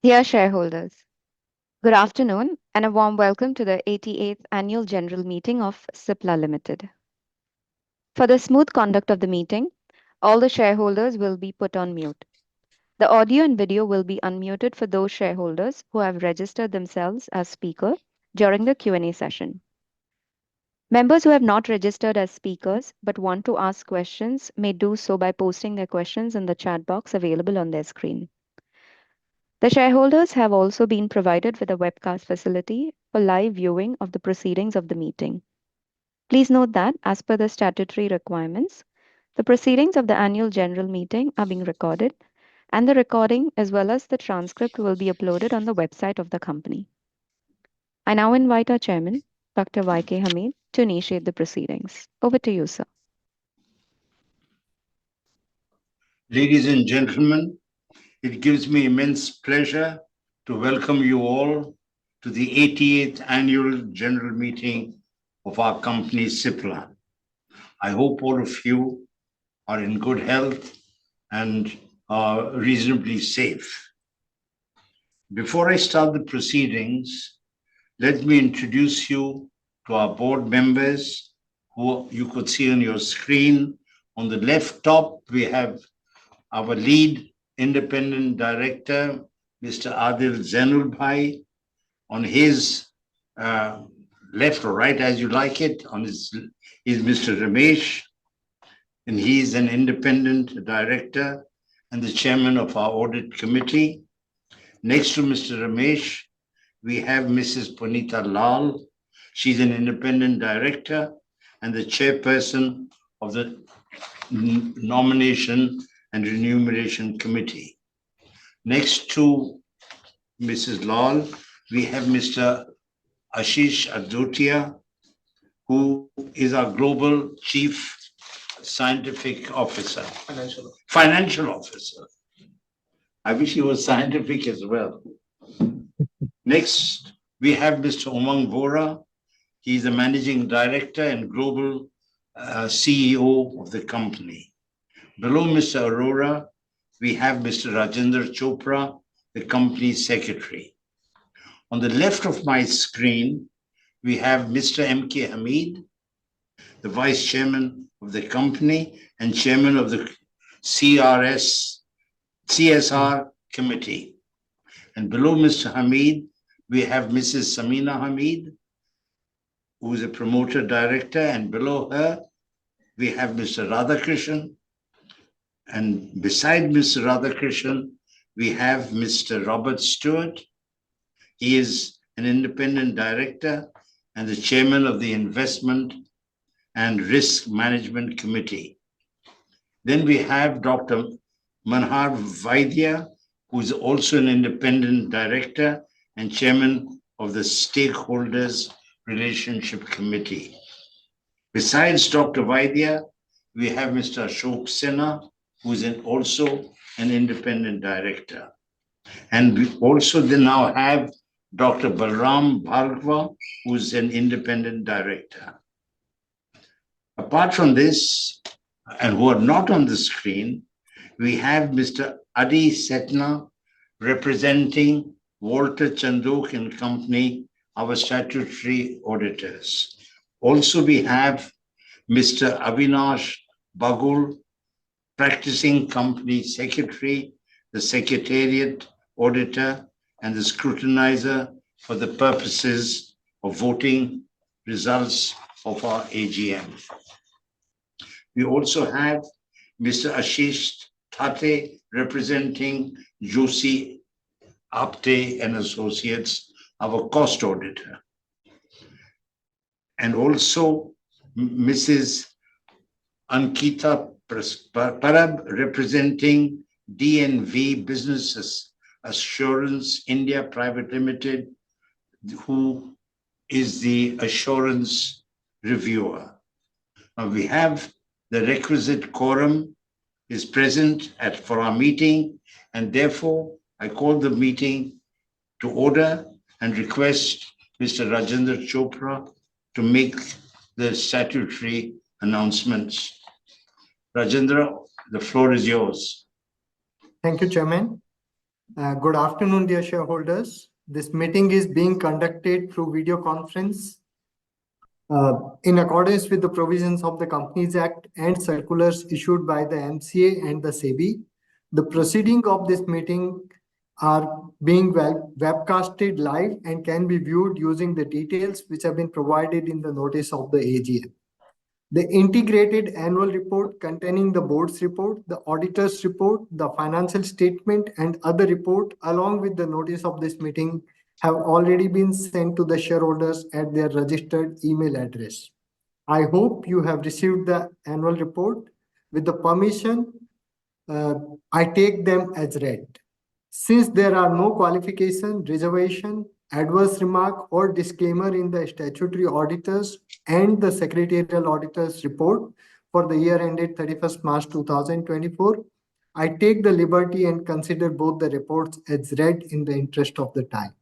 Dear shareholders, good afternoon and a warm welcome to the 88th Annual General Meeting of Cipla Limited. For the smooth conduct of the meeting, all the shareholders will be put on mute. The audio and video will be unmuted for those shareholders who have registered themselves as speaker during the Q&A session. Members who have not registered as speakers but want to ask questions may do so by posting their questions in the chat box available on their screen. The shareholders have also been provided with a webcast facility for live viewing of the proceedings of the meeting. Please note that, as per the statutory requirements, the proceedings of the annual general meeting are being recorded, and the recording as well as the transcript will be uploaded on the website of the company. I now invite our chairman, Dr. Y.K. Hamid, to initiate the proceedings. Over to you, sir. Ladies and gentlemen, it gives me immense pleasure to welcome you all to the 88th Annual General Meeting of our company, Cipla. I hope all of you are in good health and are reasonably safe. Before I start the proceedings, let me introduce you to our board members who you could see on your screen. On the left top, we have our lead independent director, Mr. Adil Zainul Bhai. On his left or right, as you like it, is Mr. Ramesh, and he is an independent director and the chairman of our audit committee. Next to Mr. Ramesh, we have Mrs. Punita Lal. She's an independent director and the chairperson of the nomination and remuneration committee. Next to Mrs. Lal, we have Mr. Ashish Adotia, who is our global chief scientific officer. Financial officer. I wish he was scientific as well. Next, we have Mr. Umang Vora. He's the managing director and global CEO of the company. Below Mr. Arora, we have Mr. Rajendra Chopra, the company secretary. On the left of my screen, we have Mr. M.K. Hamid, the vice chairman of the company and chairman of the CSR committee. And below Mr. Hamid, we have Mrs. Samina Hamid, who is a promoter director, and below her, we have Mr. Radhakrishnan. And beside Mr. Radhakrishnan, we have Mr. Robert Stewart. He is an independent director and the chairman of the Investment and Risk Management Committee. Then we have Dr. Manhar Vaidya, who is also an independent director and chairman of the Stakeholders Relationship Committee. Besides Dr. Vaidya, we have Mr. Ashok Sinha, who is also an independent director. And we also now have Dr. Balram Bhargava, who is an independent director. Apart from this, and who are not on the screen, we have Mr. Adi Setna representing Walter Chandok and Company, our statutory auditors. Also, we have Mr. Avinash Bagul, practicing company secretary, the secretariat auditor, and the scrutinizer for the purposes of voting results of our AGM. We also have Mr. Ashish Thate representing Joshi Apte and Associates, our cost auditor. And also Mrs. Ankita Parab representing DNV Business Assurance India Private Limited, who is the assurance reviewer. Now we have the requisite quorum is present for our meeting, and therefore I call the meeting to order and request Mr. Rajendra Chopra to make the statutory announcements. Rajendra, the floor is yours. Thank you, Chairman. Good afternoon, dear shareholders. This meeting is being conducted through video conference in accordance with the provisions of the Companies Act and circulars issued by the MCA and the SEBI. The proceeding of this meeting are being webcasted live and can be viewed using the details which have been provided in the notice of the AGM. The integrated annual report containing the board's report, the auditor's report, the financial statement, and other report, along with the notice of this meeting, have already been sent to the shareholders at their registered email address. I hope you have received the annual report. With the permission, I take them as read. Since there are no qualification, reservation, adverse remark, or disclaimer in the statutory auditors and the secretarial auditors report for the year ended 31st March 2024, I take the liberty and consider both the reports as read in the interest of the time.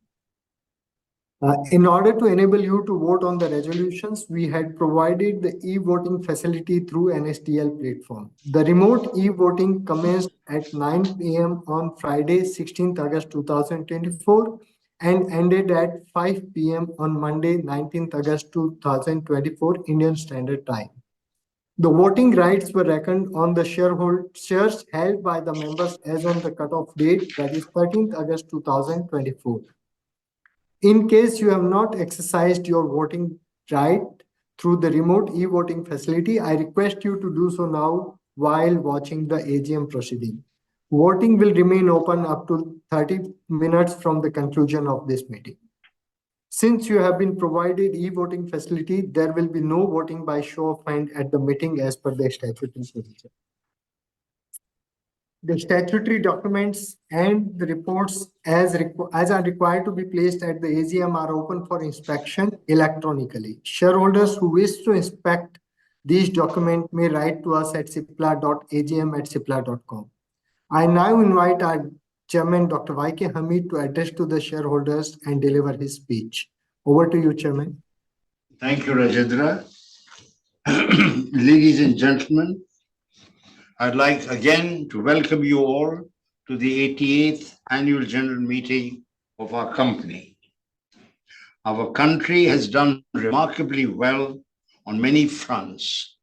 In order to enable you to vote on the resolutions, we had provided the e-voting facility through NSDL platform. The remote e-voting commenced at 9 p.m. on Friday, 16th August 2024 and ended at 5 p.m. on Monday, 19th August 2024 Indian Standard Time. The voting rights were reckoned on the shares held by the members as on the cutoff date, that is 13th August 2024. In case you have not exercised your voting right through the remote e-voting facility, I request you to do so now while watching the AGM proceeding. Voting will remain open up to 30 minutes from the conclusion of this meeting. Since you have been provided e-voting facility, there will be no voting by show of hand at the meeting as per the statutory procedure. The statutory documents and the reports as are required to be placed at the AGM are open for inspection electronically. Shareholders who wish to inspect these documents may write to us at cipla.agm@cipla.com. I now invite our Chairman, Dr. Y.K. Hamid, to address to the shareholders and deliver his speech. Over to you, Chairman. Thank you, Rajendra. Ladies and gentlemen, I'd like again to welcome you all to the 88th Annual General Meeting of our company. Our country has done remarkably well on many fronts,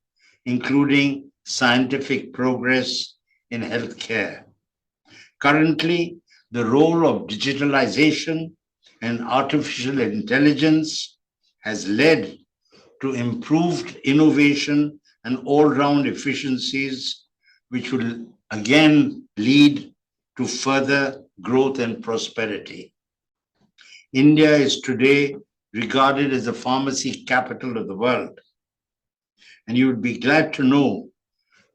including scientific progress in healthcare. Currently, the role of digitalization and artificial intelligence has led to improved innovation and all-round efficiencies, which will again lead to further growth and prosperity. India is today regarded as the pharmacy capital of the world. And you would be glad to know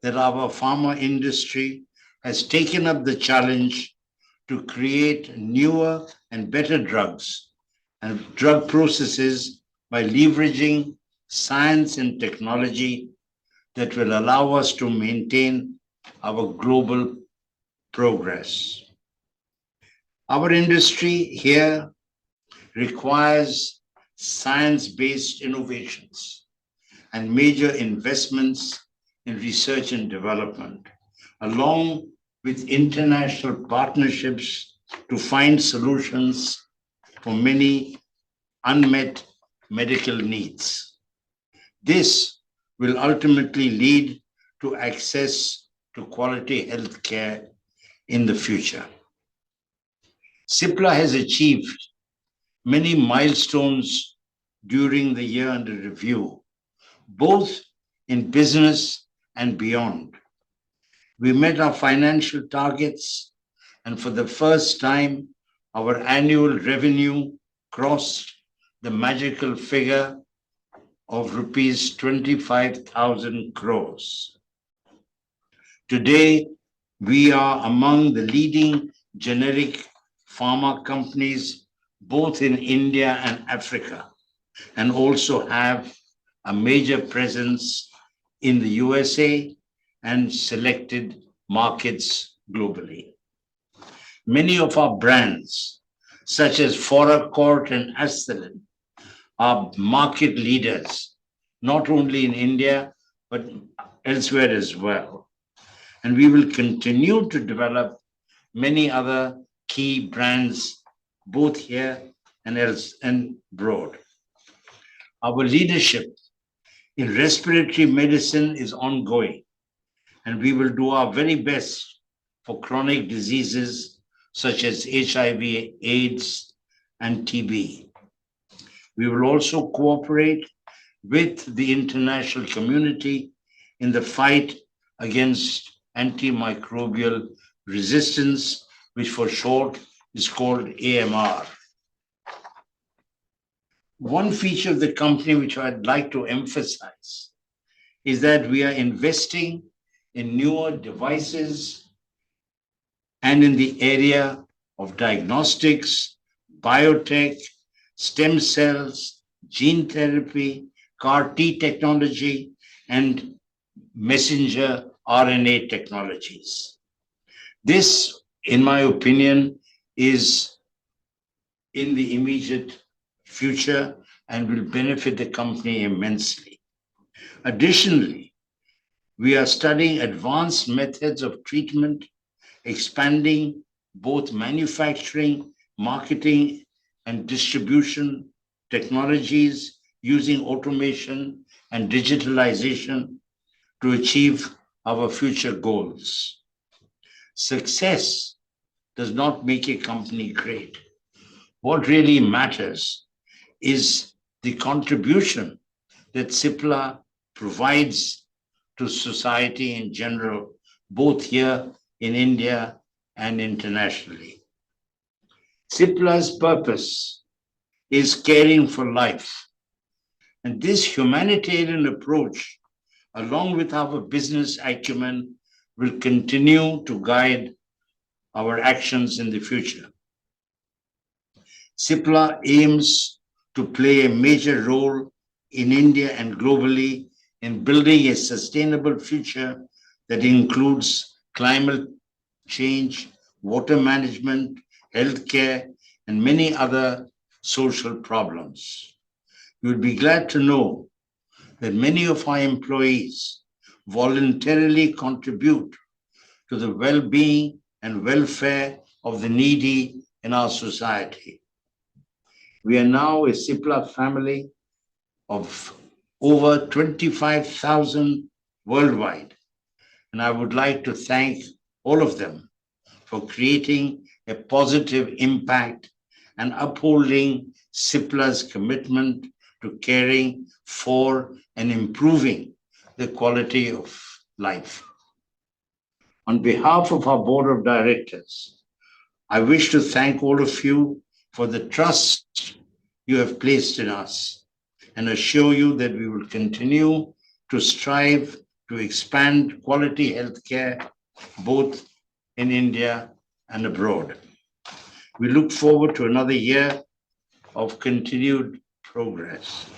that our pharma industry has taken up the challenge to create newer and better drugs and drug processes by leveraging science and technology that will allow us to maintain our global progress. Our industry here requires science-based innovations and major investments in research and development, along with international partnerships to find solutions for many unmet medical needs. This will ultimately lead to access to quality health care in the future. Cipla has achieved many milestones during the year under review, both in business and beyond. We met our financial targets, and for the first time, our annual revenue crossed the magical figure of rupees 25,000 crores. Today, we are among the leading generic pharma companies, both in India and Africa, and also have a major presence in the USA and selected markets globally. Many of our brands, such as Foracort and Astelin, are market leaders, not only in India, but elsewhere as well. And we will continue to develop many other key brands both here and else and abroad. Our leadership in respiratory medicine is ongoing, and we will do our very best for chronic diseases such as HIV, AIDS, and TB. We will also cooperate with the international community in the fight against antimicrobial resistance, which for short is called AMR. One feature of the company which I'd like to emphasize is that we are investing in newer devices and in the area of diagnostics, biotech, stem cells, gene therapy, CAR-T technology, and messenger RNA technologies. This, in my opinion, is in the immediate future and will benefit the company immensely. Additionally, we are studying advanced methods of treatment, expanding both manufacturing, marketing, and distribution technologies using automation and digitalization to achieve our future goals. Success does not make a company great. What really matters is the contribution that Cipla provides to society in general, both here in India and internationally. Cipla's purpose is caring for life. And this humanitarian approach, along with our business acumen, will continue to guide our actions in the future. Cipla aims to play a major role in India and globally in building a sustainable future that includes climate change, water management, healthcare, and many other social problems. You would be glad to know that many of our employees voluntarily contribute to the well-being and welfare of the needy in our society. We are now a Cipla family of over 25,000 worldwide, and I would like to thank all of them for creating a positive impact and upholding Cipla's commitment to caring for and improving the quality of life. On behalf of our board of directors, I wish to thank all of you for the trust you have placed in us and assure you that we will continue to strive to expand quality healthcare both in India and abroad. We look forward to another year of continued progress.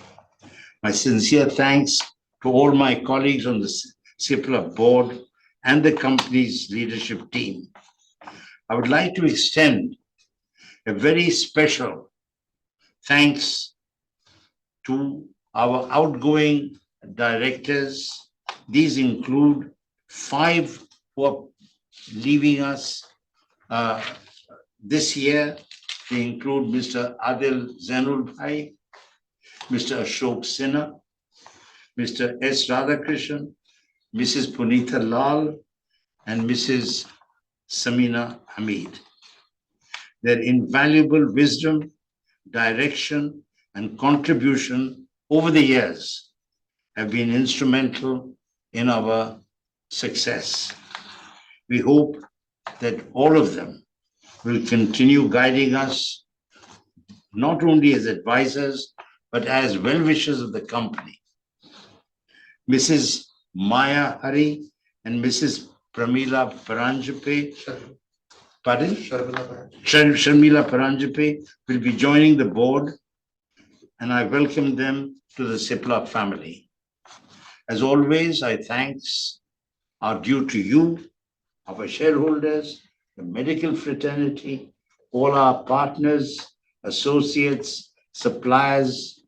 My sincere thanks to all my colleagues on the Cipla board and the company's leadership team. I would like to extend a very special thanks to our outgoing directors. These include 5 who are leaving us this year. They include Mr. Adil Zainul Bhai, Mr. Ashok Sinha, Mr. S. Radhakrishnan, Mrs. Punita Lal, and Mrs. Samina Hamid. Their invaluable wisdom, direction, and contribution over the years have been instrumental in our success. We hope that all of them will continue guiding us, not only as advisors, but as well-wishers of the company. Mrs. Maya Hari and Mrs. Pramila Paranjape, pardon? Sharmila Paranjape will be joining the board, and I welcome them to the Cipla family. As always, our thanks are due to you, our shareholders, the medical fraternity, all our partners, associates, suppliers,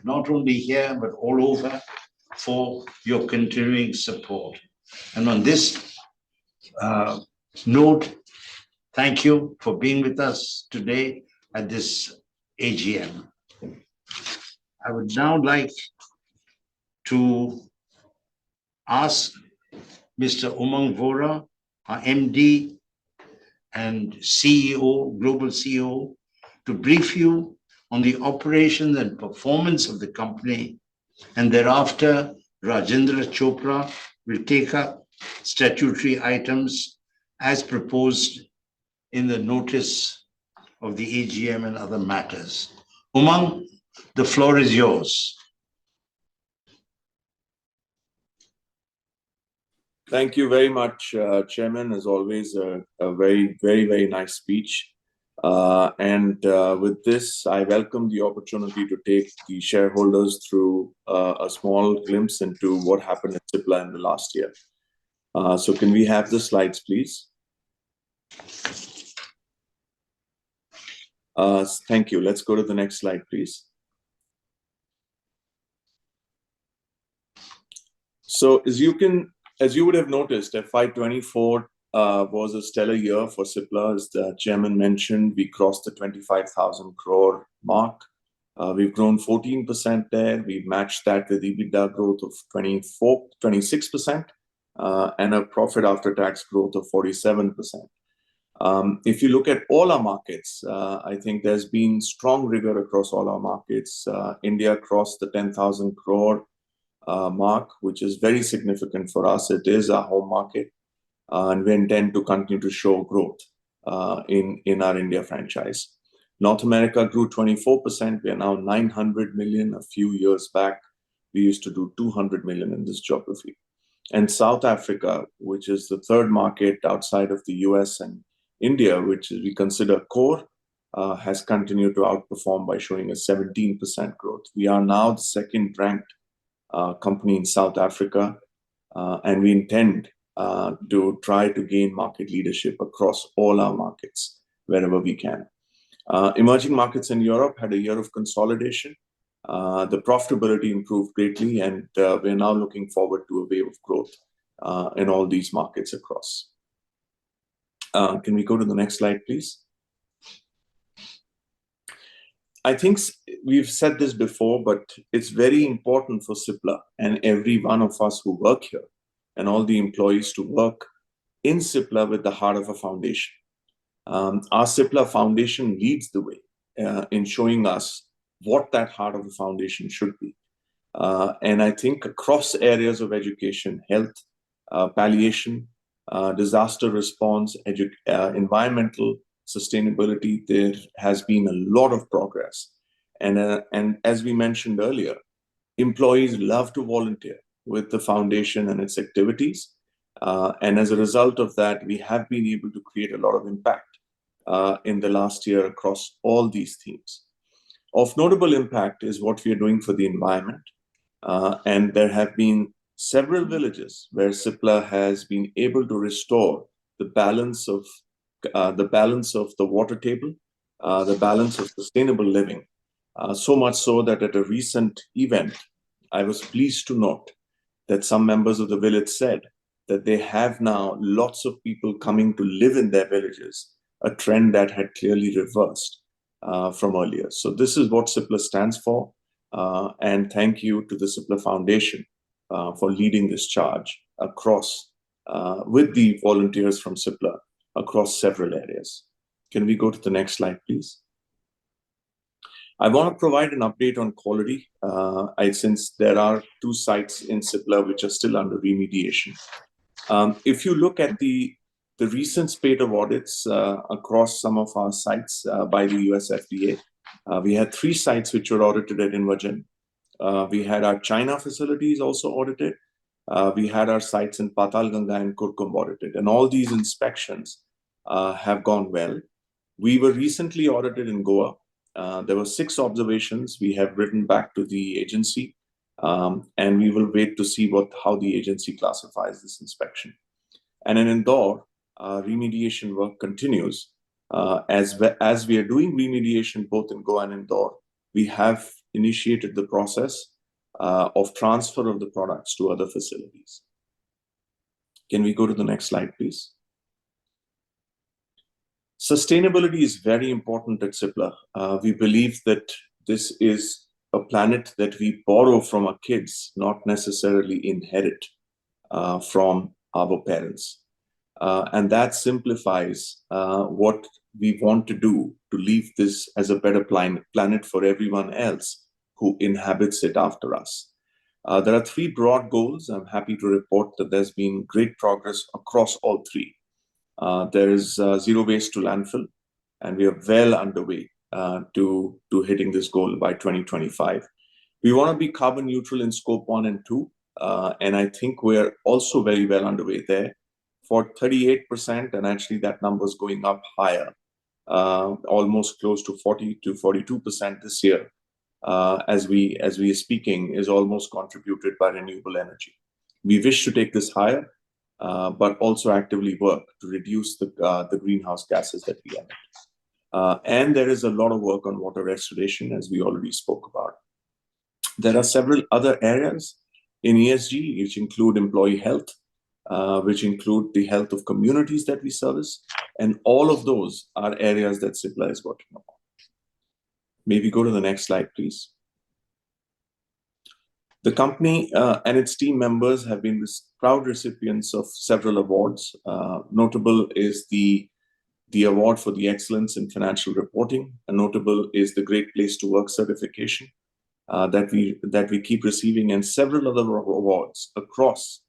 not only here, but all over, for your continuing support. And on this note, Thank you for being with us today at this AGM. I would now like to ask Mr. Umang Vohra, our MD and CEO, Global CEO, to brief you on the operations and performance of the company. And thereafter, Rajendra Chopra will take up statutory items as proposed in the notice of the AGM and other matters. Umang, the floor is yours. Thank you very much, Chairman. As always, a very, very, very nice speech. With this, I welcome the opportunity to take the shareholders through a small glimpse into what happened at Cipla in the last year. So can we have the slides, please? Thank you. Let's go to the next slide, please. So as you would have noticed, FY24 was a stellar year for Cipla. As the chairman mentioned, we crossed the 25,000 crore mark. We've grown 14% there. We've matched that with EBITDA growth of 26%, and a profit after tax growth of 47%. If you look at all our markets, I think there's been strong rigor across all our markets. India crossed the 10,000 crore mark, which is very significant for us. It is our home market, and we intend to continue to show growth in our India franchise. North America grew 24%. We are now 900 million. A few years back, we used to do 200 million in this geography. And South Africa, which is the third market outside of the US and India, which we consider core, has continued to outperform by showing a 17% growth. We are now the second-ranked company in South Africa, and we intend to try to gain market leadership across all our markets wherever we can. Emerging markets in Europe had a year of consolidation. The profitability improved greatly, and we're now looking forward to a wave of growth in all these markets across. Can we go to the next slide, please? I think we've said this before, but it's very important for Cipla and every one of us who work here and all the employees to work in Cipla with the heart of a foundation. Our Cipla Foundation leads the way in showing us what that heart of a foundation should be. And I think across areas of education, health, palliation, disaster response, environmental sustainability, there has been a lot of progress. And as we mentioned earlier, employees love to volunteer with the foundation and its activities. And as a result of that, we have been able to create a lot of impact in the last year across all these themes. Of notable impact is what we are doing for the environment. And there have been several villages where Cipla has been able to restore the balance of the water table, the balance of sustainable living. So much so that at a recent event, I was pleased to note that some members of the village said that they have now lots of people coming to live in their villages, a trend that had clearly reversed from earlier. So this is what Cipla stands for. And thank you to the Cipla Foundation for leading this charge across with the volunteers from Cipla across several areas. Can we go to the next slide, please? I want to provide an update on quality, since there are 2 sites in Cipla which are still under remediation. If you look at the recent spate of audits across some of our sites by the US FDA, we had 3 sites which were audited at Invagen. We had our China facilities also audited. We had our sites in Patalganga and Kurkumbh audited, and all these inspections have gone well. We were recently audited in Goa. There were 6 observations. We have written back to the agency, and we will wait to see how the agency classifies this inspection. And in Indore, remediation work continues. As we are doing remediation both in Goa and Indore, we have initiated the process of transfer of the products to other facilities. Can we go to the next slide, please? Sustainability is very important at Cipla. We believe that this is a planet that we borrow from our kids, not necessarily inherit from our parents. And that simplifies what we want to do to leave this as a better planet for everyone else who inhabits it after us. There are three broad goals. I'm happy to report that there's been great progress across all three. There is zero waste to landfill, and we are well underway to hitting this goal by 2025. We want to be carbon neutral in scope 1 and 2, and I think we're also very well underway there for 38%, and actually that number is going up higher, almost close to 40 to 42% this year. As we are speaking, is almost contributed by renewable energy. We wish to take this higher, but also actively work to reduce the greenhouse gases that we emit. And there is a lot of work on water restoration, as we already spoke about. There are several other areas in ESG, which include employee health, which include the health of communities that we service, and all of those are areas that Cipla is working on. Maybe go to the next slide, please. The company and its team members have been proud recipients of several awards. Notable is the award for the excellence in financial reporting. And notable is the Great Place to Work certification that we keep receiving, and several other awards across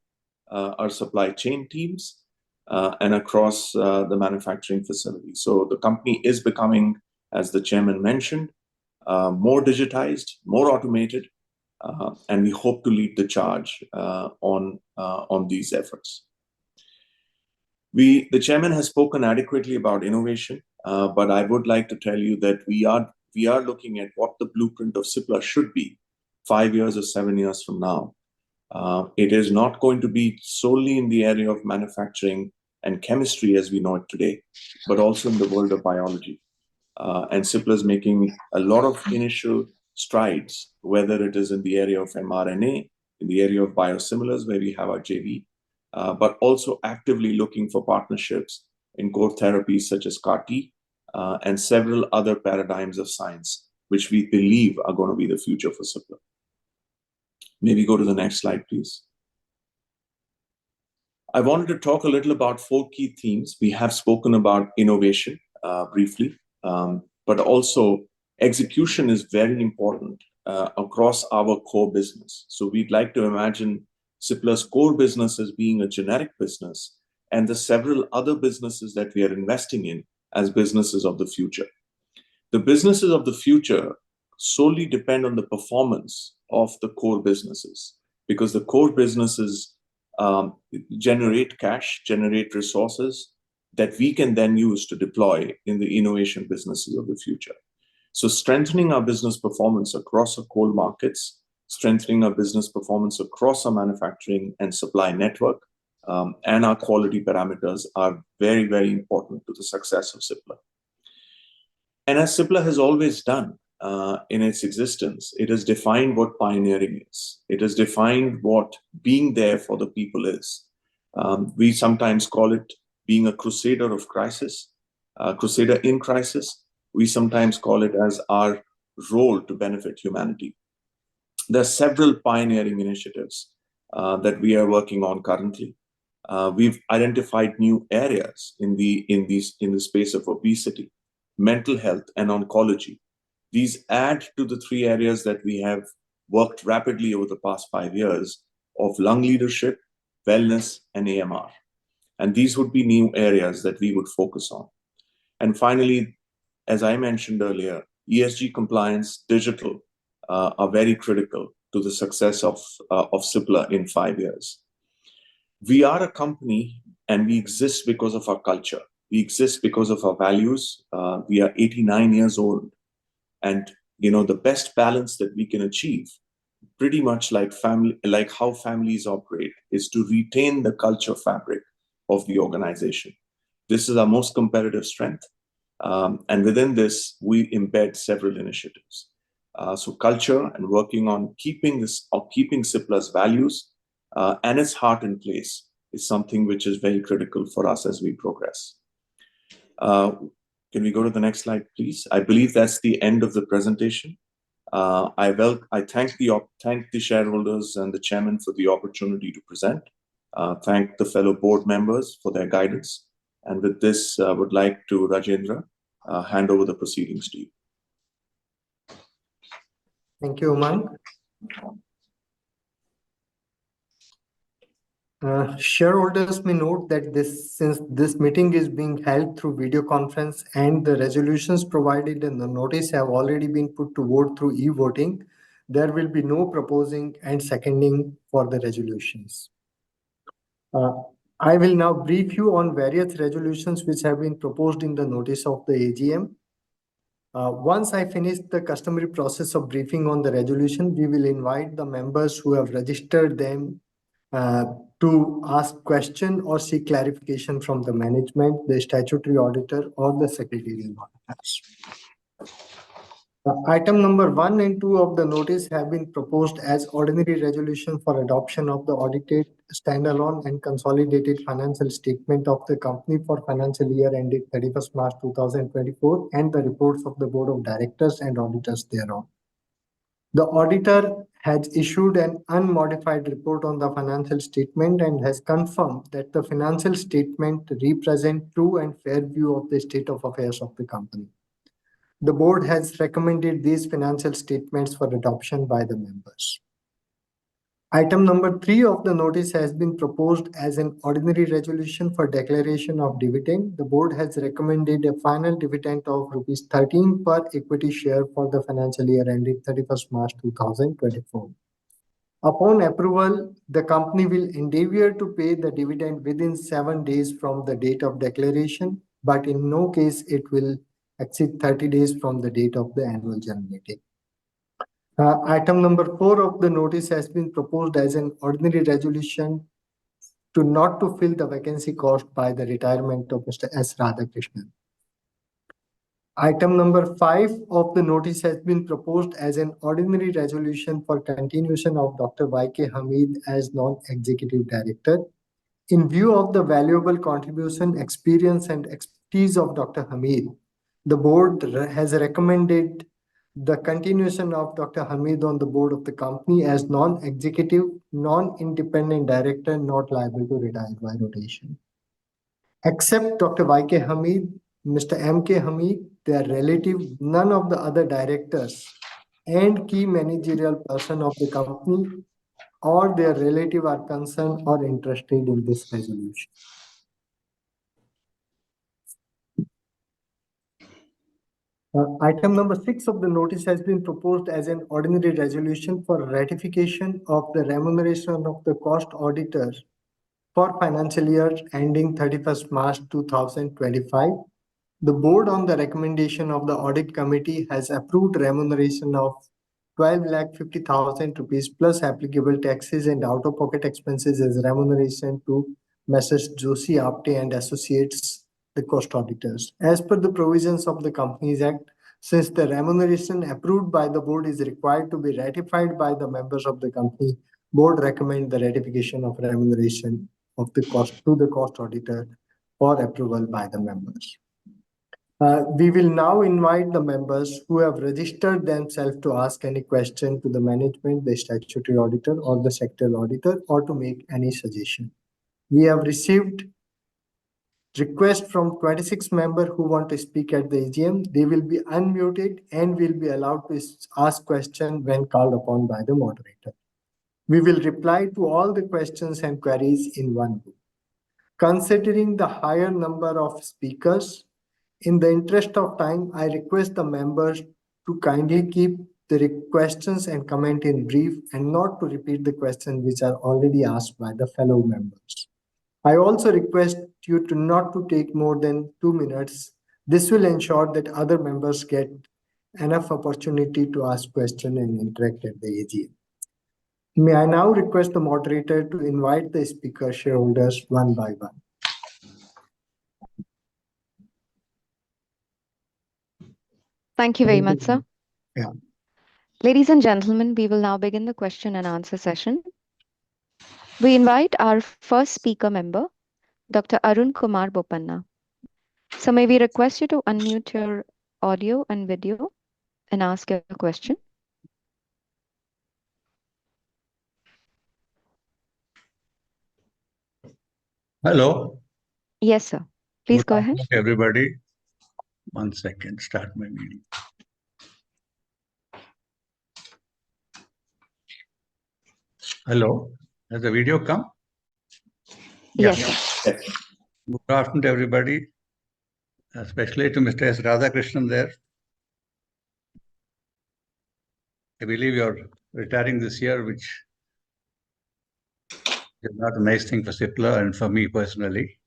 our supply chain teams and across the manufacturing facility. So the company is becoming, as the chairman mentioned, more digitized, more automated, and we hope to lead the charge on these efforts. The chairman has spoken adequately about innovation, but I would like to tell you that we are looking at what the blueprint of Cipla should be 5 years or 7 years from now. It is not going to be solely in the area of manufacturing and chemistry as we know it today, but also in the world of biology. And Cipla is making a lot of initial strides, whether it is in the area of mRNA, in the area of biosimilars, where we have our JV, but also actively looking for partnerships in core therapies such as CAR-T and several other paradigms of science, which we believe are going to be the future for Cipla. Maybe go to the next slide, please. I wanted to talk a little about 4 key themes. We have spoken about innovation briefly, but also execution is very important across our core business. So we'd like to imagine Cipla's core business as being a generic business, and the several other businesses that we are investing in as businesses of the future. The businesses of the future solely depend on the performance of the core businesses, because the core businesses generate cash, generate resources that we can then use to deploy in the innovation businesses of the future. So strengthening our business performance across our core markets, strengthening our business performance across our manufacturing and supply network, and our quality parameters are very, very important to the success of Cipla. And as Cipla has always done in its existence, it has defined what pioneering is. It has defined what being there for the people is. We sometimes call it being a crusader of crisis, crusader in crisis. We sometimes call it as our role to benefit humanity. There are several pioneering initiatives that we are working on currently. We've identified new areas in the space of obesity, mental health, and oncology. These add to the 3 areas that we have worked rapidly over the past 5 years of lung leadership, wellness, and AMR. And these would be new areas that we would focus on. And finally, as I mentioned earlier, ESG compliance, digital are very critical to the success of Cipla in 5 years. We are a company and we exist because of our culture. We exist because of our values. We are 89 years old. And the best balance that we can achieve, pretty much like how families operate, is to retain the culture fabric of the organization. This is our most competitive strength. And within this, we embed several initiatives. So culture and working on keeping Cipla's values and its heart in place is something which is very critical for us as we progress. Can we go to the next slide, please? I believe that's the end of the presentation. I thank the shareholders and the chairman for the opportunity to present. Thank the fellow board members for their guidance. And with this, I would like to, Rajendra, hand over the proceedings to you. Thank you, Umang. Shareholders may note that since this meeting is being held through video conference and the resolutions provided in the notice have already been put to vote through e-voting, there will be no proposing and seconding for the resolutions. I will now brief you on various resolutions which have been proposed in the notice of the AGM. Once I finish the customary process of briefing on the resolution, we will invite the members who have registered them to ask question or seek clarification from the management, the statutory auditor, or the secretarial auditors. Item number 1 and 2 of the notice have been proposed as ordinary resolution for adoption of the audited standalone and consolidated financial statement of the company for financial year ended 31st March 2024 and the reports of the board of directors and auditors thereon. The auditor has issued an unmodified report on the financial statement and has confirmed that the financial statement represent true and fair view of the state of affairs of the company. The board has recommended these financial statements for adoption by the members. Item number 3 of the notice has been proposed as an ordinary resolution for declaration of dividend. The board has recommended a final dividend of rupees 13 per equity share for the financial year ended 31st March 2024. Upon approval, the company will endeavor to pay the dividend within 7 days from the date of declaration, but in no case it will exceed 30 days from the date of the annual general meeting. Item number 4 of the notice has been proposed as an ordinary resolution to not to fill the vacancy caused by the retirement of Mr. S. Radhakrishnan. Item number 5 of the notice has been proposed as an ordinary resolution for continuation of Dr. Y.K. Hamid as non-executive director. In view of the valuable contribution, experience, and expertise of Dr. Hamid, the board has recommended the continuation of Dr. Hamid on the board of the company as non-executive, non-independent director not liable to retire by rotation. Except Dr. Y.K. Hamid, Mr. M.K. Hamid, their relative, none of the other directors and key managerial person of the company or their relative are concerned or interested in this resolution. Item number 6 of the notice has been proposed as an ordinary resolution for ratification of the remuneration of the cost auditor for financial year ending 31st March 2025. The board, on the recommendation of the audit committee, has approved remuneration of 12,50,000 rupees plus applicable taxes and out-of-pocket expenses as remuneration to Messrs. Joshi Apte and Associates, the cost auditors. As per the provisions of the Companies Act, since the remuneration approved by the board is required to be ratified by the members of the company, board recommend the ratification of remuneration of the cost to the cost auditor for approval by the members. We will now invite the members who have registered themselves to ask any question to the management, the statutory auditor, or the sectoral auditor, or to make any suggestion. We have received requests from 26 members who want to speak at the AGM. They will be unmuted and will be allowed to ask questions when called upon by the moderator. We will reply to all the questions and queries in one go. Considering the higher number of speakers, in the interest of time, I request the members to kindly keep the questions and comment in brief and not to repeat the questions which are already asked by the fellow members. I also request you to not to take more than 2 minutes. This will ensure that other members get enough opportunity to ask questions and interact at the AGM. May I now request the moderator to invite the speaker shareholders one by one. Thank you very much, sir. Yeah. Ladies and gentlemen, we will now begin the question and answer session. We invite our first speaker member, Dr. Arun Kumar Bopanna. So may we request you to unmute your audio and video and ask your question? Hello. Yes, sir. Please Good go ahead. afternoon, everybody. 1 second, start my meeting. Hello, has the video come? Yes. Yes. Good afternoon to everybody, especially to Mr. S. Radhakrishnan there. I believe you're retiring this year, which is not a nice thing for Cipla and for me personally.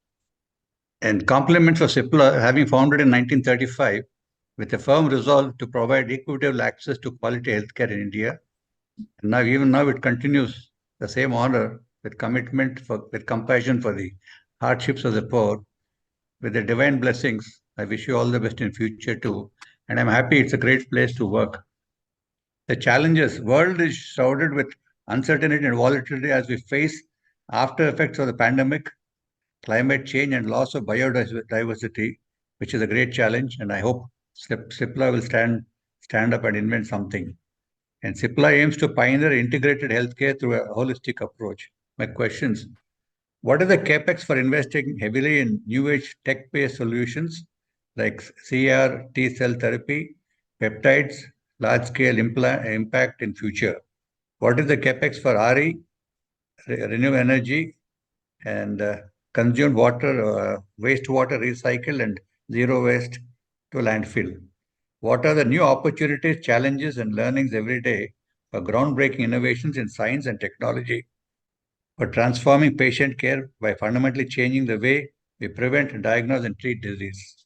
And compliments for Cipla, having founded in 1935 with a firm resolve to provide equitable access to quality healthcare in India. And now, even now, it continues the same honor with commitment, with compassion for the hardships of the poor. With the divine blessings, I wish you all the best in future too. And I'm happy it's a great place to work. The challenges, world is shrouded with uncertainty and volatility as we face after effects of the pandemic, climate change, and loss of biodiversity, which is a great challenge. And I hope Cipla will stand up and invent something. And Cipla aims to pioneer integrated healthcare through a holistic approach. My questions: what is the capex for investing heavily in new age tech-based solutions like CR, T cell therapy, peptides, large-scale impact in future? What is the capex for RE, renewable energy, and consumed water, wastewater recycle, and zero waste to landfill? What are the new opportunities, challenges, and learnings every day for groundbreaking innovations in science and technology, for transforming patient care by fundamentally changing the way we prevent, diagnose, and treat disease?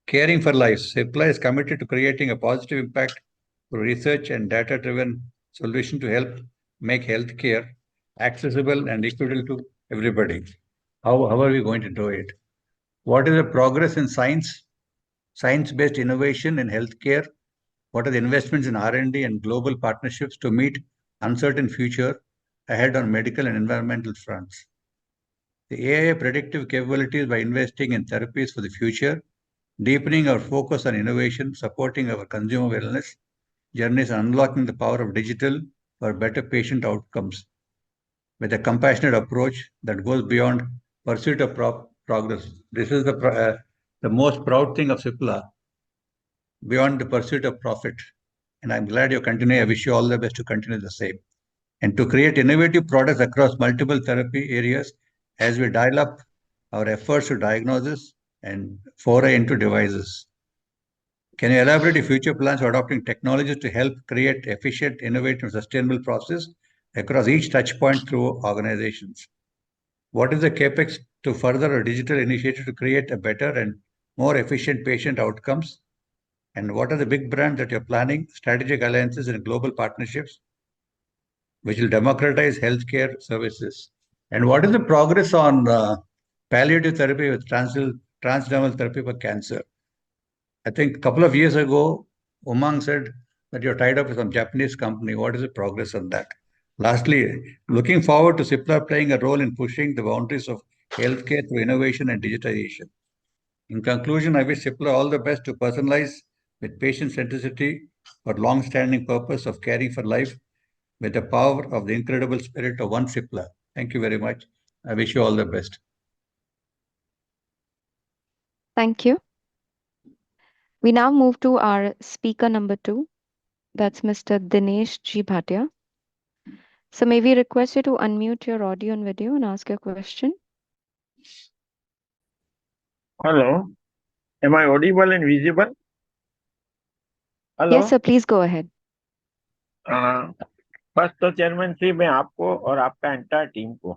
Caring for life, Cipla is committed to creating a positive impact through research and data-driven solution to help make healthcare accessible and equitable to everybody. How are we going to do it? What is the progress in science-based innovation in healthcare? What are the investments in R&D and global partnerships to meet uncertain future ahead on medical and environmental fronts? The AI predictive capabilities by investing in therapies for the future, deepening our focus on innovation, supporting our consumer wellness journeys, and unlocking the power of digital for better patient outcomes with a compassionate approach that goes beyond pursuit of progress. This is the most proud thing of Cipla, beyond the pursuit of profit. And I'm glad you continue. I wish you all the best to continue the same. And to create innovative products across multiple therapy areas as we dial up our efforts to diagnosis and foray into devices. Can you elaborate your future plans for adopting technologies to help create efficient, innovative, and sustainable process across each touch point through organizations? What is the capex to further a digital initiative to create a better and more efficient patient outcomes? And what are the big brands that you're planning, strategic alliances and global partnerships, which will democratize healthcare services? And what is the progress on palliative therapy with transdermal therapy for cancer? I think a couple of years ago, Umang said that you're tied up with some Japanese company. What is the progress on that? Lastly, looking forward to Cipla playing a role in pushing the boundaries of healthcare through innovation and digitization. In conclusion, I wish Cipla all the best to personalize with patient centricity for long-standing purpose of caring for life with the power of the incredible spirit of one Cipla. Thank you very much. I wish you all the best. Thank you. We now move to our speaker number 2. That's Mr. Dinesh G. Bhatia. So may we request you to unmute your audio and video and ask your question? Hello, am I audible and visible? Hello Yes, sir. Please go ahead. First तो chairman Shri मैं आपको और आपका entire team को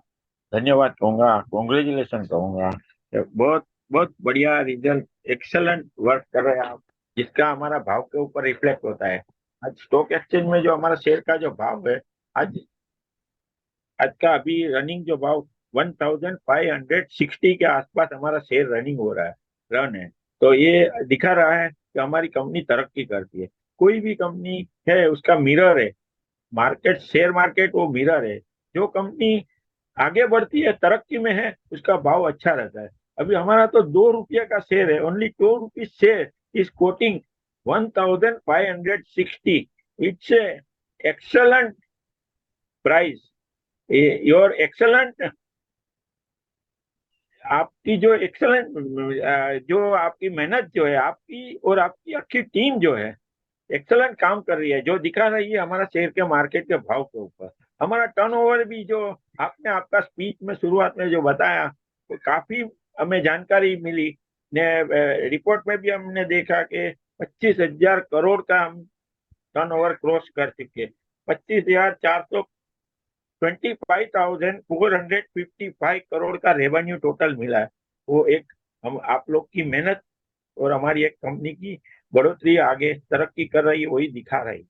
धन्यवाद कहूंगा, congratulation कहूंगा। बहुत बहुत बढ़िया रिजल्ट, एक्सेलेंट वर्क कर रहे हैं आप, जिसका हमारा भाव के ऊपर रिफ्लेक्ट होता है। आज स्टॉक एक्सचेंज में जो हमारा शेयर का जो भाव है, आज का अभी रनिंग जो भाव 1560 के आसपास हमारा शेयर रनिंग हो रहा है, रन है। तो ये दिखा रहा है कि हमारी कंपनी तरक्की करती है। कोई भी कंपनी है उसका मिरर है मार्केट, शेयर मार्केट वो मिरर है। जो कंपनी आगे बढ़ती है, तरक्की में है, उसका भाव अच्छा रहता है। अभी हमारा तो 2 रुपये का शेयर है, only 2 rupees share is coating 1560. It's excellent price, your excellent, आपकी जो एक्सलेंट जो आपकी मेहनत जो है, आपकी और आपकी अच्छी टीम जो है एक्सलेंट काम कर रही है, जो दिखा रही है हमारा शेयर के मार्केट के भाव के ऊपर। हमारा टर्नओवर भी जो आपने आपका स्पीच में शुरुआत में जो बताया, वो काफी हमें जानकारी मिली ने, रिपोर्ट में भी हमने देखा कि 25,000 करोड़ का हम टर्नओवर क्रॉस कर चुके, 25,455 करोड़ का रेवेन्यू टोटल मिला है। वो एक हम आप लोग की मेहनत और हमारी एक कंपनी की बढ़ोतरी आगे तरक्की कर रही है, वही दिखा रही।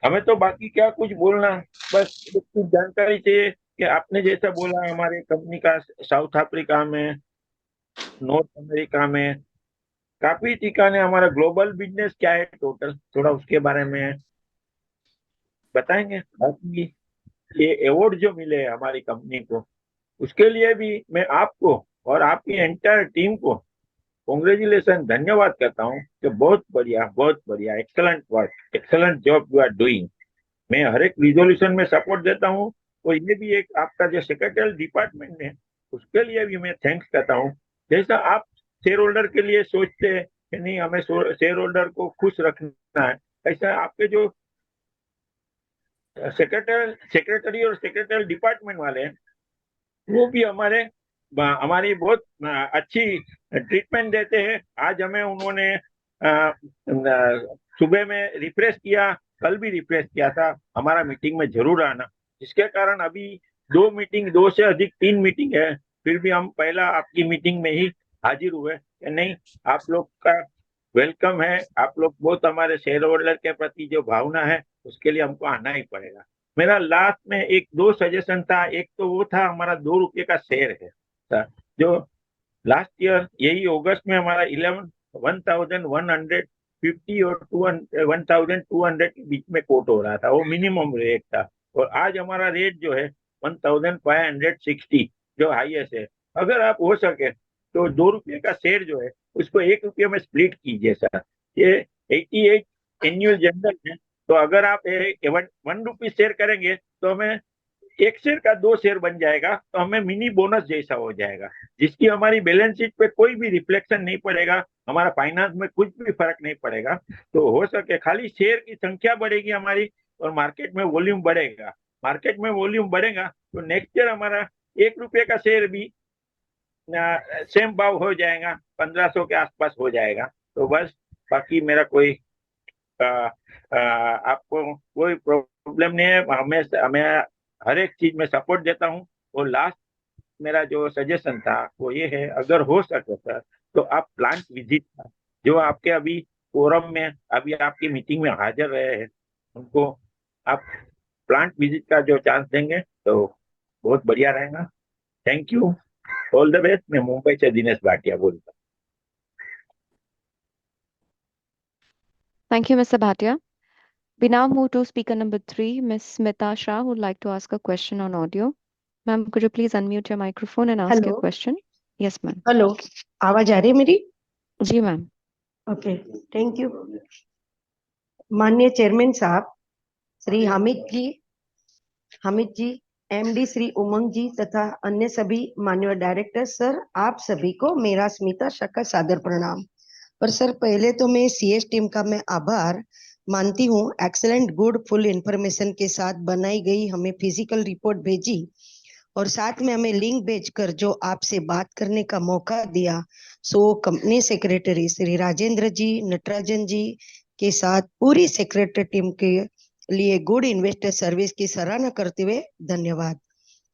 हमें तो बाकी क्या कुछ बोलना, बस कुछ जानकारी चाहिए कि आपने जैसा बोला हमारे कंपनी का साउथ अफ्रीका में, नॉर्थ अमेरिका में, काफी ठिकाने हमारा ग्लोबल बिजनेस क्या है टोटल, थोड़ा उसके बारे में बताएंगे। बाकी ये अवार्ड जो मिले हैं हमारी कंपनी को, उसके लिए भी मैं आपको और आपकी एंटायर टीम को कॉन्ग्रेचुलेशन, धन्यवाद करता हूँ कि बहुत बढ़िया, excellent work, excellent job you are doing. मैं हर एक रिजोल्यूशन में सपोर्ट देता हूँ, और ये भी एक आपका जो सेक्रेटरी डिपार्टमेंट है उसके लिए भी मैं थैंक्स करता हूँ। जैसा आप शेयर होल्डर के लिए सोचते हैं कि नहीं हमें शेयर होल्डर को खुश रखना है, ऐसा आपके जो सेक्रेटरी और सेक्रेटरी डिपार्टमेंट वाले हैं वो भी हमारी बहुत अच्छी ट्रीटमेंट देते हैं। आज हमें उन्होंने सुबह में रिफ्रेश किया, कल भी रिफ्रेश किया था, हमारा मीटिंग में जरूर आना, जिसके कारण अभी 2 से अधिक 3 मीटिंग है, फिर भी हम पहला आपकी मीटिंग में ही हाजिर हुए कि नहीं आप लोग का वेलकम है, आप लोग बहुत हमारे शेयर होल्डर के प्रति जो भावना है उसके लिए हमको आना ही पड़ेगा। मेरा लास्ट में 1-2 सजेशन था, एक तो वो था हमारा 2 रुपये का शेयर है जो लास्ट ईयर यही अगस्त में हमारा 1150 और 1200 के बीच में कोट हो रहा था, वो मिनिमम रेट था, और आज हमारा रेट जो है 1560 जो हाईएस्ट है। अगर आप हो सके तो 2 रुपये का शेयर जो है उसको 1 रुपये में स्प्लिट कीजिए सर। ये 88 एनुअल जनरल है, तो अगर आप 1 रुपी शेयर करेंगे तो हमें 1 शेयर का 2 शेयर बन जाएगा, तो हमें मिनी बोनस जैसा हो जाएगा, जिसकी हमारी बैलेंस शीट पे कोई भी रिफ्लेक्शन नहीं पड़ेगा, हमारा फाइनेंस में कुछ भी फर्क नहीं पड़ेगा। तो हो सके खाली शेयर की संख्या बढ़ेगी हमारी और मार्केट में वॉल्यूम बढ़ेगा, मार्केट में वॉल्यूम बढ़ेगा तो नेक्स्ट ईयर हमारा 1 रुपये का शेयर भी सेम भाव हो जाएगा, 1500 के आसपास हो जाएगा। तो बस बाकी मेरा कोई आपको कोई प्रॉब्लम नहीं है, हमें हर एक चीज में सपोर्ट देता हूँ। और लास्ट मेरा जो सजेशन था वो ये है, अगर हो सके सर तो आप प्लांट विजिट, जो आपके अभी फोरम में अभी आपकी मीटिंग में हाजिर रहे हैं उनको आप प्लांट विजिट का जो चांस देंगे तो बहुत बढ़िया रहेगा। Thank you, all the best. मैं मुंबई से दिनेश भाटिया बोलता हूँ। Thank you, Mr. Bhatia. We now move to speaker number 3, Ms. Smita Shah, who would like to ask a question on audio. Ma'am, could you please unmute your microphone and ask your hello question? Yes, ma'am. Hello, आवाज आ रही है मेरी? जी ma'am. Okay, thank you. माननीय chairman साहब श्री हामिद जी, MD Shri उमंग जी तथा अन्य सभी माननीय डायरेक्टर सर, आप सभी को मेरा स्मिता शाह का सादर प्रणाम। पर सर पहले तो मैं सीएस टीम का मैं आभार मानती हूँ, एक्सेलेंट गुड फुल इंफॉर्मेशन के साथ बनाई गई हमें फिजिकल रिपोर्ट भेजी और साथ में हमें लिंक भेजकर जो आपसे बात करने का मौका दिया। So company secretary Shri Rajendra ji, Natarajan ji के साथ पूरी सेक्रेटरी टीम के लिए गुड इन्वेस्टर सर्विस की सराहना करते हुए धन्यवाद।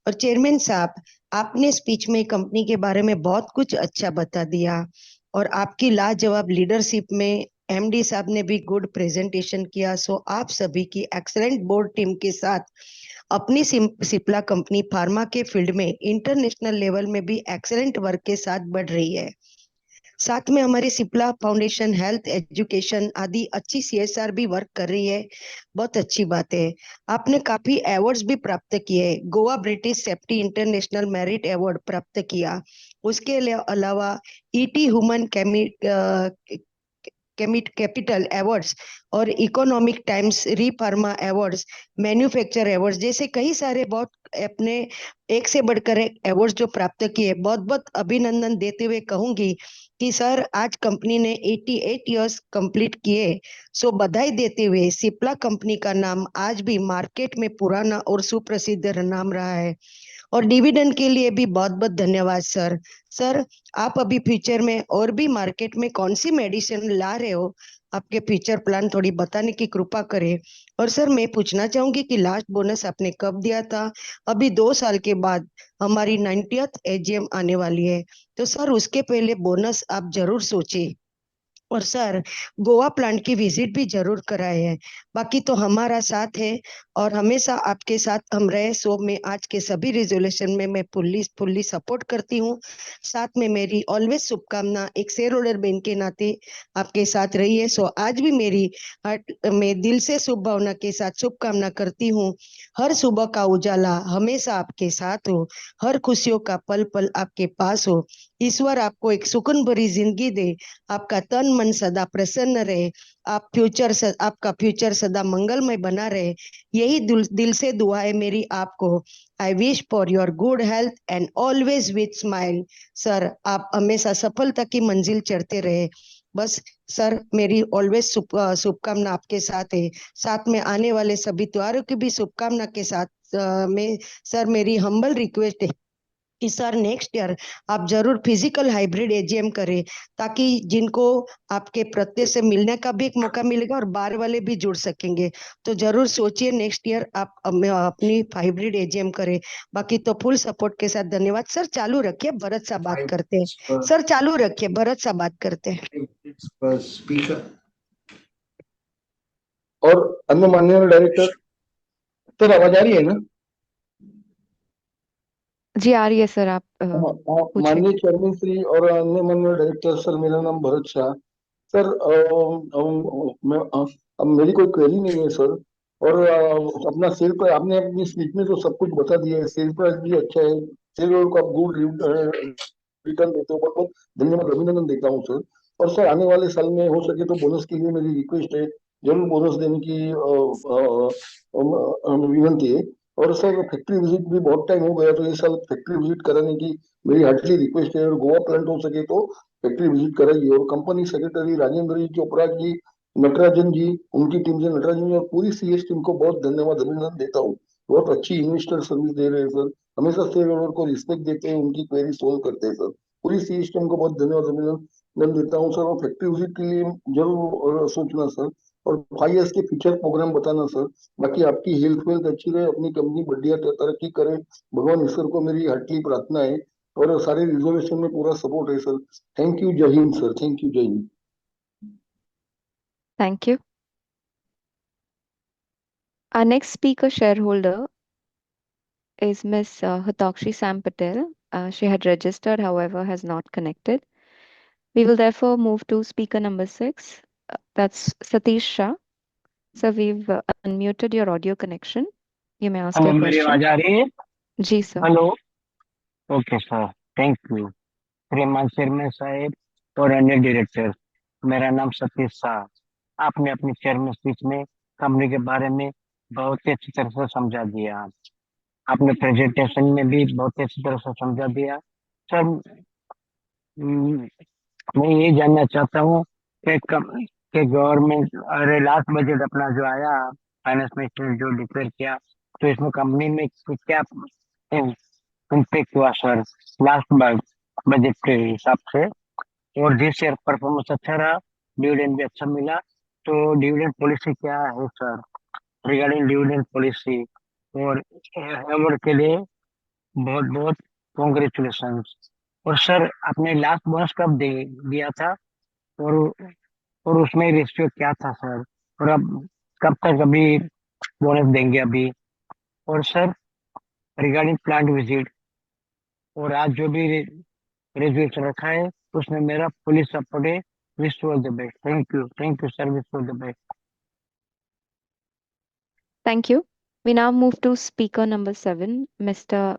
और चेयरमैन साहब, आपने स्पीच में कंपनी के बारे में बहुत कुछ अच्छा बता दिया और आपकी लाजवाब लीडरशिप में एमडी साहब ने भी गुड प्रेजेंटेशन किया। सो आप सभी की एक्सेलेंट बोर्ड टीम के साथ अपनी सिप्ला कंपनी फार्मा के फील्ड में इंटरनेशनल लेवल में भी एक्सेलेंट वर्क के साथ बढ़ रही है। साथ में हमारी सिप्ला फाउंडेशन हेल्थ एजुकेशन आदि अच्छी CSR भी वर्क कर रही है, बहुत अच्छी बात है। आपने काफी अवार्ड्स भी प्राप्त किए, Goa British safety international merit award प्राप्त किया, उसके अलावा ET ह्यूमन कैपिटल अवार्ड्स और इकोनॉमिक टाइम्स री फार्मा अवार्ड्स, मैन्युफैक्चर अवार्ड्स जैसे कई सारे बहुत अपने एक से बढ़कर एक अवार्ड्स जो प्राप्त किए, बहुत बहुत अभिनंदन देते हुए कहूंगी कि सर आज कंपनी ने 88 इयर्स कंप्लीट किए, सो बधाई देते हुए सिप्ला कंपनी का नाम आज भी मार्केट में पुराना और सुप्रसिद्ध नाम रहा है। और डिविडेंड के लिए भी बहुत बहुत धन्यवाद सर। सर आप अभी फ्यूचर में और भी मार्केट में कौन सी मेडिसिन ला रहे हो, आपके फ्यूचर प्लान थोड़ी बताने की कृपा करें। और सर मैं पूछना चाहूंगी कि लास्ट बोनस आपने कब दिया था? अभी 2 साल के बाद हमारी 90th AGM आने वाली है, तो सर उसके पहले बोनस आप जरूर सोचिए। और सर गोवा प्लांट की विजिट भी जरूर कराए है। बाकी तो हमारा साथ है और हमेशा आपके साथ हम रहे, सो मैं आज के सभी रिजोल्यूशन में मैं फुल्ली सपोर्ट करती हूँ। साथ में मेरी ऑलवेज शुभकामना एक शेयर होल्डर बहन के नाते आपके साथ रही है। सो आज भी मैं दिल से शुभ भावना के साथ शुभकामना करती हूँ। हर सुबह का उजाला हमेशा आपके साथ हो, हर खुशियों का पल पल आपके पास हो। ईश्वर आपको एक सुकून भरी जिंदगी दे, आपका तन मन सदा प्रसन्न रहे, आपका फ्यूचर सदा मंगलमय बना रहे, यही दिल से दुआ है मेरी आपको। I wish for your good health and always with smile. Sir आप हमेशा सफलता की मंजिल चढ़ते रहे, बस सर मेरी ऑलवेज शुभकामना आपके साथ है। साथ में आने वाले सभी त्योहारों की भी शुभकामना के साथ मैं सर मेरी हम्बल रिक्वेस्ट है कि सर नेक्स्ट ईयर आप जरूर फिजिकल हाइब्रिड AGM करें, ताकि जिनको आपके प्रत्यक्ष से मिलने का भी एक मौका मिलेगा और बाहर वाले भी जुड़ सकेंगे। तो जरूर सोचिए नेक्स्ट ईयर आप अपनी हाइब्रिड AGM करें। बाकी तो फुल सपोर्ट के साथ धन्यवाद सर। चालू रखिए, भरत सा बात करते हैं। सर चालू रखिए, भरत सा बात करते हैं। Speaker. और अन्य माननीय डायरेक्टर, सर आवाज आ रही है ना? जी आ रही है सर, आप पूछिए। माननीय चेयरमैन श्री और अन्य माननीय डायरेक्टर सर, मेरा नाम भरत शाह। सर अब मेरी कोई क्वेरी नहीं है सर। और अपना सेल पर आपने अपनी स्पीच में तो सब कुछ बता दिया है, सेल प्राइस भी अच्छा है, सेल को आप गुड रिटर्न देते हो, बहुत बहुत धन्यवाद अभिनंदन देता हूँ सर। और सर आने वाले साल में हो सके तो बोनस के लिए मेरी रिक्वेस्ट है, जरूर बोनस देने की विनती है। और सर फैक्ट्री विजिट भी बहुत टाइम हो गया, तो इस साल फैक्ट्री विजिट कराने की मेरी हार्टली रिक्वेस्ट है। और गोवा प्लांट हो सके तो फैक्ट्री विजिट कराइए। और कंपनी सेक्रेटरी राजेंद्र जी, चोपड़ा जी, नटराजन जी, उनकी टीम से नटराजन जी और पूरी CS टीम को बहुत धन्यवाद अभिनंदन देता हूँ। बहुत अच्छी इन्वेस्टर सर्विस दे रहे हैं सर, हमेशा शेयर होल्डर को रिस्पेक्ट देते हैं, उनकी क्वेरी सोल्व करते हैं सर। पूरी CS टीम को बहुत धन्यवाद अभिनंदन देता हूँ सर। और फैक्ट्री विजिट के लिए जरूर सोचना सर, और 5 years के फ्यूचर प्रोग्राम बताना सर। बाकी आपकी हेल्थ वेल्थ अच्छी रहे, अपनी कंपनी बढ़िया तरक्की करे, भगवान ईश्वर को मेरी हार्टली प्रार्थना है। और सारे रिजर्वेशन में पूरा सपोर्ट है सर। थैंक यू, जय हिंद सर, थैंक यू, जय Hind. Thank you. Our next speaker shareholder is Miss Hitakshi Sam Patel. She had registered, however, has not connected. We will therefore move to speaker number 6. That's Satish Shah. Sir, we've unmuted your audio connection. You may ask hello, your मेरी question. आवाज आ रही है? जी sir. Hello, okay sir, thank you. श्रीमान chairman साहब और अन्य डायरेक्टर, मेरा नाम सतीश शाह। आपने अपनी चेयरमैन स्पीच में कंपनी के बारे में बहुत ही अच्छी तरह से समझा दिया। आपने प्रेजेंटेशन में भी बहुत ही अच्छी तरह से समझा दिया। सर मैं ये जानना चाहता हूँ कि गवर्नमेंट, अरे लास्ट बजट अपना जो आया, फाइनेंस मिनिस्टर ने जो डिक्लेयर किया, तो इसमें कंपनी में क्या इम्पैक्ट हुआ सर लास्ट बजट के हिसाब से? और जिस ईयर परफॉर्मेंस अच्छा रहा, डिविडेंड भी अच्छा मिला, तो डिविडेंड पॉलिसी क्या है सर? रिगार्डिंग डिविडेंड पॉलिसी और अवार्ड के लिए बहुत बहुत कॉन्ग्रेचुलेशन। और सर आपने लास्ट बोनस कब दिया था, और और उसमें रेशियो क्या था सर? और अब कब तक अभी बोनस देंगे अभी? और सर रिगार्डिंग प्लांट विजिट, और आज जो भी रेजुलेशन रखा है तो उसने मेरा पुलिस सपोर्ट है। Wish all the best. Thank you sir, wish all the best. Thank you. We now move to speaker number 7, Mr.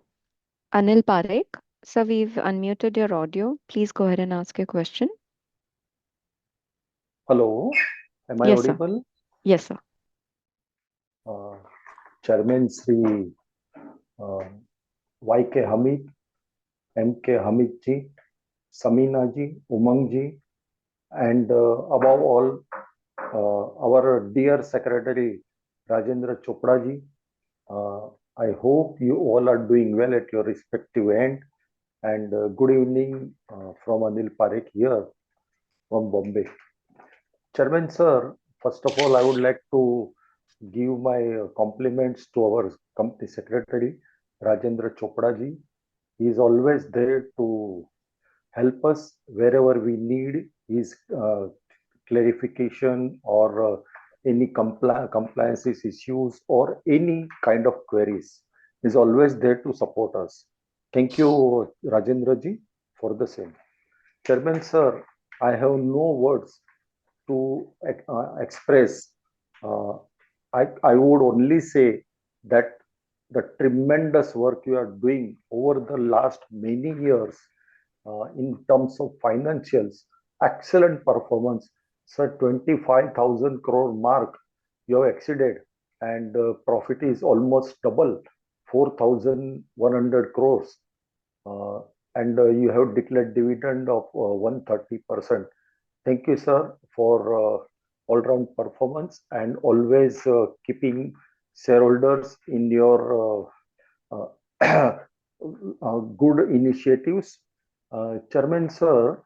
Anil Parekh. Sir, we've unmuted your audio. Please go ahead and ask your question. Hello, am I Yes, sir. audible? Yes, sir. Chairman Sri Y.K. Hamid, M.K. Hamid ji, Samina ji, Umang ji, and above all, our dear Secretary Rajendra Chopra ji. I hope you all are doing well at your respective end. And good evening from Anil Parekh here from Bombay. Chairman sir, first of all, I would like to give my compliments to our company secretary, Rajendra Chopra ji. He is always there to help us wherever we need his clarification or any compliances issues or any kind of queries. He is always there to support us. Thank you, Rajendra ji, for the same. Chairman sir, I have no words to express. I would only say that the tremendous work you are doing over the last many years in terms of financials, excellent performance. Sir, 25,000 crore mark you have exceeded, and profit is almost double, 4,100 crores. And you have declared dividend of 130%. Thank you, sir, for all-round performance and always keeping shareholders in your good initiatives. Chairman, sir,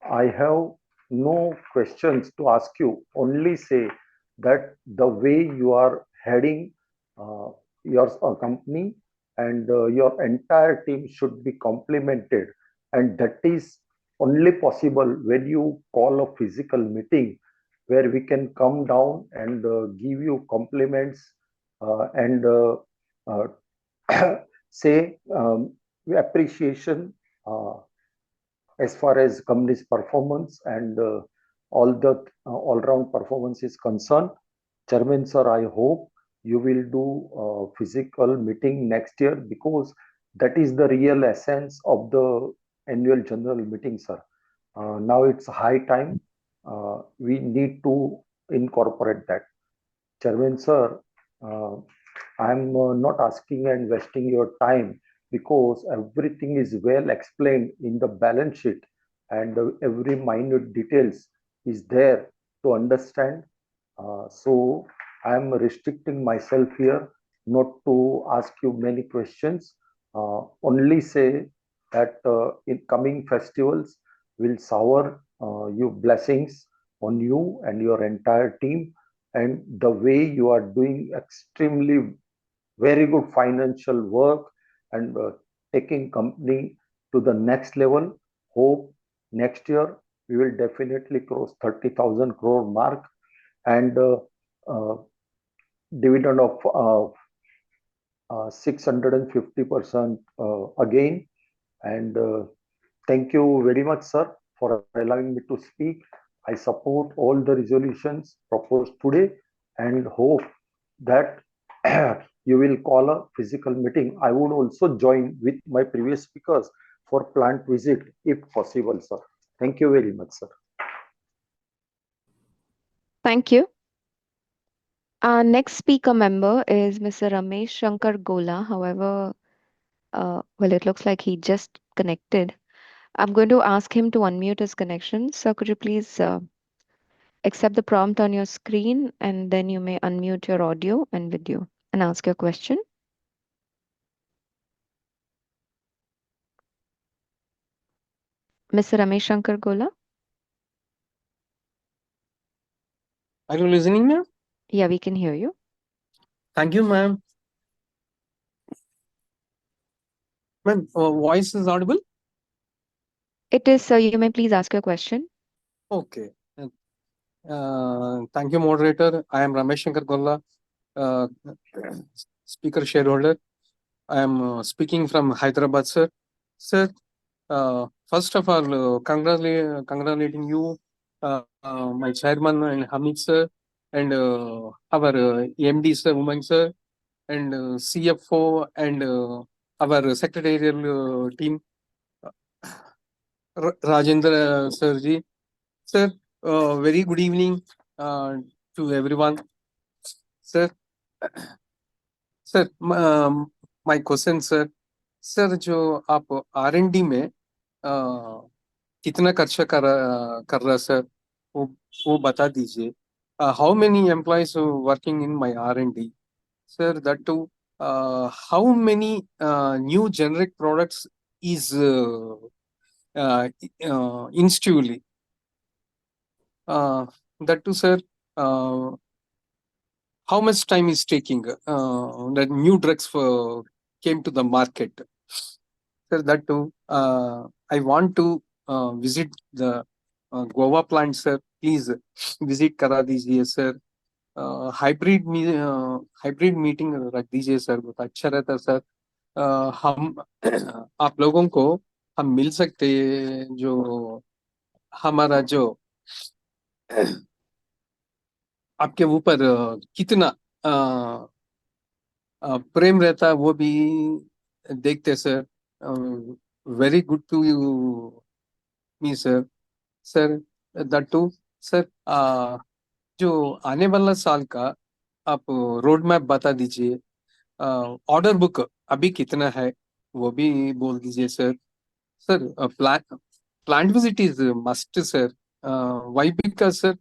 I have no questions to ask you. Only say that the way you are heading your company and your entire team should be complimented, and that is only possible when you call a physical meeting where we can come down and give you compliments and say appreciation as far as company's performance and all the all-round performance is concerned. Chairman sir, I hope you will do a physical meeting next year because that is the real essence of the annual general meeting, sir. Now it's high time. We need to incorporate that. Chairman sir, I'm not asking and wasting your time because everything is well explained in the balance sheet and every minute details is there to understand. So I'm restricting myself here not to ask you many questions. Only say that in coming festivals will shower you blessings on you and your entire team, and the way you are doing extremely very good financial work and taking company to the next level. Hope next year we will definitely cross 30,000 crore mark and dividend of 650% again. And thank you very much, sir, for allowing me to speak. I support all the resolutions proposed today and hope that you will call a physical meeting. I would also join with my previous speakers for plant visit if possible, sir. Thank you very much, sir. Thank you. Our next speaker member is Mr. Ramesh Shankar Gola. However, well, it looks like he just connected. I'm going to ask him to unmute his connection. So could you please accept the prompt on your screen, and then you may unmute your audio and video and ask your question. Mr. Ramesh Shankar Gola? Are you listening, ma'am? Yeah, we can hear you. Thank you, ma'am. Ma'am, voice is audible? It is, sir. You may please ask your question. Okay. Thank you, moderator. I am Ramesh Shankar Golla, speaker shareholder. I am speaking from Hyderabad, sir. Sir, First of all, congratulating you, my chairman and Hamid sir, and our MD sir, Umang sir, and CFO and our secretarial team, Rajendra sir ji. Sir, very good evening to everyone. Sir, sir, my question, sir. Sir जो आप R&D में कितना खर्चा कर रहा sir वो बता दीजिए. How many employees working in my R&D, sir? That too, how many new generic products is instinctively, that too, sir, how much time is taking that new drugs came to the market, sir? That too, I want to visit the Goa plant, sir. Please visit करा दीजिए sir. Hybrid meeting रख दीजिए sir, बहुत अच्छा रहता sir. हम आप लोगों को हम मिल सकते हैं, जो हमारा जो आपके ऊपर कितना प्रेम रहता है वो भी देखते sir. Very good to you me sir. Sir that to sir, जो आने वाला साल का आप रोड मैप बता दीजिए. ऑर्डर बुक अभी कितना है वो भी बोल दीजिए sir. Sir plant visit is must sir. Why because sir,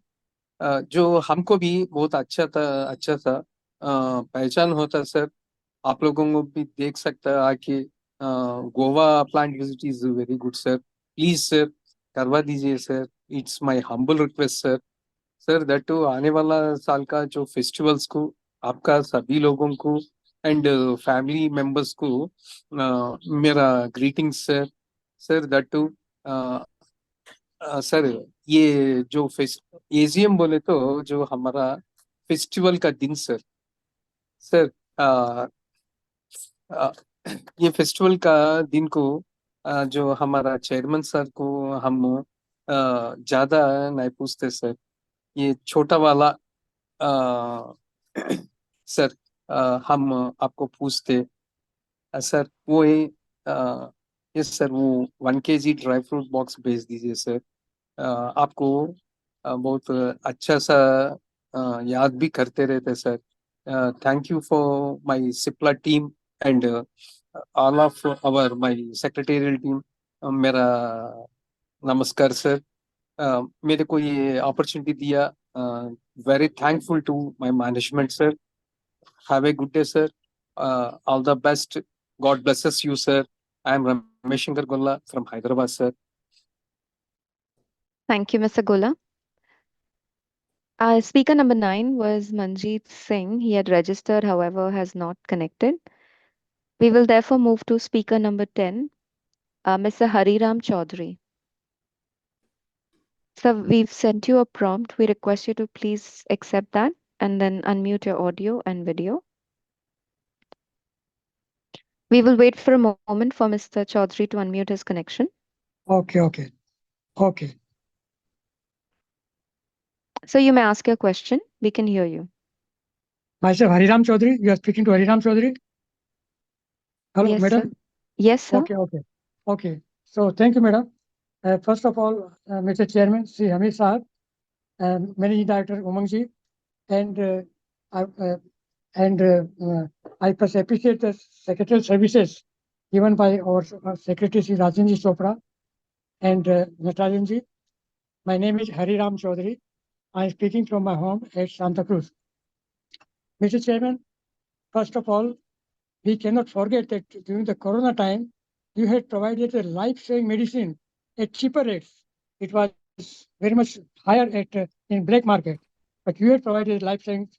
जो हमको भी बहुत अच्छा सा पहचान होता सर. आप लोगों को भी देख सकता है आके. Goa plant visit is very good sir. Please sir करवा दीजिए sir. It's my humble request sir. Sir that to आने वाला साल का जो फेस्टिवल्स को आपका सभी लोगों को एंड फैमिली मेंबर्स को मेरा greetings sir. Sir that to sir, ये जो एजीएम बोले तो जो हमारा फेस्टिवल का दिन सर. सर ये फेस्टिवल का दिन को जो हमारा चेयरमैन सर को हम ज्यादा नहीं पूछते सर. ये छोटा वाला सर हम आपको पूछते सर. वो है यस सर, वो 1 kg ड्राई फ्रूट बॉक्स भेज दीजिए सर. आपको बहुत अच्छा सा याद भी करते रहते sir. Thank you for my Cipla team and all of our my secretarial team. मेरा नमस्कार सर. मेरे को ये अपॉर्चुनिटी दिया. Very thankful to my management sir. Have a good day sir. All the best. God blesses you, sir. I am Ramesh Shankar Golla from Hyderabad, sir. Thank you, Mr. Gola. Speaker number 9 was Manjeet Singh. He had registered, however, has not connected. We will therefore move to speaker number 10, Mr. Hariram Chaudhary. So we've sent you a prompt. We request you to please accept that and then unmute your audio and video. We will wait for a moment for Mr. Chaudhary to unmute his connection. Okay. So you may ask your question. We can hear you. Myself, Hariram Chaudhary. You are speaking to Hariram Chaudhary. Hello, Yes, madam. sir. Yes, sir. Okay. So thank you, madam. First of all, Mr. Chairman, Sri Hamid Sahab, Managing Director Umang ji, and I first appreciate the secretarial services given by our Secretary Sri Rajan Chopra and Natarajan ji. My name is Hariram Chaudhary. I am speaking from my home at Santa Cruz. Mr. Chairman, first of all, we cannot forget that during the Corona time, you had provided a life-saving medicine at cheaper rates. It was very much higher in black market, but you had provided life-saving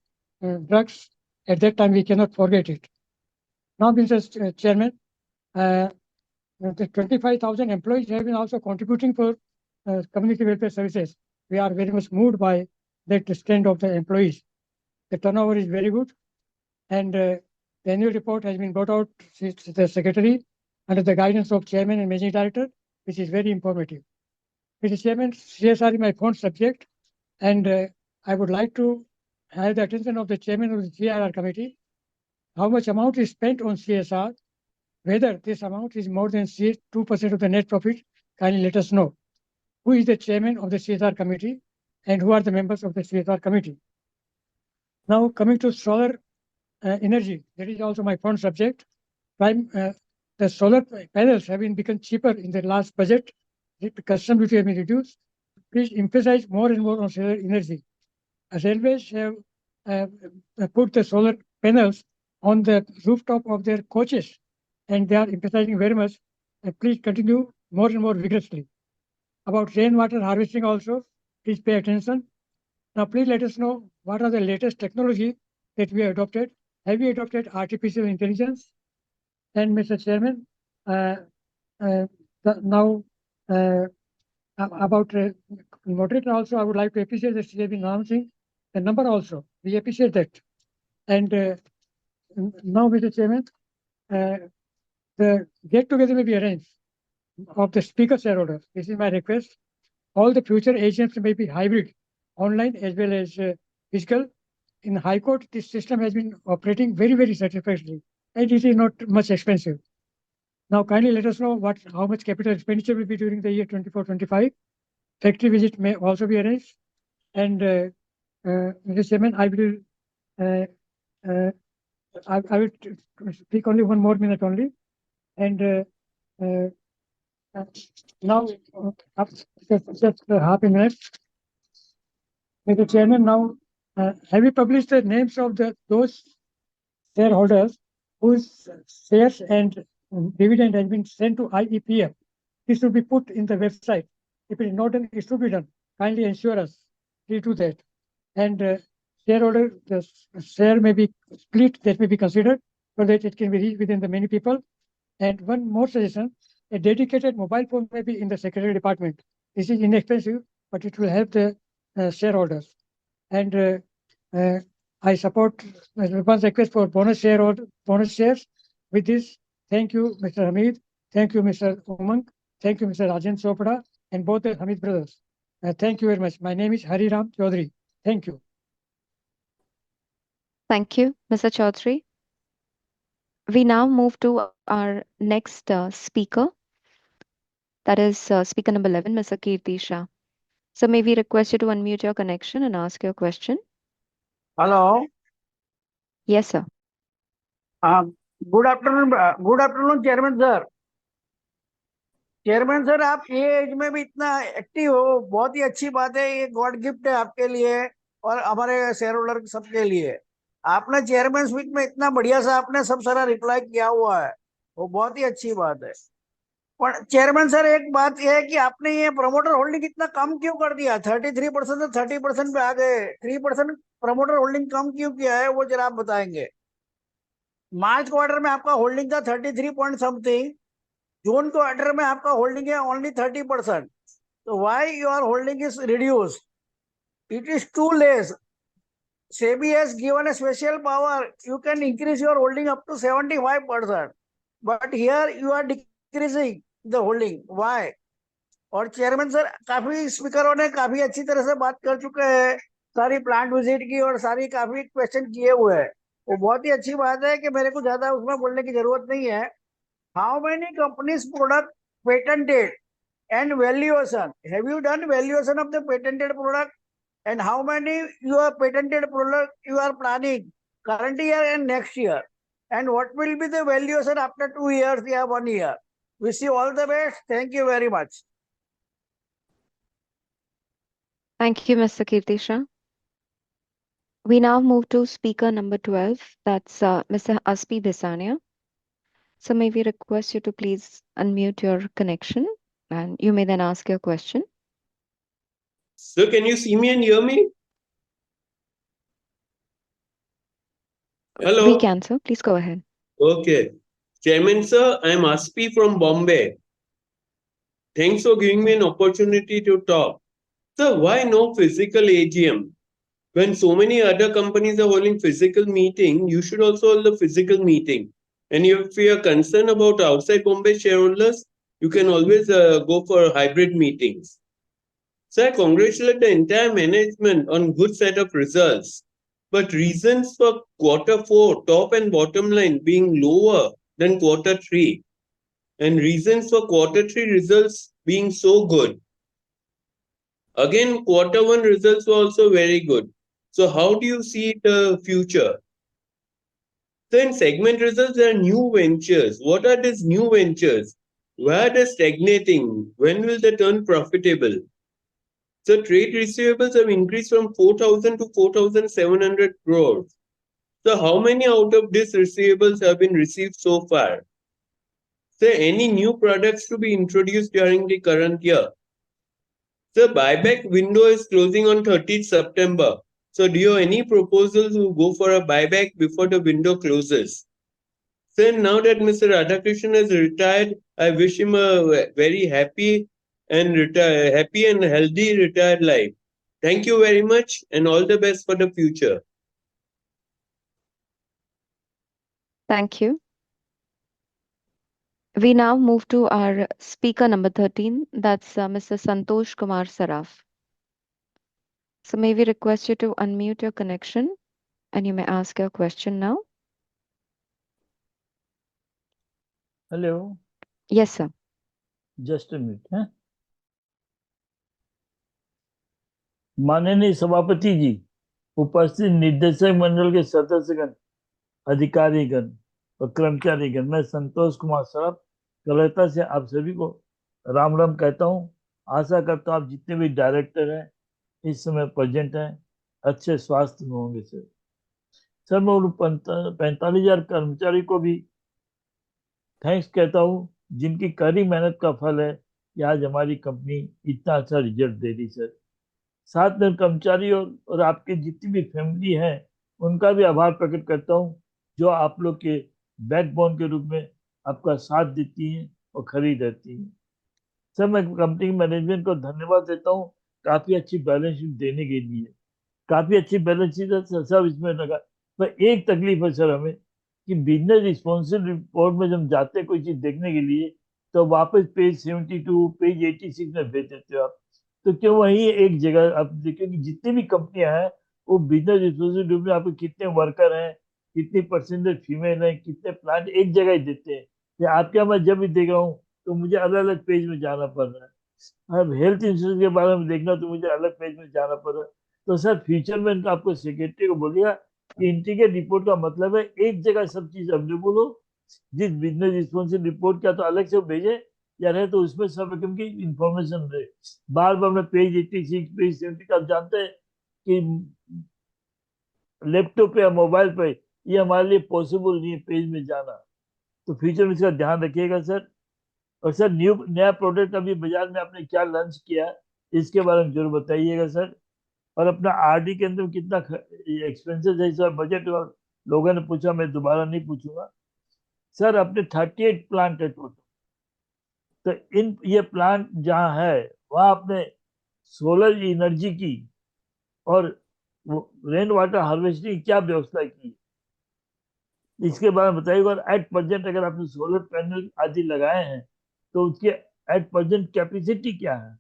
drugs. At that time, we cannot forget it. Now, Mr. Chairman, the 25,000 employees have been also contributing for community welfare services. We are very much moved by that stand of the employees. The turnover is very good, and the annual report has been brought out to the secretary under the guidance of chairman and managing director. which is very informative. Mr. Chairman, CSR is my fond subject, and I would like to have the attention of the chairman of the CRR committee. How much amount is spent on CSR? Whether this amount is more than 2% of the net profit, kindly let us know. Who is the chairman of the CSR committee and who are the members of the CSR committee? Now coming to solar energy, that is also my fond subject. The solar panels have been become cheaper in the last budget. The custom duty has been reduced. Please emphasize more and more on solar energy. Railways have put the solar panels on the rooftop of their coaches, and they are emphasizing very much. Please continue more and more vigorously. About rainwater harvesting also, please pay attention. Now, please let us know what are the latest technology that we have adopted. Have we adopted artificial intelligence? And Mr. Chairman, about moderator also, I would like to appreciate that she has been announcing the number also. We appreciate that. And now, Mr. Chairman, the get-together may be arranged of the speaker shareholders. This is my request. All the future AGMs may be hybrid, online as well as physical. In High Court, this system has been operating very, very satisfactorily, and it is not much expensive. Now, kindly let us know how much capital expenditure will be during the year 24-25. Factory visit may also be arranged. And Mr. Chairman, I will speak only 1 more minute only. And now, just half a minute. Mr. Chairman, now have you published the names of those shareholders whose shares and dividend has been sent to IEPF? This should be put in the website. If it is not done, it should be done. Kindly ensure us. Please do that. And shareholder, the share may be split, that may be considered, so that it can be reached within the many people. And one more suggestion, a dedicated mobile phone may be in the secretary department. This is inexpensive, but it will help the shareholders. And I support Rupan's request for bonus shares. With this, thank you, Mr. Hamid. Thank you, Mr. Umang. Thank you, Mr. Rajan Chopra, and both the Hamid brothers. Thank you very much. My name is Hari Ram Chaudhary. Thank you. Thank you, Mr. Chaudhary. We now move to our next speaker. That is speaker number 11, Mr. Kirti Shah. So may we request you to unmute your connection and ask your question? Hello. Yes, sir. Good afternoon, Chairman sir. Chairman sir, आप ये as में भी इतना active हो, बहुत ही अच्छी बात है। ये गॉड गिफ्ट है आपके लिए और हमारे शेयर होल्डर सबके लिए। आपने चेयरमैन स्पीच में इतना बढ़िया सा आपने सब सारा रिप्लाई किया हुआ है, वो बहुत ही अच्छी बात है। पर चेयरमैन सर, एक बात ये है कि आपने ये प्रमोटर होल्डिंग इतना कम क्यों कर दिया? 33% से 30% पे आ गए। 3% प्रमोटर होल्डिंग कम क्यों किया है, वो जरा आप बताएंगे। मार्च क्वार्टर में आपका होल्डिंग था 33 पॉइंट समथिंग, जून क्वार्टर में आपका होल्डिंग है ओनली 30%। तो why your holding is reduced? It is too less. SEBI has given a special power, you can increase your holding up to 75%, but here you are decreasing the holding. Why? और chairman sir, काफी स्पीकरों ने काफी अच्छी तरह से बात कर चुके हैं, सारी प्लांट विजिट की और सारी काफी क्वेश्चन किए हुए हैं। वो बहुत ही अच्छी बात है कि मेरे को ज्यादा उसमें बोलने की जरूरत नहीं है। How many companies product patented and valuation? Have you done valuation of the patented product? And how many your patented product you are planning current year and next year? And what will be the valuation after 2 years or 1 year? Wish you all the best. Thank you very much. Thank you, Mr. Kirti Shah. We now move to speaker number 12. That's Mr. Aspi Bisania. So may we request you to please unmute your connection and you may then ask your question. Sir, can you see me and hear me? Hello. We can, sir. Please go ahead. Okay. Chairman, sir, I am Aspi from Bombay. Thanks for giving me an opportunity to talk. Sir, why no physical AGM? When so many other companies are holding physical meeting, you should also hold a physical meeting. And if you are concerned about outside Bombay shareholders, you can always go for hybrid meetings. So I congratulate the entire management on good set of results. But reasons for Q4 top and bottom line being lower than Q3 and reasons for Q3 results being so good. Again, Q1 results were also very good. So how do you see the future? So in segment results, there are new ventures. What are these new ventures? Why are they stagnating? When will they turn profitable? So trade receivables have increased from 4,000 to 4,700 crores. So how many out of these receivables have been received so far? So any new products to be introduced during the current year? The buyback window is closing on 30th September. So do you have any proposals to go for a buyback before the window closes? So now that Mr. Radhakrishnan has retired, I wish him a very happy and healthy retired life. Thank you very much and all the best for the future. Thank you. We now move to our speaker number 13, that's Mr. Santosh Kumar Saraf. So may we request you to unmute your connection and you may ask your question now. Hello, Yes, sir. just a minute. हैं? माननीय सभापति जी, उपस्थित निदेशक मंडल के सदस्यगण, अधिकारीगण और कर्मचारीगण, मैं संतोष कुमार सराफ कलकत्ता से आप सभी को राम राम कहता हूं। आशा करता हूं आप जितने भी डायरेक्टर हैं इस समय प्रेजेंट हैं, अच्छे स्वास्थ्य में होंगे सर। सर मैं उन 45,000 कर्मचारी को भी थैंक्स कहता हूं जिनकी कड़ी मेहनत का फल है कि आज हमारी कंपनी इतना अच्छा रिजल्ट दे रही सर। साथ में कर्मचारी और आपके जितनी भी फैमिली है उनका भी आभार प्रकट करता हूं जो आप लोग के बैकबोन के रूप में आपका साथ देती हैं और खड़ी रहती हैं। सर मैं कंपनी मैनेजमेंट को धन्यवाद देता हूं काफी अच्छी बैलेंस शीट देने के लिए। काफी अच्छी बैलेंस शीट है सर, सब इसमें लगा। पर एक तकलीफ है सर हमें कि बिजनेस रिस्पॉन्सिबिलिटी रिपोर्ट में जब जाते हैं कोई चीज देखने के लिए तो वापस पेज 72 पेज 86 में भेज देते हो आप। तो क्यों वही एक जगह आप देखिए कि जितनी भी कंपनियां हैं वो बिजनेस रिस्पॉन्सिबिलिटी में आपके कितने वर्कर हैं, कितनी परसेंटेज फीमेल है, कितने प्लांट एक जगह ही देते हैं। या आपके यहाँ मैं जब भी देख रहा हूँ तो मुझे अलग अलग पेज में जाना पड़ रहा है। अब हेल्थ इंश्योरेंस के बारे में देखना तो मुझे अलग पेज में जाना पड़ रहा है। तो सर फ्यूचर में इनका आपको सेक्रेटरी को बोलिएगा कि इंटीग्रेटेड रिपोर्ट का मतलब है एक जगह सब चीज अवेलेबल हो। जिस बिजनेस रिस्पॉन्सिबिलिटी रिपोर्ट का तो अलग से भेजे या रहे तो उसमें सब रकम की इंफॉर्मेशन रहे। बार बार मैं पेज 86 पेज 70 का जानते हैं कि लैपटॉप पे या मोबाइल पे ये हमारे लिए पॉसिबल नहीं है पेज में जाना। तो फ्यूचर में इसका ध्यान रखिएगा सर। और सर नया प्रोडक्ट अभी बाजार में आपने क्या लॉन्च किया इसके बारे में जरूर बताइएगा सर। और अपना आरडी के अंदर कितना एक्सपेंसेस है सर, बजट लोगों ने पूछा, मैं दोबारा नहीं पूछूंगा सर। अपने 38 प्लांट है टोटल, तो इन ये प्लांट जहाँ है वहाँ आपने सोलर एनर्जी की और रेन वाटर हार्वेस्टिंग की क्या व्यवस्था की इसके बारे में बताइएगा। और एट प्रेजेंट अगर आपने सोलर पैनल आदि लगाए हैं तो उसके एट प्रेजेंट कैपेसिटी क्या है,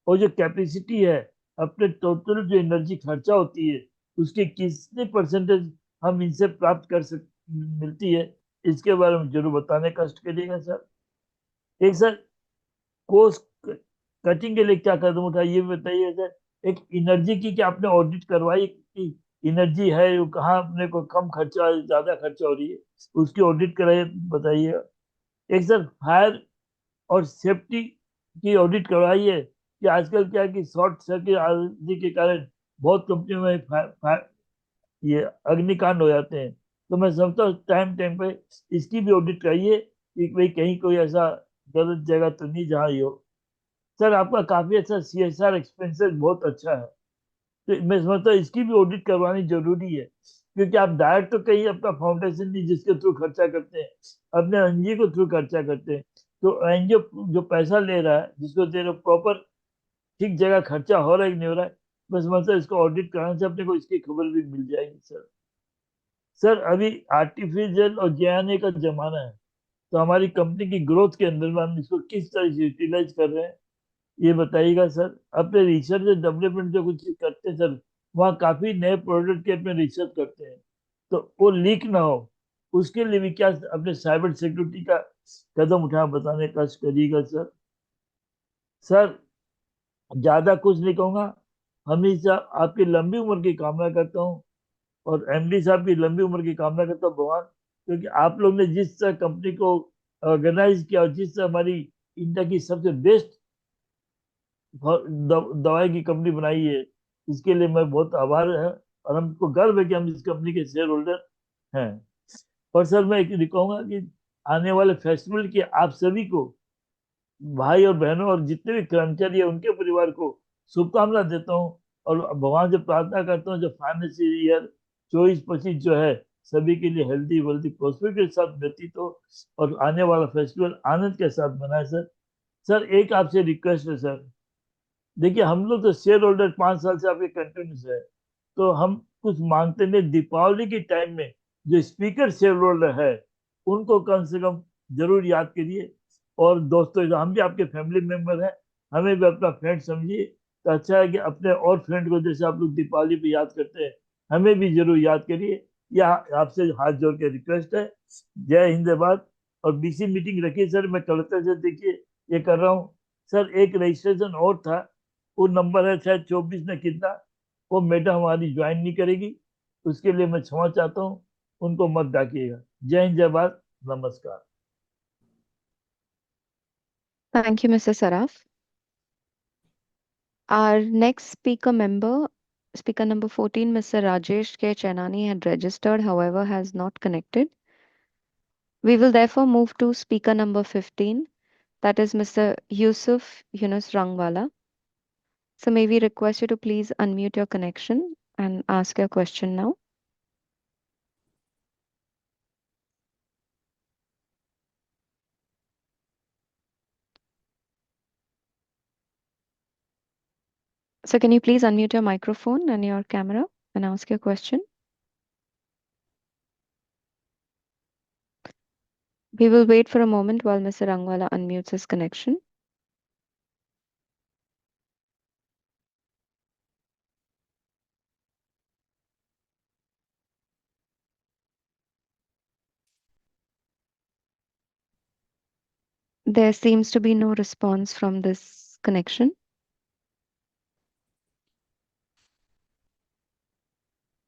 और जो कैपेसिटी है अपने टोटल जो एनर्जी खर्चा होती है उसके कितने परसेंटेज हम इनसे प्राप्त कर मिलती है इसके बारे में जरूर बताने का कष्ट करिएगा सर। एक सर कोस्ट कटिंग के लिए क्या कदम उठाए ये बताइए सर। एक एनर्जी की क्या आपने ऑडिट करवाई कि एनर्जी है वो कहाँ अपने को कम खर्चा ज्यादा खर्चा हो रही है उसकी ऑडिट कराइए बताइए। एक सर फायर और सेफ्टी की ऑडिट करवाई है कि आजकल क्या है कि शॉर्ट सर्किट आदि के कारण बहुत कंपनियों में ये अग्निकांड हो जाते हैं। तो मैं समझता हूँ टाइम टाइम पे इसकी भी ऑडिट कराइए कि भाई कहीं कोई ऐसा गलत जगह तो नहीं जहाँ ही हो। सर आपका काफी अच्छा CSR एक्सपेंसेस बहुत अच्छा है, तो मैं समझता हूँ इसकी भी ऑडिट करवानी जरूरी है क्योंकि आप डायरेक्ट तो कहीं अपना फाउंडेशन नहीं जिसके थ्रू खर्चा करते हैं, अपने एनजीओ के थ्रू खर्चा करते हैं। तो एनजीओ जो पैसा ले रहा है जिसको दे रहे प्रॉपर ठीक जगह खर्चा हो रहा है कि नहीं हो रहा है, मैं समझता हूँ इसको ऑडिट कराने से अपने को इसकी खबर भी मिल जाएगी सर। सर अभी आर्टिफिशियल और JNA का जमाना है, तो हमारी कंपनी की ग्रोथ के अंदर में हम इसको किस तरह से यूटिलाइज कर रहे हैं ये बताइएगा सर। अपने रिसर्च एंड डेवलपमेंट जो कुछ करते हैं सर, वहाँ काफी नए प्रोडक्ट के अपने रिसर्च करते हैं, तो वो लीक ना हो उसके लिए भी क्या अपने साइबर सिक्योरिटी का कदम उठा बताने का करिएगा सर। सर ज्यादा कुछ नहीं कहूंगा, हमेशा आपकी लंबी उम्र की कामना करता हूँ और एमडी साहब की लंबी उम्र की कामना करता हूँ भगवान, क्योंकि आप लोग ने जिस तरह कंपनी को ऑर्गेनाइज किया और जिस तरह हमारी इंडिया की सबसे बेस्ट दवाई की कंपनी बनाई है, इसके लिए मैं बहुत आभार है और हमको गर्व है कि हम इस कंपनी के शेयर होल्डर हैं। और सर मैं एक कहूंगा कि आने वाले फेस्टिवल की आप सभी को, भाई और बहनों और जितने भी कर्मचारी है उनके परिवार को शुभकामना देता हूँ और भगवान से प्रार्थना करता हूँ जो फाइनेंशियल ईयर 24-25 जो है सभी के लिए हेल्दी वेल्दी प्रॉस्पेरिटी के साथ व्यतीत हो और आने वाला फेस्टिवल आनंद के साथ मनाए सर। सर एक आपसे रिक्वेस्ट है सर, देखिए हम लोग तो शेयर होल्डर 5 साल से आपके कंटिन्यूस है, तो हम कुछ मांगते नहीं, दीपावली के टाइम में जो स्पीकर शेयर होल्डर है उनको कम से कम जरूर याद करिए। और दोस्तों हम भी आपके फैमिली मेंबर हैं, हमें भी अपना फ्रेंड समझिए, तो अच्छा है कि अपने और फ्रेंड को जैसे आप लोग दीपावली पे याद करते हैं हमें भी जरूर याद करिए। यह आपसे हाथ जोड़ के रिक्वेस्ट है। जय हिंद जय भारत। और बीसी मीटिंग रखिए सर, मैं कलकत्ता से देखिए ये कर रहा हूँ सर। एक रजिस्ट्रेशन और था, वो नंबर है शायद 24 ने कितना, वो मैडम हमारी ज्वाइन नहीं करेगी, उसके लिए मैं क्षमा चाहता हूँ, उनको मत डाकिएगा। जय हिंद जय भारत, नमस्कार। Thank you, Mr. Saraf. Our next speaker member, speaker number 14, Mr. Rajesh K. Chenani had registered, however, has not connected. We will therefore move to speaker number 15, that is Mr. Yusuf Yunus Rangwala. So may we request you to please unmute your connection and ask your question now. So can you please unmute your microphone and your camera and ask your question? We will wait for a moment while Mr. Rangwala unmutes his connection. There seems to be no response from this connection.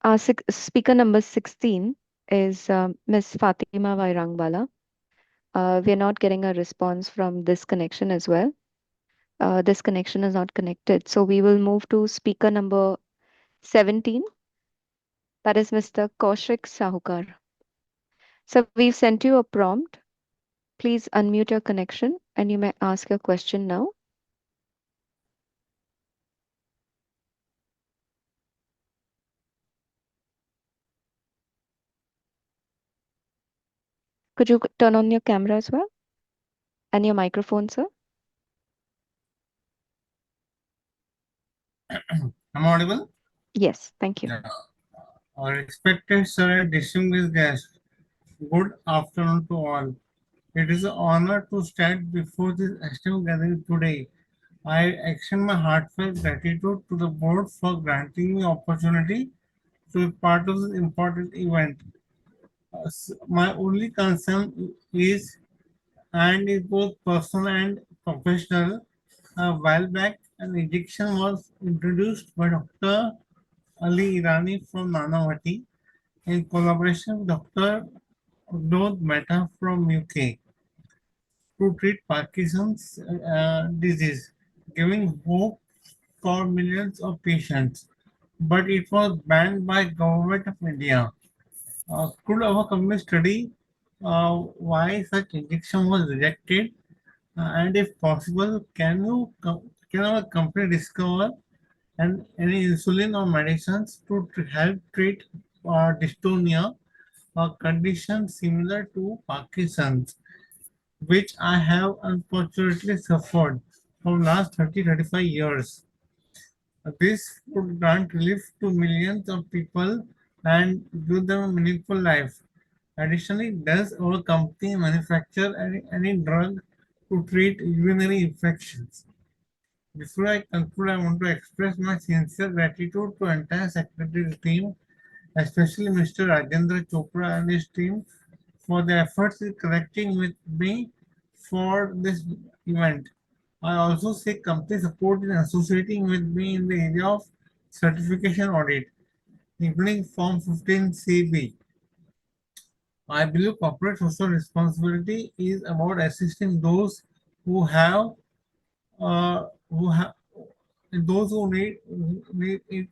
Our speaker number 16 is Ms. Fatima Vairangwala. We are not getting a response from this connection as well. This connection is not connected. So we will move to speaker number 17. That is Mr. Kaushik Sahukar. So we've sent you a prompt. Please unmute your connection and you may ask your question now. Could you turn on your camera as well? And your microphone, sir? Am I audible? Yes, thank you. Yeah. Our respected sir and distinguished guests, good afternoon to all. It is an honor to stand before this esteemed gathering today. I extend my heartfelt gratitude to the board for granting me opportunity to be part of this important event. My only concern is, and is both personal and professional. A while back, an injection was introduced by Dr. Ali Irani from Nanavati in collaboration with Dr. Vinod Mehta from UK to treat Parkinson's disease, giving hope for millions of patients. But it was banned by Government of India. Could our company study why such injection was rejected? And if possible, can our company discover and any insulin or medicines to help treat dystonia, a condition similar to Parkinson's, which I have unfortunately suffered from last 30-35 years. This would grant relief to millions of people and give them a meaningful life. Additionally, does our company manufacture any drug to treat urinary infections? Before I conclude, I want to express my sincere gratitude to entire secretary team, especially Mr. Rajendra Chopra and his team, for their efforts in connecting with me for this event. I also seek company support in associating with me in the area of certification audit, including Form 15CB. I believe corporate social responsibility is about assisting those who have who have those who need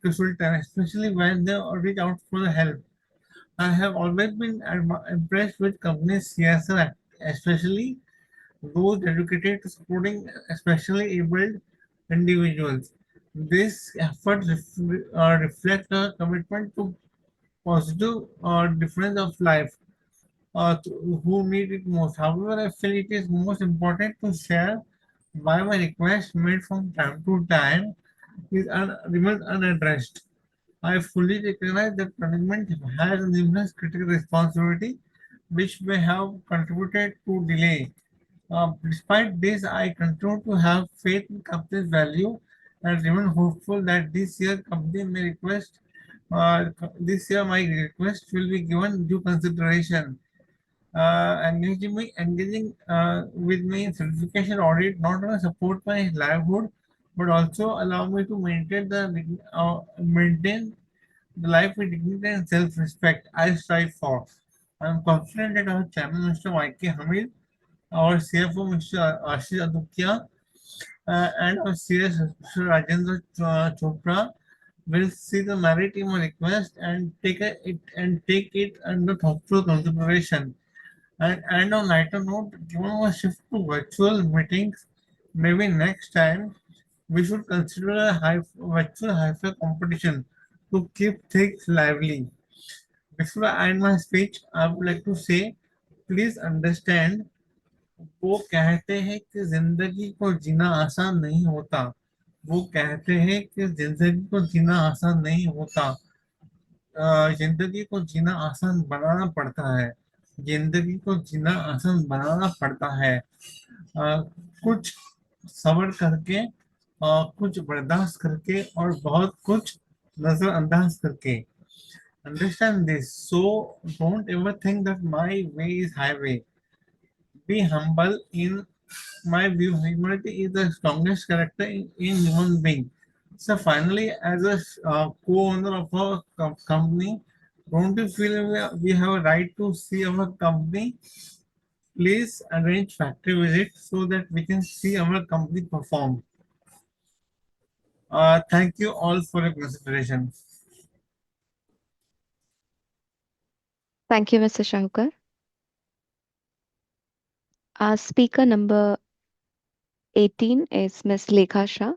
consultant, especially when they reach out for the help. I have always been impressed with companies' CSR, especially those dedicated to supporting especially abled individuals. This effort reflects a commitment to positive difference of life who need it most. However, I feel it is most important to share why my request made from time to time remains unaddressed. I fully recognize that management has an immense critical responsibility which may have contributed to delay. Despite this, I continue to have faith in company's value and remain hopeful that this year my request will be given due consideration. Engaging with me in certification audit not only support my livelihood but also allow me to maintain the life with dignity and self-respect I strive for. I am confident that our chairman, Mr. Y.K. Hamid, our CFO, Mr. Ashish Adukia, and our CS, Mr. Rajendra Chopra, will see the merit in my request and take it under thoughtful consideration. And on lighter note, given our shift to virtual meetings, maybe next time we should consider a virtual hi-fi competition to keep things lively. Before I end my speech, I would like to say, please understand, वो कहते हैं कि जिंदगी को जीना आसान नहीं होता. वो कहते हैं कि जिंदगी को जीना आसान नहीं होता. जिंदगी को जीना आसान बनाना पड़ता है. जिंदगी को जीना आसान बनाना पड़ता है. कुछ सब्र करके, कुछ बर्दाश्त करके और बहुत कुछ नजरअंदाज करके. Understand this. So don't ever think that my way is highway. Be humble. In my view, humility is the strongest character in human being. So finally, as a co-owner of a company, don't you feel we have a right to see our company? Please arrange factory visit so that we can see our company perform. Thank you all for your consideration. Thank you, Mr. Shankar. Our speaker number 18 is Ms. Lekha Shah.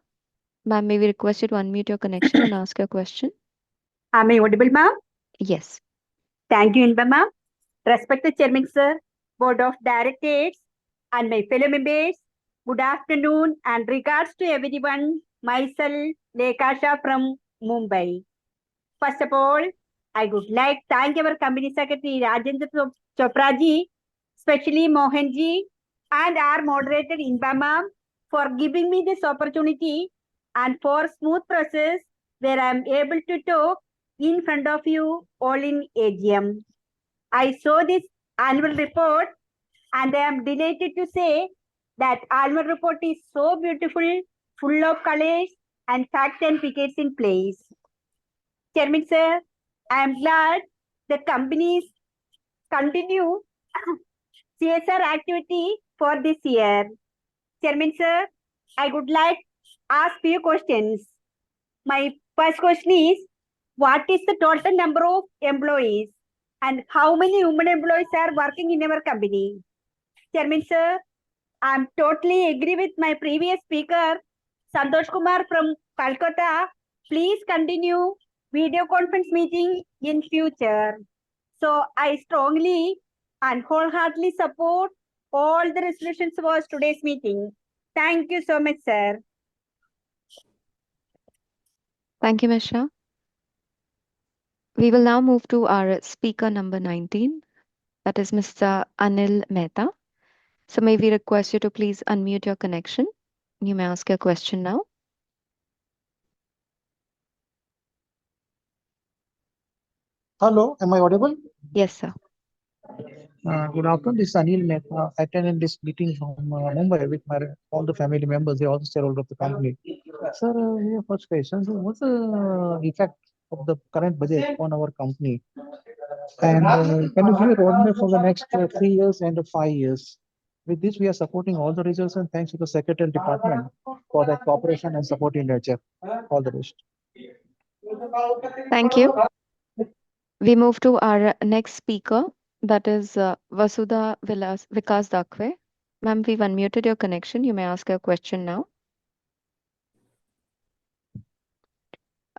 Ma'am, may we request you to unmute your connection and ask your question? Am I audible, ma'am? Yes. Thank you, Inba, ma'am. Respected Chairman, sir, Board of Directors, and my fellow members, good afternoon and regards to everyone. Myself, Lekha Shah from Mumbai. First of all, I would like to thank our Company Secretary Rajendra Chopra ji, especially Mohan ji, and our moderator Inba ma'am for giving me this opportunity and for smooth process where I am able to talk in front of you all in AGM. I saw this annual report and I am delighted to say that annual report is so beautiful, full of colors and facts and figures in place. Chairman sir, I am glad that companies continue CSR activity for this year. Chairman sir, I would like to ask few questions. My first question is, what is the total number of employees and how many women employees are working in our company? Chairman sir, I am totally agree with my previous speaker, Santosh Kumar from Kolkata. Please continue video conference meeting in future. So I strongly and wholeheartedly support all the resolutions for today's meeting. Thank you so much, sir. Thank you, Ms. Shah. We will now move to our speaker number 19, that is Mr. Anil Mehta. So may we request you to please unmute your connection. You may ask your question now. Hello, am I audible? Yes, sir. Good afternoon. This is Anil Mehta. I attended this meeting from Mumbai with all the family members. They are also shareholders of the company. Sir, we have first question. So what's the effect of the current budget on our company? And can you give a roadmap for the next 3 years and 5 years? With this, we are supporting all the results, and thanks to the Secretarial Department for their cooperation and supporting nature. All the best. Thank you. We move to our next speaker, that is Vasudha Vikas Dakwe. Ma'am, we've unmuted your connection. You may ask your question now.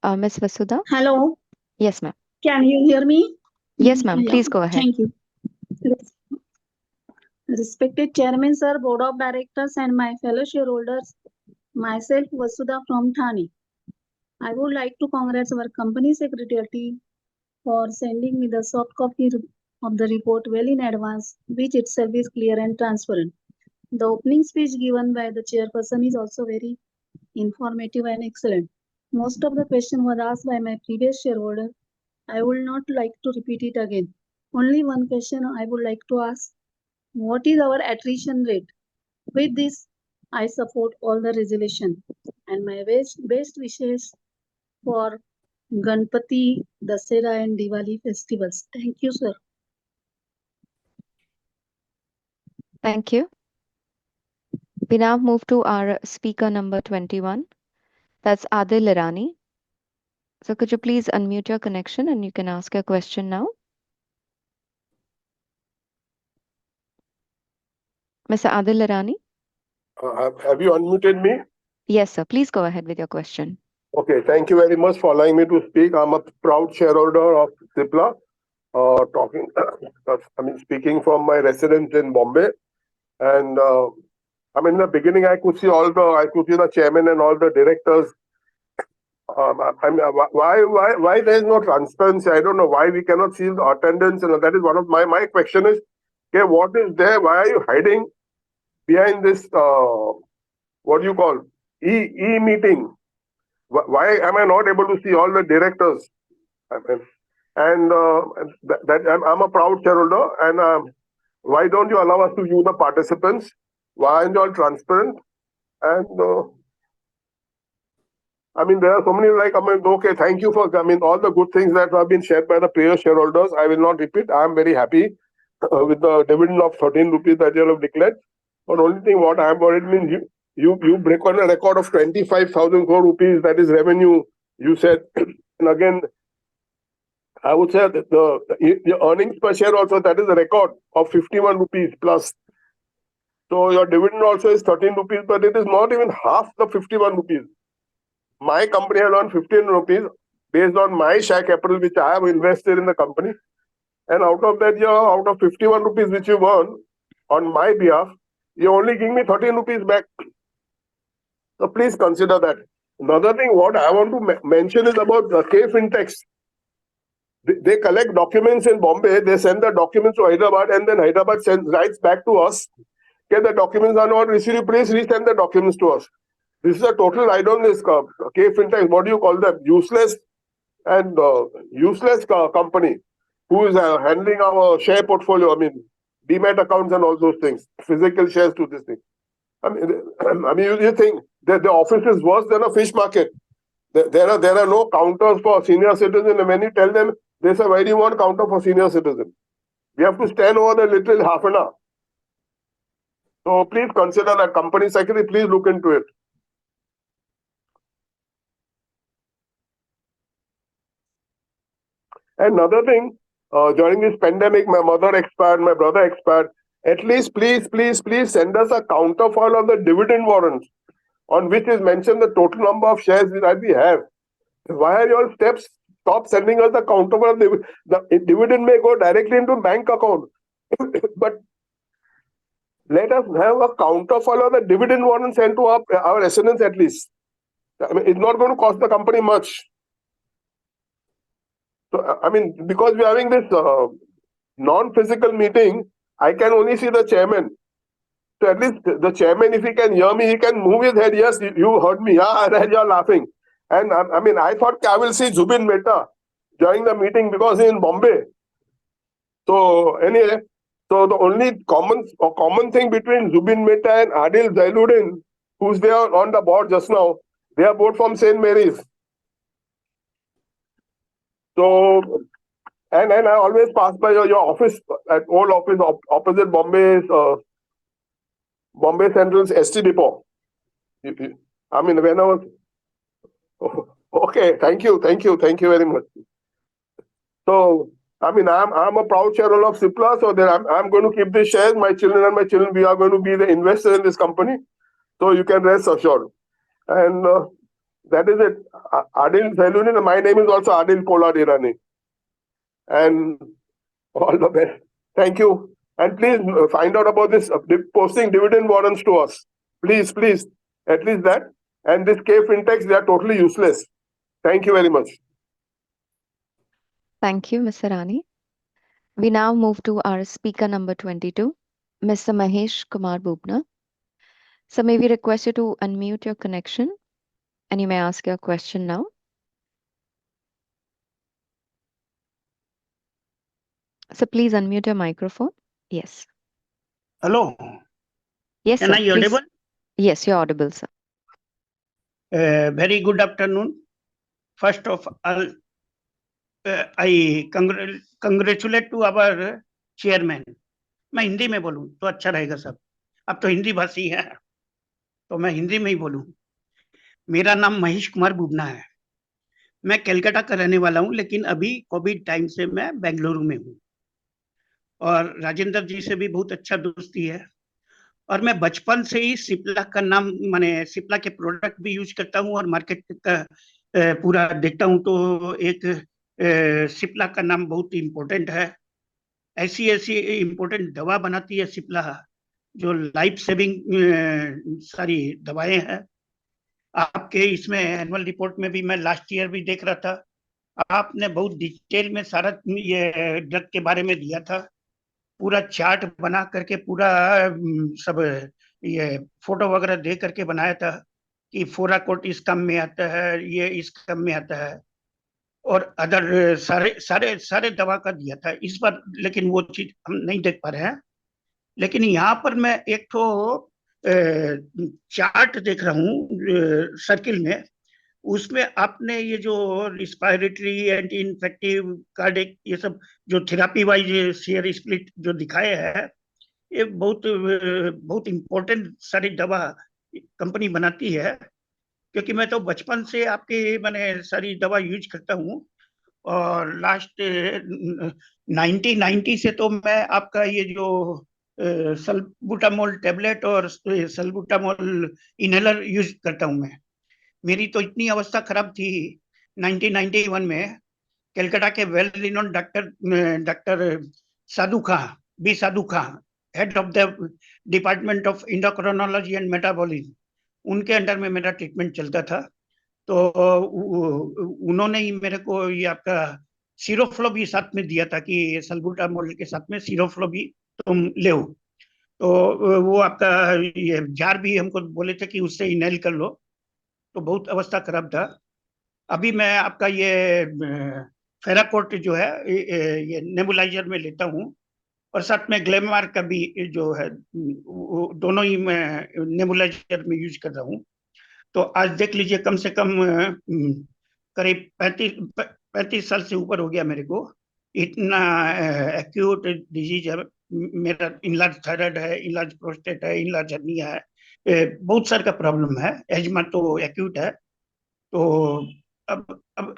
Ms. Vasudha? Hello, Yes, ma'am. can you hear me? Yes, ma'am. Yeah, Please go ahead. thank you. Respected Chairman, Sir, Board of Directors, and my fellow shareholders, myself Vasudha from Thane. I would like to congratulate our company secretary team for sending me the soft copy of the report well in advance, which itself is clear and transparent. The opening speech given by the chairperson is also very informative and excellent. Most of the question was asked by my previous shareholder. I would not like to repeat it again. Only one question I would like to ask. What is our attrition rate? With this, I support all the resolution and my best wishes for Ganpati, Dasera and Diwali festivals. Thank you, sir. Thank you. We now move to our speaker number 21. That's Adil Irani. So could you please unmute your connection and you can ask your question now. Mr. Adil Irani? Have you unmuted me? Yes, sir. Please go ahead with your question. Okay, thank you very much for allowing me to speak. I'm a proud shareholder of Cipla. Speaking from my residence in Bombay. And in the beginning, I could see the chairman and all the directors. Why there is no transparency? I don't know why we cannot see the attendance. And that is one of my question is, okay, what is there? Why are you hiding behind this, what do you call, e-meeting? Why am I not able to see all the directors? I'm a proud shareholder, and why don't you allow us to view the participants? Why aren't you all transparent? And there are so many okay, thank you for all the good things that have been shared by the previous shareholders. I will not repeat. I am very happy with the dividend of 13 rupees that you have declared. But only thing what I am worried means you break on a record of 25,000 crore rupees, that is revenue, you said. And again, I would say that the earnings per share also, that is a record of 51 rupees plus. So your dividend also is 13 rupees, but it is not even half the 51 rupees. My company has earned 15 rupees based on my share capital, which I have invested in the company. And out of that, out of 51 rupees which you earn on my behalf, you only give me 13 rupees back. So please consider that. Another thing, what I want to mention is about the K-Fintechs. They collect documents in Bombay, they send the documents to Hyderabad, and then Hyderabad writes back to us, okay, the documents are not received, please resend the documents to us. This is a total ride on this K-Fintech, what do you call them? Useless and useless company who is handling our share portfolio, Demat accounts and all those things, physical shares to this thing. You think that the office is worse than a fish market? There are no counters for senior citizens, and when you tell them, they say, why do you want counter for senior citizen? We have to stand over the little half an hour. So please consider that. Company secretary, please look into it. Another thing, during this pandemic, my mother expired, my brother expired. At least, please send us a counterfoil of the dividend warrants on which is mentioned the total number of shares that we have. Why are your steps? Stop sending us the counterfoil. The dividend may go directly into bank account, but let us have a counterfoil of the dividend warrant sent to our residents at least. It's not going to cost the company much. So, because we're having this non-physical meeting, I can only see the chairman. So at least the chairman, if he can hear me, he can move his head. Yes, you heard me. Yeah, and you're laughing. And I mean, I thought I will see Zubin Mehta during the meeting because he's in Bombay. So anyway, so the only common thing between Zubin Mehta and Adil Zainuddin, who's there on the board just now, they are both from St. Mary's. So, and I always pass by your office, at old office opposite Bombay's Bombay Central's ST Depot. I mean, when I was okay, thank you very much. So, I mean, I'm a proud shareholder of Cipla, so then I'm going to keep the shares. My children, we are going to be the investors in this company. So you can rest assured. And that is it. Adil Zainuddin, my name is also Adil Pollard Irani. And all the best. Thank you. And please find out about this posting dividend warrants to us. Please, at least that. And this K Fintechs, they are totally useless. Thank you very much. Thank you, Mr. Rani. We now move to our speaker number 22, Mr. Mahesh Kumar Bubna. So may we request you to unmute your connection and you may ask your question now. So please unmute your microphone. Yes. Hello. Yes, Can sir. I Please. audible? Yes, you're audible, sir. Very good afternoon. First of all, I congratulate to our chairman. मैं हिंदी में बोलूं तो अच्छा रहेगा सब. अब तो हिंदी भाषी है तो मैं हिंदी में ही बोलूं. मेरा नाम महेश कुमार बुबना है. मैं कलकत्ता का रहने वाला हूं, लेकिन अभी कोविड टाइम से मैं बेंगलुरु में हूं. और राजेंद्र जी से भी बहुत अच्छा दोस्ती है. और मैं बचपन से ही सिप्ला का नाम, माने सिप्ला के प्रोडक्ट भी यूज करता हूं और मार्केट का पूरा देखता हूं. तो एक सिप्ला का नाम बहुत इम्पोर्टेंट है. ऐसी इम्पोर्टेंट दवा बनाती है सिप्ला, जो लाइफ सेविंग सारी दवाएं हैं. आपके इसमें एनुअल रिपोर्ट में भी मैं लास्ट ईयर भी देख रहा था, आपने बहुत डिटेल में सारा ये ड्रग के बारे में दिया था. पूरा चार्ट बना करके पूरा सब ये फोटो वगैरह दे करके बनाया था कि फोराकोट इस काम में आता है, ये इस काम में आता है, और अदर सारे दवा का दिया था इस बार. लेकिन वो चीज हम नहीं देख पा रहे हैं. लेकिन यहाँ पर मैं एक तो चार्ट देख रहा हूँ सर्किल में. उसमें आपने ये जो रिस्पायरेटरी, एंटी इन्फेक्टिव, कार्डिक, ये सब जो थेरापी वाइज शेयर स्प्लिट जो दिखाए हैं, ये बहुत इम्पोर्टेंट सारी दवा कंपनी बनाती है. क्योंकि मैं तो बचपन से आपके मैंने सारी दवा यूज करता हूँ. और लास्ट 1990 से तो मैं आपका ये जो सल्बुटामोल टेबलेट और सल्बुटामोल इनहेलर यूज करता हूँ मैं. मेरी तो इतनी अवस्था खराब थी 1991 में. कलकत्ता के well renowned doctor Sadhu Khan, head of the department of endocrinology and metabolism, उनके अंडर में मेरा ट्रीटमेंट चलता था. तो उन्होंने ही मेरे को ये आपका सीरोफ्लो भी साथ में दिया था कि सल्बुटामोल के साथ में सीरोफ्लो भी तुम ले. तो वो आपका ये जार भी हमको बोले थे कि उससे इनहेल कर लो. तो बहुत अवस्था खराब था. अभी मैं आपका ये फेराकोट जो है ये नेबुलाइजर में लेता हूँ, और साथ में ग्लेमार का भी जो है, दोनों ही मैं नेबुलाइजर में यूज कर रहा हूँ. तो आज देख लीजिए, कम से कम करीब 35 साल से ऊपर हो गया मेरे को. इतना एक्यूट डिजीज है. मेरा इनलार्ज थायराइड है, इनलार्ज प्रोस्टेट है, इनलार्ज हर्निया है, बहुत सारे का प्रॉब्लम है. एजमा तो एक्यूट है. तो अब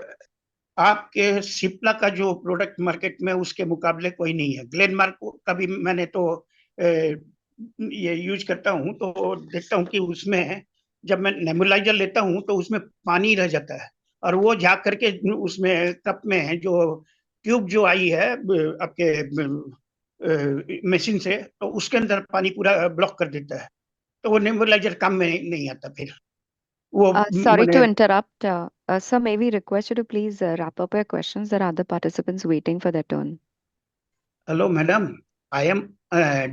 आपके सिप्ला का जो प्रोडक्ट मार्केट में उसके मुकाबले कोई नहीं है. ग्लेनमार्क का भी मैंने तो ये यूज करता हूँ, तो देखता हूँ कि उसमें जब मैं नेबुलाइजर लेता हूँ तो उसमें पानी रह जाता है, और वो जा करके उसमें कप में जो ट्यूब जो आई है आपके मशीन से, तो उसके अंदर पानी पूरा ब्लॉक कर देता है. तो वो नेबुलाइजर काम में नहीं आता फिर. Sorry to interrupt. Sir, may we request you to please wrap up your questions? There are other participants waiting for their turn. Hello, madam. I am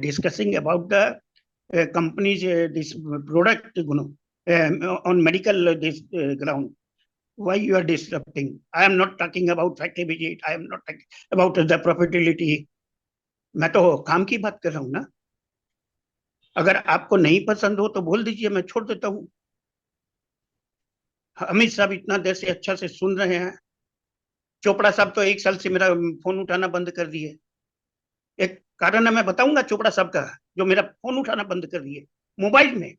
discussing about the company's this product, on medical this ground. Why you are disrupting? I am not talking about factory visit. I am not talking about the profitability. मैं तो काम की बात कर रहा हूँ ना. अगर आपको नहीं पसंद हो तो बोल दीजिए, मैं छोड़ देता हूँ. अमित साहब इतना देर से अच्छा से सुन रहे हैं. चोपड़ा साहब तो 1 साल से मेरा फोन उठाना बंद कर दिए. एक कारण है, मैं बताऊंगा चोपड़ा साहब का, जो मेरा फोन उठाना बंद कर दिए मोबाइल में.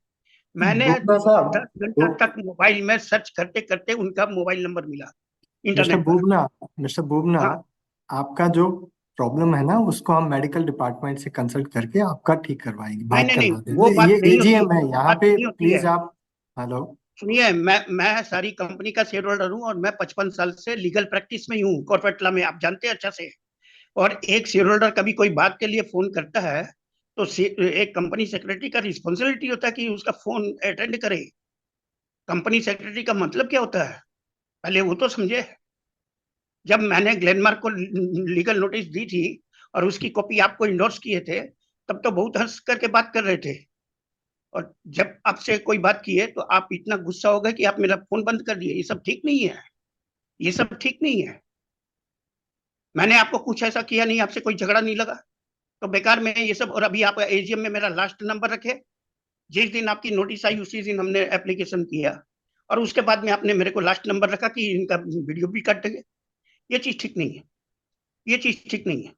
मैंने बुबना साहब 10 घंटा तक मोबाइल में सर्च करते करते उनका मोबाइल नंबर मिला मिस्टर इंटरनेट पर. बुबना मिस्टर बुबना हाँ. आपका जो प्रॉब्लम है ना उसको हम मेडिकल डिपार्टमेंट से कंसल्ट करके आपका ठीक करवाएंगे, नहीं बात नहीं नहीं, करवा वो देंगे। बात ये नहीं होती, एजीएम है वो यहाँ बात पे, नहीं होती प्लीज है. आप हेलो सुनिए, मैं सारी कंपनी का शेयर होल्डर हूँ और मैं 55 साल से लीगल प्रैक्टिस में ही हूँ, कॉर्पोरेट लॉ में, आप जानते हैं अच्छा से. और एक शेयर होल्डर कभी कोई बात के लिए फोन करता है तो एक कंपनी सेक्रेटरी का रिस्पॉन्सिबिलिटी होता है कि उसका फोन अटेंड करे. कंपनी सेक्रेटरी का मतलब क्या होता है, पहले वो तो समझे. जब मैंने ग्लेनमार्क को लीगल नोटिस दी थी और उसकी कॉपी आपको इंडोर्स किए थे, तब तो बहुत हंस करके बात कर रहे थे. और जब आपसे कोई बात की है तो आप इतना गुस्सा हो गए कि आप मेरा फोन बंद कर दिए. ये सब ठीक नहीं है, ये सब ठीक नहीं है. मैंने आपको कुछ ऐसा किया नहीं, आपसे कोई झगड़ा नहीं लगा, तो बेकार में ये सब. और अभी आप एजीएम में मेरा लास्ट नंबर रखे. जिस दिन आपकी नोटिस आई उसी दिन हमने एप्लीकेशन किया, और उसके बाद में आपने मेरे को लास्ट नंबर रखा कि इनका वीडियो भी काट देंगे. ये चीज ठीक नहीं है, ये चीज ठीक नहीं है.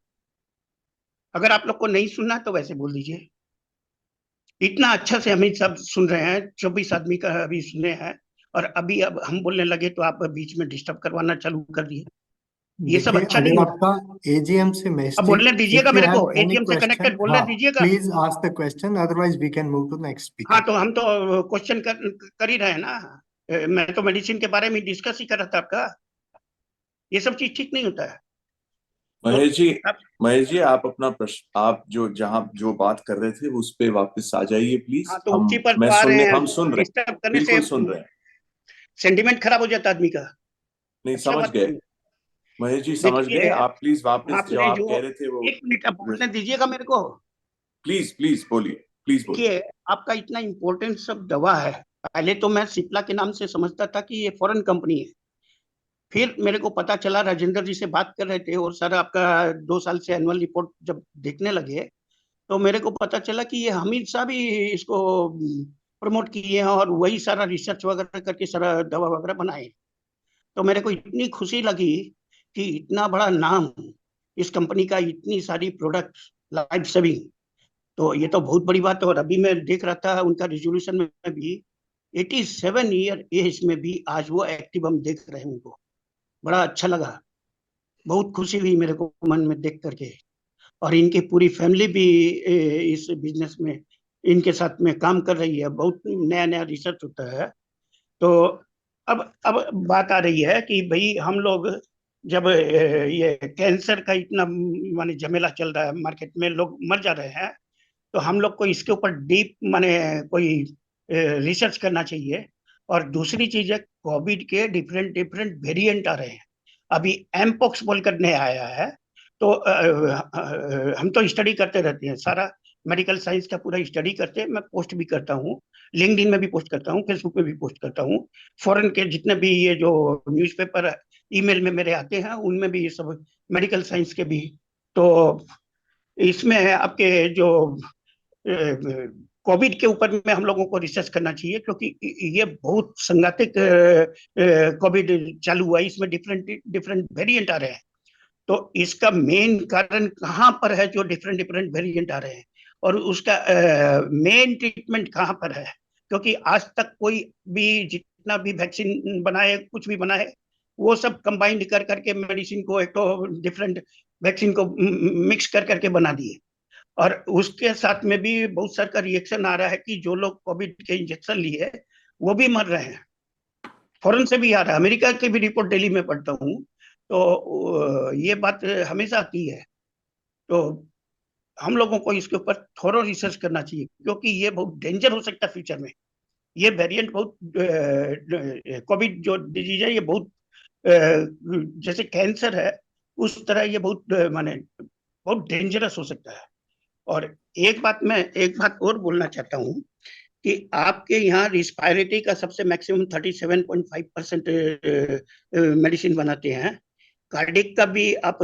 अगर आप लोग को नहीं सुनना तो वैसे बोल दीजिए. इतना अच्छा से अमित साहब सुन रहे हैं, 24 आदमी का अभी सुने हैं, और अभी अब हम बोलने लगे तो आप बीच में डिस्टर्ब करवाना चालू कर दिए. ये सब देखिए, अच्छा नहीं अगर होता. आपका एजीएम से अब मैसेज, बोलने दीजिएगा इफ यू मेरे हैव को, एनी एटीएम से क्वेश्चन, कनेक्टेड बोलने हाँ दीजिएगा. Please ask the question, otherwise we can move to next हाँ, स्पीकर। तो हम तो क्वेश्चन कर ही रहे हैं ना. मैं तो मेडिसिन के बारे में डिस्कस ही कर रहा था आपका. ये सब चीज ठीक नहीं होता है. महेश जी, आप महेश जी, आप अपना प्रश्न, आप जो बात कर रहे थे उस पे वापस आ जाइए प्लीज. हाँ, तो उसी पर मैं तो आ रहे सुनने, हैं. हम सुन रहे हैं, डिस्टर्ब करने से बिल्कुल सुन रहे हैं. सेंटिमेंट खराब हो जाता है आदमी का. नहीं, अच्छा समझ बात गए नहीं. महेश जी, समझ गए. देखिए, आप प्लीज वापस जो आपने आप जो, कह रहे थे वो, 1 मिनट आप बोलने दीजिएगा मेरे को. प्लीज प्लीज बोलिए, प्लीज बोलिए. देखिए, आपका इतना इम्पोर्टेंट सब दवा है. पहले तो मैं सिप्ला के नाम से समझता था कि ये फॉरेन कंपनी है. फिर मेरे को पता चला, राजेंद्र जी से बात कर रहे थे और सर आपका 2 साल से एनुअल रिपोर्ट जब देखने लगे तो मेरे को पता चला कि ये हमीद साहब ही इसको प्रमोट किए हैं और वही सारा रिसर्च वगैरह करके सारा दवा वगैरह बनाए. तो मेरे को इतनी खुशी लगी कि इतना बड़ा नाम इस कंपनी का, इतनी सारी प्रोडक्ट लाइफ सेविंग, तो ये तो बहुत बड़ी बात है. और अभी मैं देख रहा था उनका रिजोल्यूशन में भी 87 ईयर एज में भी आज वो एक्टिव हम देख रहे हैं उनको. बड़ा अच्छा लगा, बहुत खुशी हुई मेरे को मन में देख करके. और इनकी पूरी फैमिली भी इस बिजनेस में इनके साथ में काम कर रही है. बहुत नया नया रिसर्च होता है. तो अब बात आ रही है कि भाई हम लोग जब ये कैंसर का इतना माने झमेला चल रहा है, मार्केट में लोग मर जा रहे हैं, तो हम लोग को इसके ऊपर डीप माने कोई रिसर्च करना चाहिए. और दूसरी चीज है, कोविड के डिफरेंट डिफरेंट वेरिएंट आ रहे हैं. अभी एमपॉक्स बोलकर नया आया है. तो हम तो स्टडी करते रहते हैं, सारा मेडिकल साइंस का पूरा स्टडी करते हैं. मैं पोस्ट भी करता हूँ, लिंक्डइन में भी पोस्ट करता हूँ, फेसबुक में भी पोस्ट करता हूँ. फॉरेन के जितने भी ये जो न्यूज़पेपर ईमेल में मेरे आते हैं उनमें भी ये सब मेडिकल साइंस के भी. तो इसमें आपके जो कोविड के ऊपर में हम लोगों को रिसर्च करना चाहिए, क्योंकि ये बहुत संघातिक कोविड चालू हुआ है. इसमें डिफरेंट डिफरेंट वेरिएंट आ रहे हैं. तो इसका मेन कारण कहाँ पर है जो डिफरेंट डिफरेंट वेरिएंट आ रहे हैं, और उसका मेन ट्रीटमेंट कहाँ पर है. क्योंकि आज तक कोई भी जितना भी वैक्सीन बनाए, कुछ भी बनाए, वो सब कंबाइंड कर करके मेडिसिन को, एक तो डिफरेंट वैक्सीन को मिक्स कर करके बना दिए. और उसके साथ में भी बहुत सारा का रिएक्शन आ रहा है कि जो लोग कोविड के इंजेक्शन लिए वो भी मर रहे हैं. फॉरेन से भी आ रहा है, अमेरिका की भी रिपोर्ट डेली में पढ़ता हूँ. तो ये बात हमेशा आती है. तो हम लोगों को इसके ऊपर थोड़ा रिसर्च करना चाहिए, क्योंकि ये बहुत डेंजर हो सकता है फ्यूचर में. ये वेरिएंट बहुत, कोविड जो डिजीज है ये बहुत जैसे कैंसर है उस तरह ये बहुत माने बहुत डेंजरस हो सकता है। और एक बात और बोलना चाहता हूँ कि आपके यहाँ रिस्पायरेटरी का सबसे मैक्सिमम 37.5% मेडिसिन बनाते हैं, कार्डिक का भी आप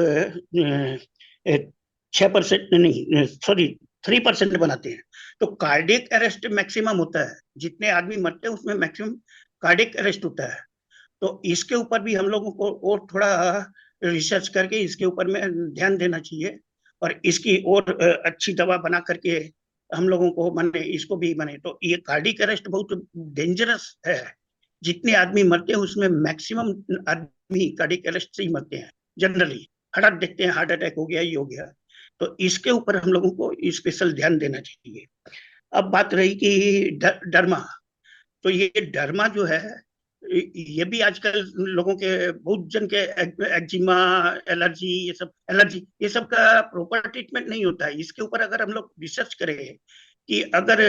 6% नहीं, सॉरी 3% बनाते हैं। तो कार्डिक अरेस्ट मैक्सिमम होता है, जितने आदमी मरते हैं उसमें मैक्सिमम कार्डिक अरेस्ट होता है। तो इसके ऊपर भी हम लोगों को और थोड़ा रिसर्च करके इसके ऊपर में ध्यान देना चाहिए, और इसकी और अच्छी दवा बना करके हम लोगों को माने इसको भी बने। तो ये कार्डिक अरेस्ट बहुत डेंजरस है, जितने आदमी मरते हैं उसमें मैक्सिमम आदमी कार्डिक अरेस्ट से ही मरते हैं जनरली। हठात देखते हैं हार्ट अटैक हो गया, ये हो गया। तो इसके ऊपर हम लोगों को स्पेशल ध्यान देना चाहिए। अब बात रही कि डर्मा, तो ये डर्मा जो है ये भी आजकल लोगों के बहुत जन के एक्जिमा, एलर्जी, ये सब का प्रॉपर ट्रीटमेंट नहीं होता है। इसके ऊपर अगर हम लोग रिसर्च करें कि अगर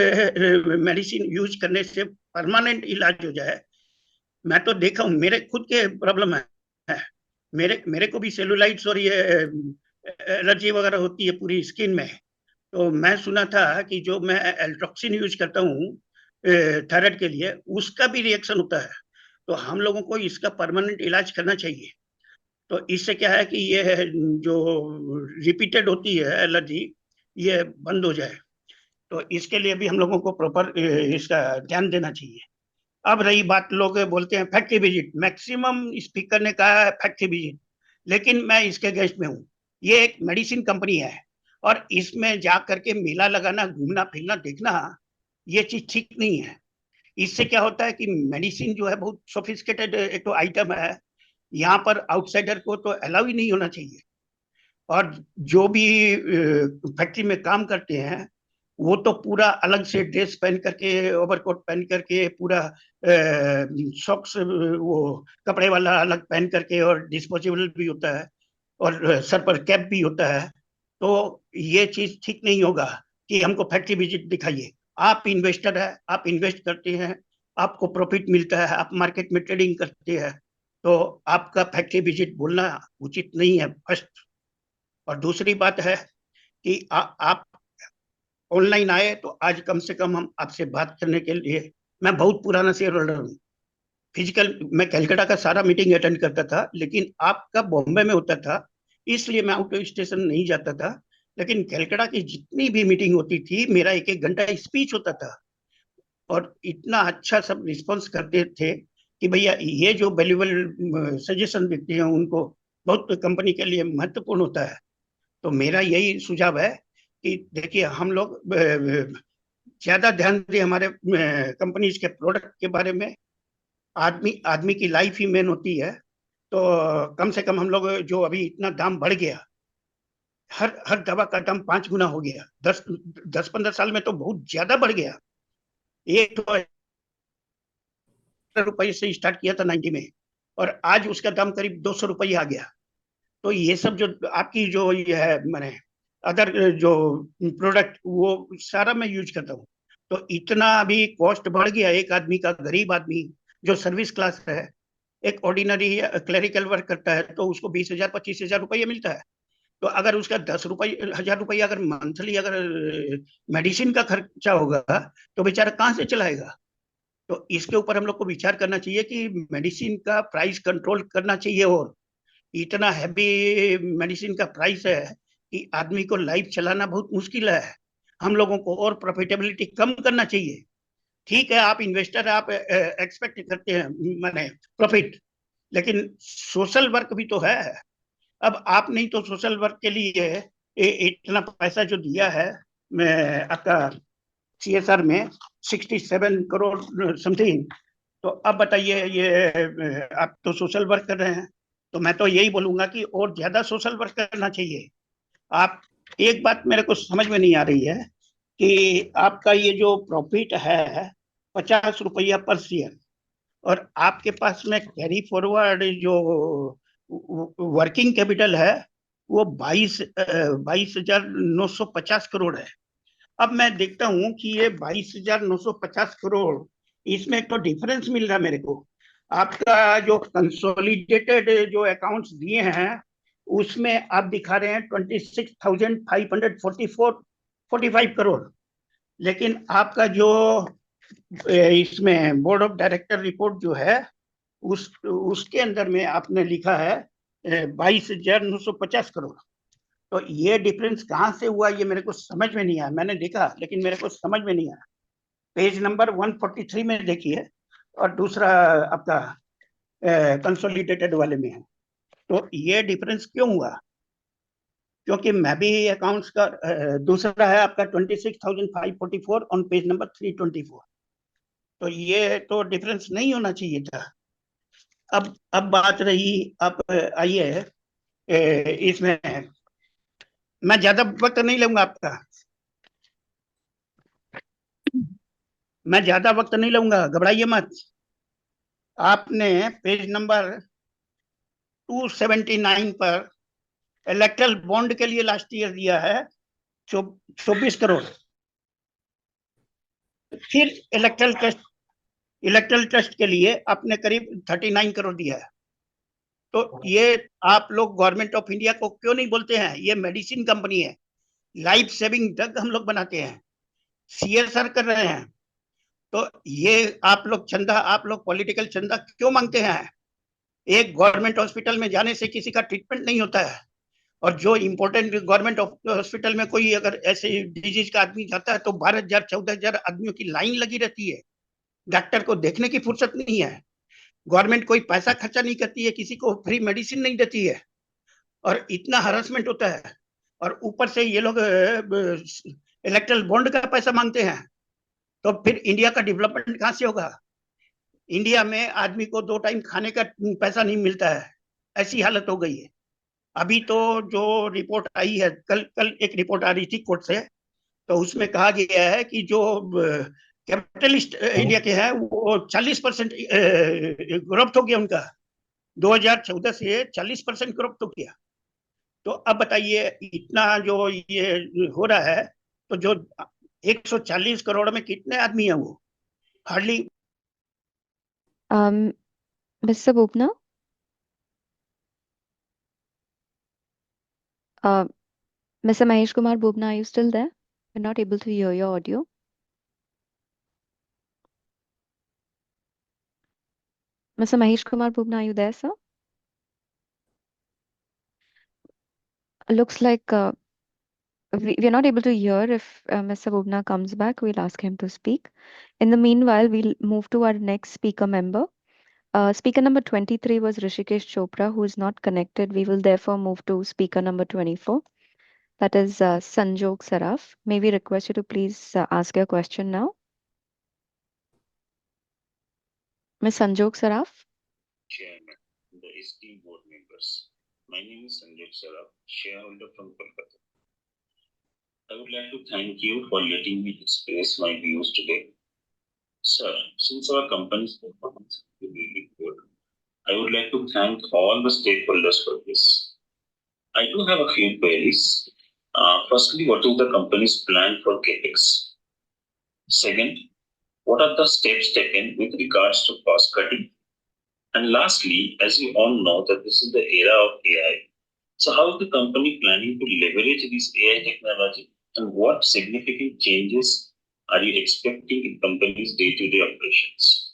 मेडिसिन यूज करने से परमानेंट इलाज हो जाए। मैं तो देखा हूँ, मेरे खुद के प्रॉब्लम है, मेरे को भी सेलुलाइट्स और ये एलर्जी वगैरह होती है पूरी स्किन में। तो मैं सुना था कि जो मैं एल्ट्रोक्सिन यूज करता हूँ थायराइड के लिए, उसका भी रिएक्शन होता है। तो हम लोगों को इसका परमानेंट इलाज करना चाहिए। तो इससे क्या है कि ये जो रिपीटेड होती है एलर्जी, ये बंद हो जाए। तो इसके लिए भी हम लोगों को प्रॉपर इसका ध्यान देना चाहिए। अब रही बात, लोग बोलते हैं फैक्ट्री विजिट, मैक्सिमम स्पीकर ने कहा है फैक्ट्री विजिट, लेकिन मैं इसके अगेंस्ट में हूँ। ये एक मेडिसिन कंपनी है, और इसमें जा करके मेला लगाना, घूमना फिरना, देखना, ये चीज ठीक नहीं है। इससे क्या होता है कि मेडिसिन जो है बहुत सोफिस्टिकेटेड एक तो आइटम है, यहाँ पर आउटसाइडर को तो अलाउ ही नहीं होना चाहिए। और जो भी फैक्ट्री में काम करते हैं वो तो पूरा अलग से ड्रेस पहन करके, ओवरकोट पहन करके, पूरा सॉक्स वो कपड़े वाला अलग पहन करके, और डिस्पोजेबल भी होता है, और सर पर कैप भी होता है। तो ये चीज ठीक नहीं होगा कि हमको फैक्ट्री विजिट दिखाइए। आप इन्वेस्टर है, आप इन्वेस्ट करते हैं, आपको प्रॉफिट मिलता है, आप मार्केट में ट्रेडिंग करते हैं, तो आपका फैक्ट्री विजिट बोलना उचित नहीं है, फर्स्ट। और दूसरी बात है कि आप ऑनलाइन आए तो आज कम से कम हम आपसे बात करने के लिए, मैं बहुत पुराना शेयर होल्डर हूँ, फिजिकल मैं कलकत्ता का सारा मीटिंग अटेंड करता था, लेकिन आपका बॉम्बे में होता था, इसलिए मैं आउट ऑफ स्टेशन नहीं जाता था। लेकिन कलकत्ता की जितनी भी मीटिंग होती थी, मेरा 1-1 घंटा स्पीच होता था, और इतना अच्छा सब रिस्पॉन्स करते थे कि भैया ये जो वैल्यूएबल सजेशन देते हैं उनको बहुत कंपनी के लिए महत्वपूर्ण होता है। तो मेरा यही सुझाव है कि देखिए हम लोग ज्यादा ध्यान दें हमारे कंपनीज के प्रोडक्ट के बारे में। आदमी की लाइफ ही मेन होती है। तो कम से कम हम लोग, जो अभी इतना दाम बढ़ गया, हर दवा का दाम 5 गुना हो गया, 10-15 साल में तो बहुत ज्यादा बढ़ गया। एक तो रुपये से स्टार्ट किया था 90 में, और आज उसका दाम करीब 200 रुपये आ गया। तो ये सब जो आपकी जो ये है मैंने अदर जो प्रोडक्ट, वो सारा मैं यूज करता हूँ। तो इतना अभी कॉस्ट बढ़ गया एक आदमी का, गरीब आदमी जो सर्विस क्लास है, एक ऑर्डिनरी क्लरिकल वर्क करता है, तो उसको 20,000-25,000 रुपये मिलता है। तो अगर उसका 10,000 रुपये अगर मंथली अगर मेडिसिन का खर्चा होगा, तो बेचारा कहाँ से चलाएगा। तो इसके ऊपर हम लोग को विचार करना चाहिए कि मेडिसिन का प्राइस कंट्रोल करना चाहिए। और इतना हैवी मेडिसिन का प्राइस है कि आदमी को लाइफ चलाना बहुत मुश्किल है। हम लोगों को और प्रॉफिटेबिलिटी कम करना चाहिए। ठीक है, आप इन्वेस्टर, आप एक्सपेक्ट करते हैं माने प्रॉफिट, लेकिन सोशल वर्क भी तो है। अब आप नहीं तो सोशल वर्क के लिए इतना पैसा जो दिया है मैं आपका CSR में 67 करोड़ समथिंग, तो अब बताइए ये आप तो सोशल वर्क कर रहे हैं, तो मैं तो यही बोलूंगा कि और ज्यादा सोशल वर्क करना चाहिए। आप, एक बात मेरे को समझ में नहीं आ रही है कि आपका ये जो प्रॉफिट है 50 रुपया पर शेयर, और आपके पास में कैरी फॉरवर्ड जो वर्किंग कैपिटल है वो 22,950 करोड़ है। अब मैं देखता हूं कि ये 22,950 करोड़, इसमें एक तो डिफरेंस मिल रहा है मेरे को। आपका जो कंसोलिडेटेड जो अकाउंट्स दिए हैं उसमें आप दिखा रहे हैं 26,545 करोड़, लेकिन आपका जो इसमें बोर्ड ऑफ डायरेक्टर रिपोर्ट जो है उसके अंदर में आपने लिखा है 22,950 करोड़। तो ये डिफरेंस कहाँ से हुआ ये मेरे को समझ में नहीं आया। मैंने देखा लेकिन मेरे को समझ में नहीं आया। पेज नंबर 143 में देखिए और दूसरा आपका कंसोलिडेटेड वाले में है। तो ये डिफरेंस क्यों हुआ? क्योंकि मैं भी अकाउंट्स का दूसरा है आपका 26,544 ऑन पेज नंबर 324। तो ये तो डिफरेंस नहीं होना चाहिए था। अब बात रही, आप आइए इसमें मैं ज्यादा वक्त नहीं लूंगा आपका, मैं ज्यादा वक्त नहीं लूंगा, घबराइए मत। आपने पेज नंबर 279 पर इलेक्ट्रल बॉन्ड के लिए लास्ट ईयर दिया है 24 करोड़। फिर इलेक्ट्रल ट्रस्ट के लिए आपने करीब 39 करोड़ दिया है। तो ये आप लोग गवर्नमेंट ऑफ इंडिया को क्यों नहीं बोलते हैं? ये मेडिसिन कंपनी है, लाइफ सेविंग ड्रग हम लोग बनाते हैं, CSR कर रहे हैं। तो ये आप लोग चंदा, आप लोग पॉलिटिकल चंदा क्यों मांगते हैं? एक गवर्नमेंट हॉस्पिटल में जाने से किसी का ट्रीटमेंट नहीं होता है, और जो इम्पोर्टेंट गवर्नमेंट हॉस्पिटल में कोई अगर ऐसे डिजीज का आदमी जाता है तो 12,000 14,000 आदमियों की लाइन लगी रहती है। डॉक्टर को देखने की फुर्सत नहीं है। गवर्नमेंट कोई पैसा खर्चा नहीं करती है, किसी को फ्री मेडिसिन नहीं देती है, और इतना हरासमेंट होता है। और ऊपर से ये लोग इलेक्ट्रल बॉन्ड का पैसा मांगते हैं। तो फिर इंडिया का डेवलपमेंट कहाँ से होगा? इंडिया में आदमी को 2 टाइम खाने का पैसा नहीं मिलता है, ऐसी हालत हो गई है। अभी तो जो रिपोर्ट आई है, कल एक रिपोर्ट आ रही थी कोर्ट से, तो उसमें कहा गया है कि जो कैपिटलिस्ट इंडिया के हैं वो 40% ग्रोथ हो गया उनका, 2014 से 40% ग्रोथ हो गया। तो अब बताइए, इतना जो ये हो रहा है, तो जो 140 करोड़ में कितने आदमी है? वो hardly. Mr. Bubna? Mr. Mahesh Kumar Bubna, are you still there? We're not able to hear your audio. Mr. Mahesh Kumar Bubna, are you there, sir? Looks like we're not able to hear. If Mr. Bubna comes back, we'll ask him to speak. In the meanwhile, we'll move to our next speaker member. Speaker number 23 was Rishikesh Chopra, who is not connected. We will therefore move to speaker number 24. That is Sanjog Saraf. May we request you to please ask your question now? Ms. Sanjog Saraf? Chairman, the esteemed board members. My name is Sanjog Saraf, shareholder from Kolkata. I would like to thank you for letting me express my views today. Sir, since our company's performance is really good, I would like to thank all the stakeholders for this. I do have a few queries. Firstly, what is the company's plan for CapEx? Second, what are the steps taken with regards to cost cutting? And lastly, as you all know that this is the era of AI. So how is the company planning to leverage this AI technology, and what significant changes are you expecting in company's day-to-day operations?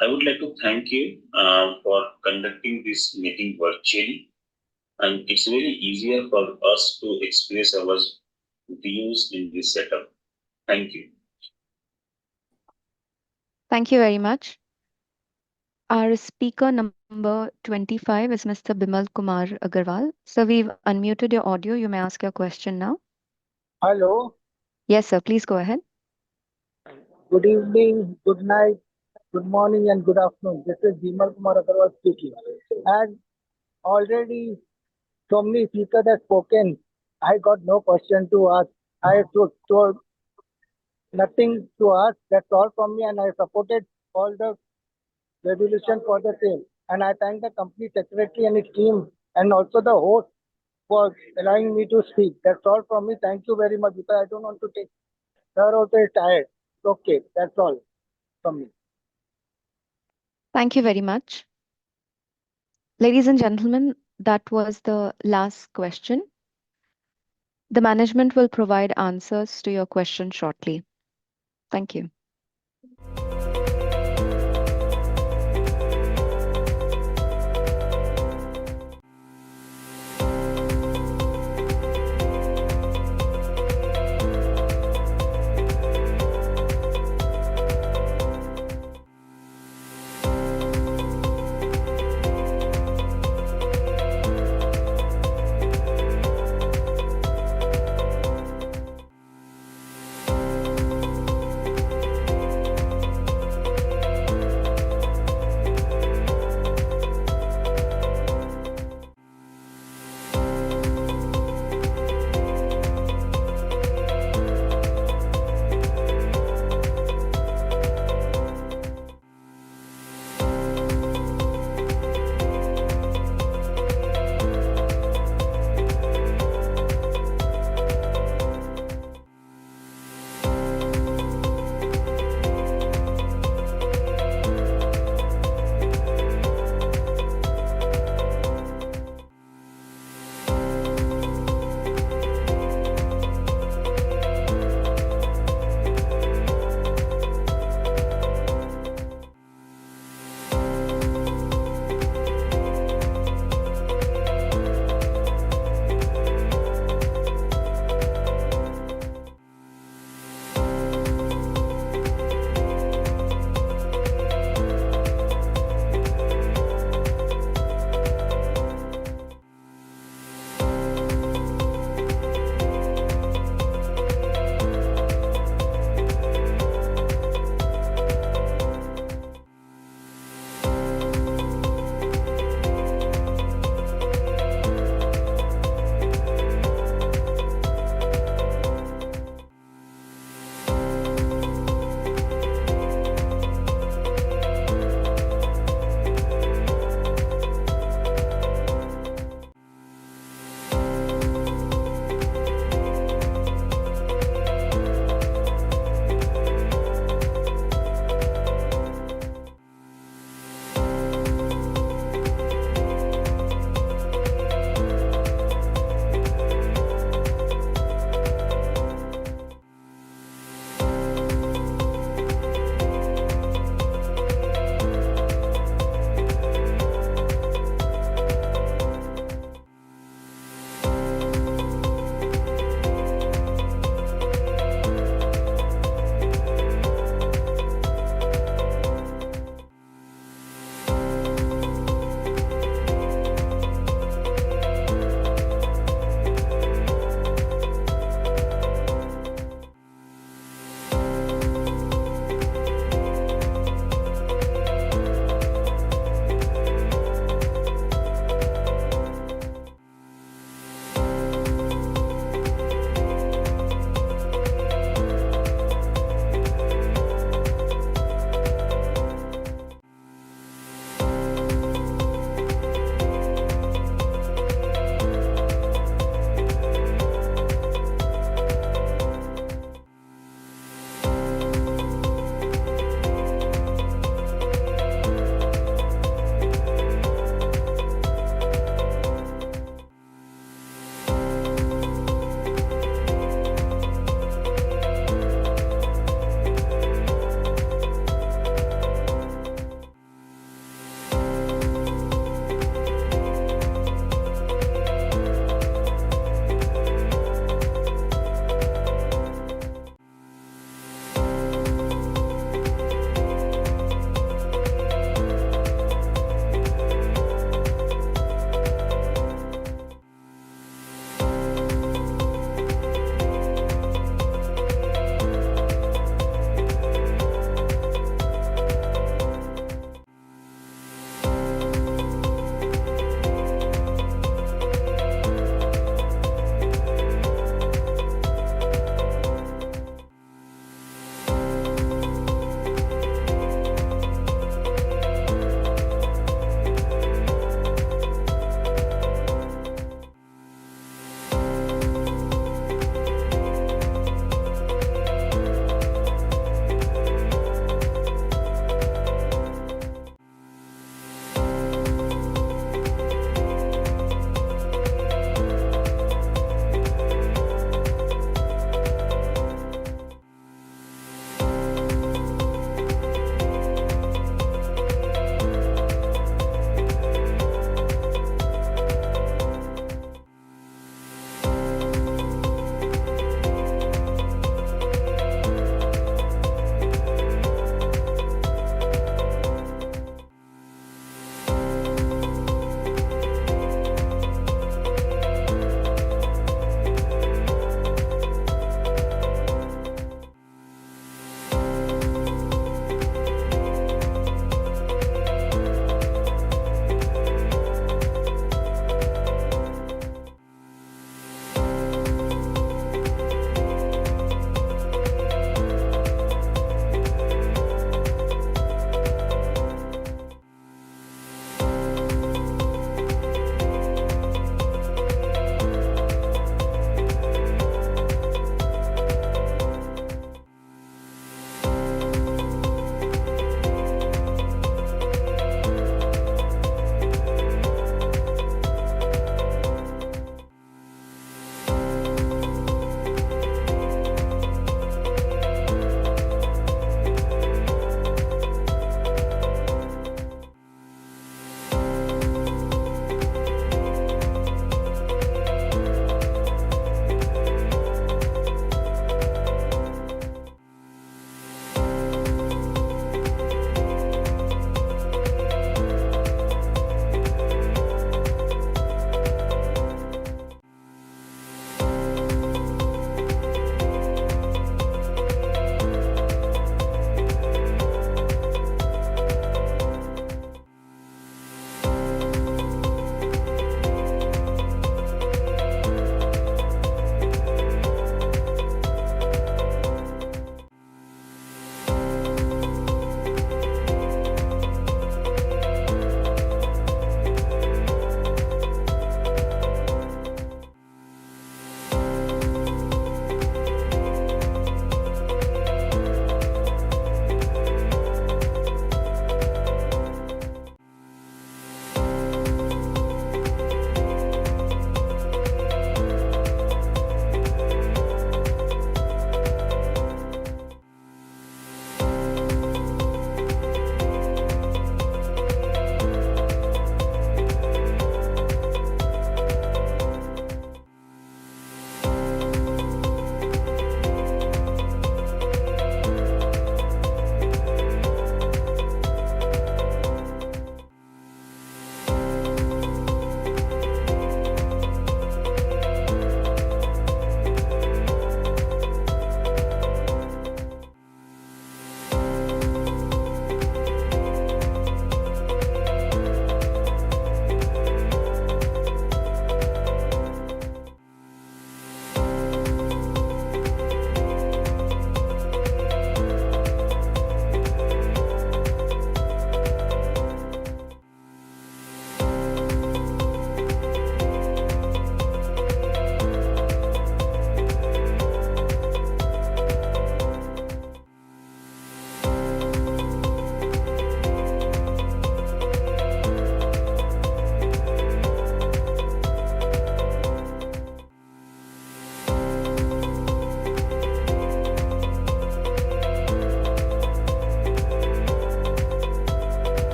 I would like to thank you for conducting this meeting virtually, and it's really easier for us to express our views in this setup. Thank you. Thank you very much. Our speaker number 25 is Mr. Bimal Kumar Agarwal. Sir, we've unmuted your audio. You may ask your question now. Hello, Yes, sir. Please go ahead. good evening, good night, good morning, and good afternoon. This is Bimal Kumar Agarwal speaking. As already so many speakers have spoken, I got no question to ask. I told nothing to ask. That's all from me, and I supported all the resolution for the same. And I thank the company secretary and his team, and also the host for allowing me to speak. That's all from me. Thank you very much, because I don't want to take. Sir also is tired. Okay, that's all from me. Thank you very much. Ladies and gentlemen, that was the last question. The management will provide answers to your question shortly. Thank you.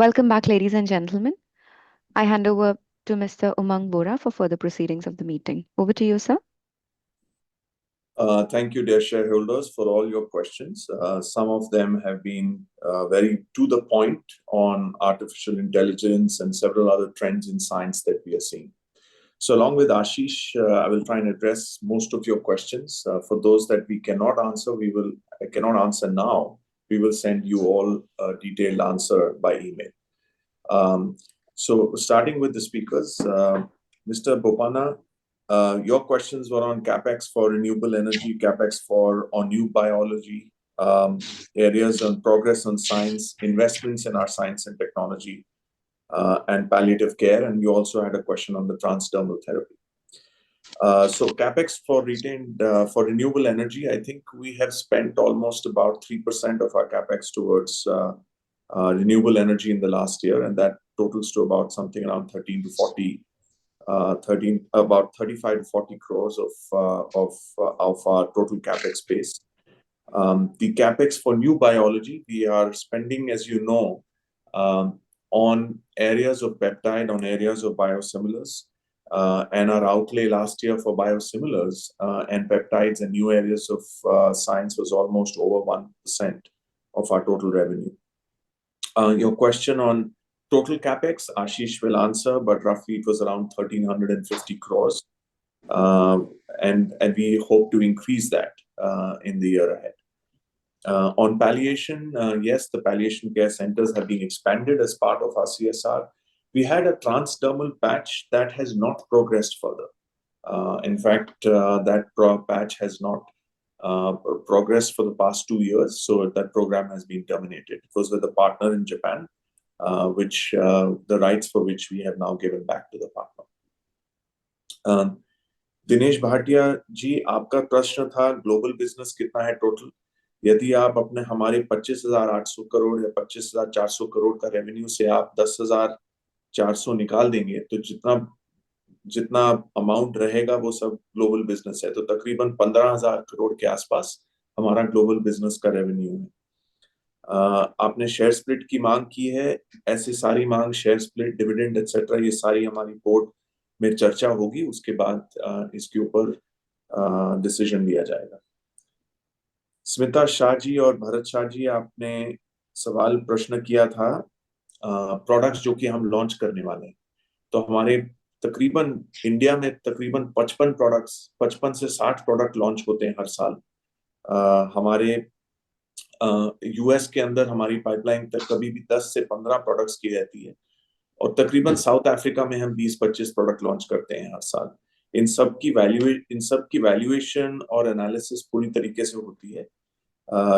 Welcome back, ladies and gentlemen. I hand over to Mr. Umang Bora for further proceedings of the meeting. Over to you, sir. Thank you, dear shareholders, for all your questions. Some of them have been very to the point on artificial intelligence and several other trends in science that we are seeing. So along with Ashish, I will try and address most of your questions. For those that we cannot answer, cannot answer now. We will send you all a detailed answer by email. So starting with the speakers, Mr. Bopana, your questions were on CapEx for renewable energy, CapEx on new biology, areas on progress on science, investments in our science and technology, and palliative care. And you also had a question on the transdermal therapy. So CapEx for renewable energy, I think we have spent almost about 3% of our CapEx towards renewable energy in the last year, and that totals to about something around 35 to 40 crores of our total CapEx base. The CapEx for new biology, we are spending, as you know, on areas of peptide, on areas of biosimilars, and our outlay last year for biosimilars and peptides and new areas of science was almost over 1% of our total revenue. Your question on total CapEx, Ashish will answer, but roughly it was around 1,350 crores. And we hope to increase that in the year ahead. On palliation, yes, the palliation care centers have been expanded as part of our CSR. We had a transdermal patch that has not progressed further. In fact, that patch has not progressed for the past 2 years, so that program has been terminated. It was with a partner in Japan, which the rights for which we have now given back to the partner. Dinesh Bhatia ji, आपका प्रश्न था global business कितना है total. यदि आप अपने हमारे 25,800 करोड़ या 25,400 करोड़ का रेवेन्यू से आप 10,400 निकाल देंगे, तो जितना अमाउंट रहेगा वो सब ग्लोबल बिजनेस है. तो तकरीबन 15,000 करोड़ के आसपास हमारा ग्लोबल बिजनेस का रेवेन्यू है. आपने शेयर स्प्लिट की मांग की है. ऐसी सारी मांग, शेयर स्प्लिट, डिविडेंड एटसेट्रा, ये सारी हमारी बोर्ड में चर्चा होगी. उसके बाद इसके ऊपर डिसीजन लिया जाएगा. स्मिता शाह जी और भरत शाह जी, आपने सवाल प्रश्न किया था प्रोडक्ट्स जो कि हम लॉन्च करने वाले हैं. तो हमारे तकरीबन इंडिया में तकरीबन 55 से 60 प्रोडक्ट लॉन्च होते हैं हर साल. हमारे यूएस के अंदर हमारी पाइपलाइन तक कभी भी 10 से 15 प्रोडक्ट्स की रहती है, और तकरीबन साउथ अफ्रीका में हम 20-25 प्रोडक्ट लॉन्च करते हैं हर साल. इन सब की वैल्यूएशन और एनालिसिस पूरी तरीके से होती है,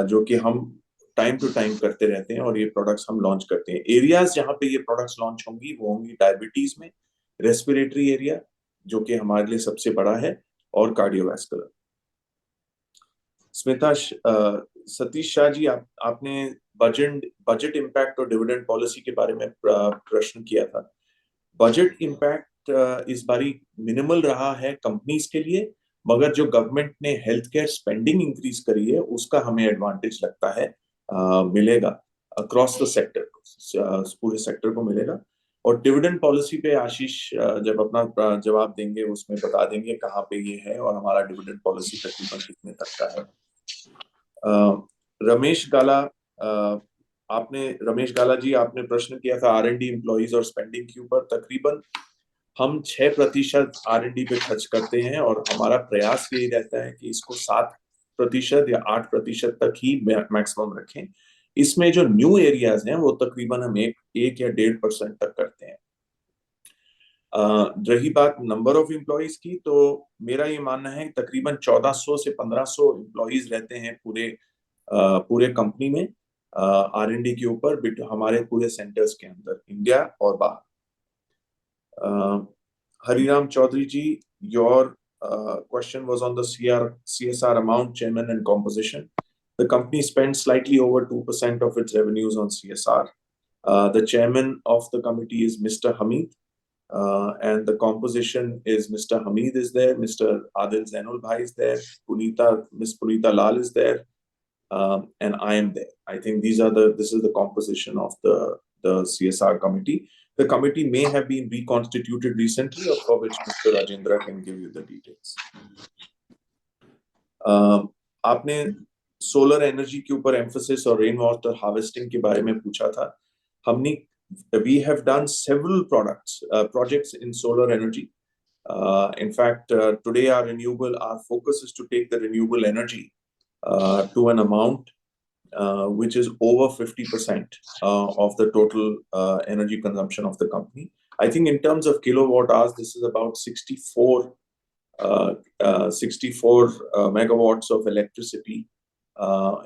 जो कि हम टाइम टू टाइम करते रहते हैं, और ये प्रोडक्ट्स हम लॉन्च करते हैं. एरियाज जहां पे ये प्रोडक्ट्स लॉन्च होंगी वो होंगी डायबिटीज में, रेस्पिरेटरी एरिया जो कि हमारे लिए सबसे बड़ा है, और कार्डियोवैस्कुलर. स्मिता सतीश शाह जी, आपने बजट इम्पैक्ट और डिविडेंड पॉलिसी के बारे में प्रश्न किया था. बजट इम्पैक्ट इस बारी मिनिमल रहा है कंपनीज के लिए, मगर जो गवर्नमेंट ने हेल्थ केयर स्पेंडिंग इंक्रीज करी है उसका हमें एडवांटेज लगता है मिलेगा अक्रॉस द सेक्टर, पूरे सेक्टर को मिलेगा. और डिविडेंड पॉलिसी पे आशीष जब अपना जवाब देंगे उसमें बता देंगे कहाँ पे ये है और हमारा डिविडेंड पॉलिसी तकरीबन कितने तक का है. रमेश गाला जी, आपने प्रश्न किया था R&D एम्प्लॉइज और स्पेंडिंग के ऊपर. तकरीबन हम 6% R&D पे खर्च करते हैं, और हमारा प्रयास यही रहता है कि इसको 7% या 8% तक ही मैक्सिमम रखें. इसमें जो न्यू एरियाज हैं वो तकरीबन हम 1 या 1.5% तक करते हैं. रही बात नंबर ऑफ एम्प्लॉइज की, तो मेरा ये मानना है तकरीबन 1400 से 1500 एम्प्लॉइज रहते हैं पूरे कंपनी में R&D के ऊपर, हमारे पूरे सेंटर्स के अंदर, इंडिया और बाहर. Hariram Chaudhary ji, your question was on the CSR amount, chairman, and composition. The company spends slightly over 2% of its revenues on CSR. The chairman of the committee is Mr. Hamid, and the composition is Mr. Hamid is there, Mr. Adil Zainul Bhai is there, Miss Punita Lal is there, and I am there. I think this is the composition of the the CSR committee. The committee may have been reconstituted recently, or for which Mr. Rajendra can give you the details. आपने solar energy के ऊपर emphasis और rain water harvesting के बारे में पूछा था. We have done several projects in solar energy. In fact, today our focus is to take the renewable energy to an amount which is over 50% of the total energy consumption of the company. I think in terms of kilowatt hours, this is about 64 megawatts of electricity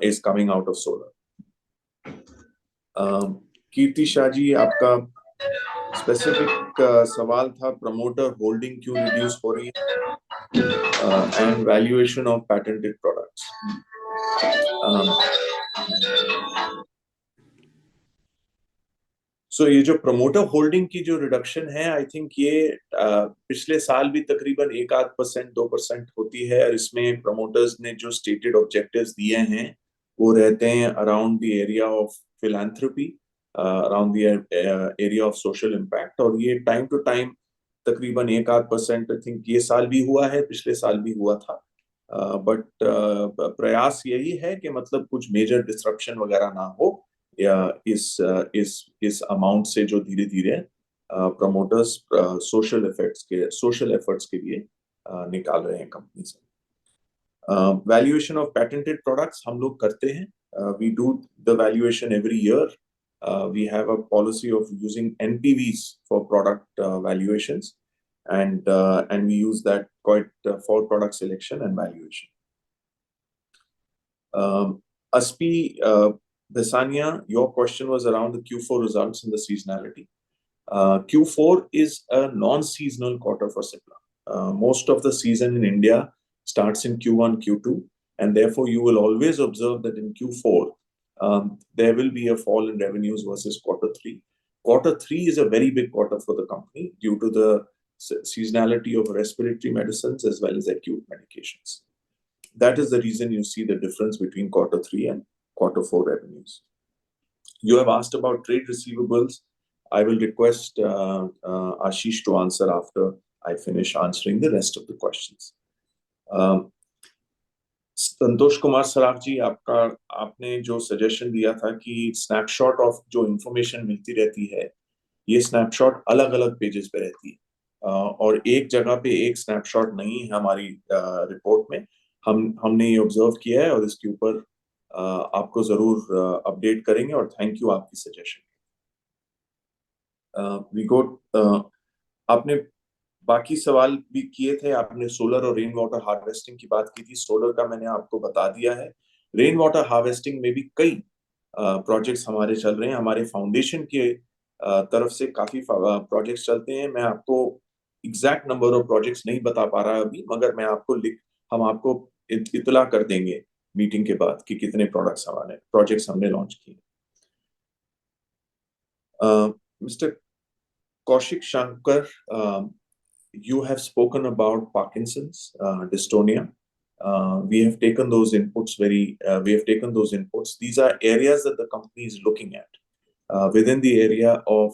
is coming out of solar. कीर्ति शाह जी, आपका specific सवाल था promoter holding क्यों reduce हो रही है and valuation of पैटेंटेड products. सो ये जो promoter holding की जो रिडक्शन है, आई थिंक ये पिछले साल भी तकरीबन 1-2% 2% होती है, और इसमें प्रमोटर्स ने जो स्टेटेड ऑब्जेक्टिव्स दिए हैं वो रहते हैं around the area of philanthropy, around the area of social impact, और ये टाइम टू टाइम तकरीबन 1-2% आई थिंक ये साल भी हुआ है, पिछले साल भी हुआ था. बट प्रयास यही है कि मतलब कुछ मेजर डिस्ट्रप्शन वगैरह ना हो या इस अमाउंट से जो धीरे धीरे प्रमोटर्स सोशल एफर्ट्स के लिए निकाल रहे हैं कंपनी से. वैल्यूएशन ऑफ पैटेंटेड प्रोडक्ट्स हम लोग करते हैं. We do the valuation every year. We have a policy of using NPVs for product valuations, and we use that quite for product selection and valuation. Aspi Besania, your question was around the Q4 results and the seasonality. Q4 is a non-seasonal quarter for Cipla. Most of the season in India starts in Q1, Q2, and therefore you will always observe that in Q4 there will be a fall in revenues versus quarter 3. Quarter 3 is a very big quarter for the company due to the seasonality of respiratory medicines as well as acute medications. That is the reason you see the difference between quarter 3 and quarter 4 revenues. You have asked about trade receivables. I will request Ashish to answer after I finish answering the rest of the questions. Santosh Kumar Saraf जी, आपने जो suggestion दिया था कि snapshot of जो information मिलती रहती है, ये स्नैपशॉट अलग अलग पेजेस पे रहती है और एक जगह पे एक स्नैपशॉट नहीं है हमारी रिपोर्ट में. हमने ये ऑब्जर्व किया है और इसके ऊपर आपको जरूर अपडेट करेंगे, और थैंक यू आपकी सजेशन. आपने बाकी सवाल भी किए थे. आपने सोलर और रेन वाटर हार्वेस्टिंग की बात की थी. सोलर का मैंने आपको बता दिया है. रेन वाटर हार्वेस्टिंग में भी कई प्रोजेक्ट्स हमारे चल रहे हैं. हमारे फाउंडेशन के तरफ से काफी प्रोजेक्ट्स चलते हैं. मैं आपको एग्जैक्ट नंबर ऑफ प्रोजेक्ट्स नहीं बता पा रहा अभी, मगर मैं हम आपको इतला कर देंगे मीटिंग के बाद कि कितने प्रोजेक्ट्स हमने लॉन्च किए. Mister Kaushik Shankar, you have spoken about Parkinson's, dystonia. We have taken those inputs These are areas that the company is looking at. Within the area of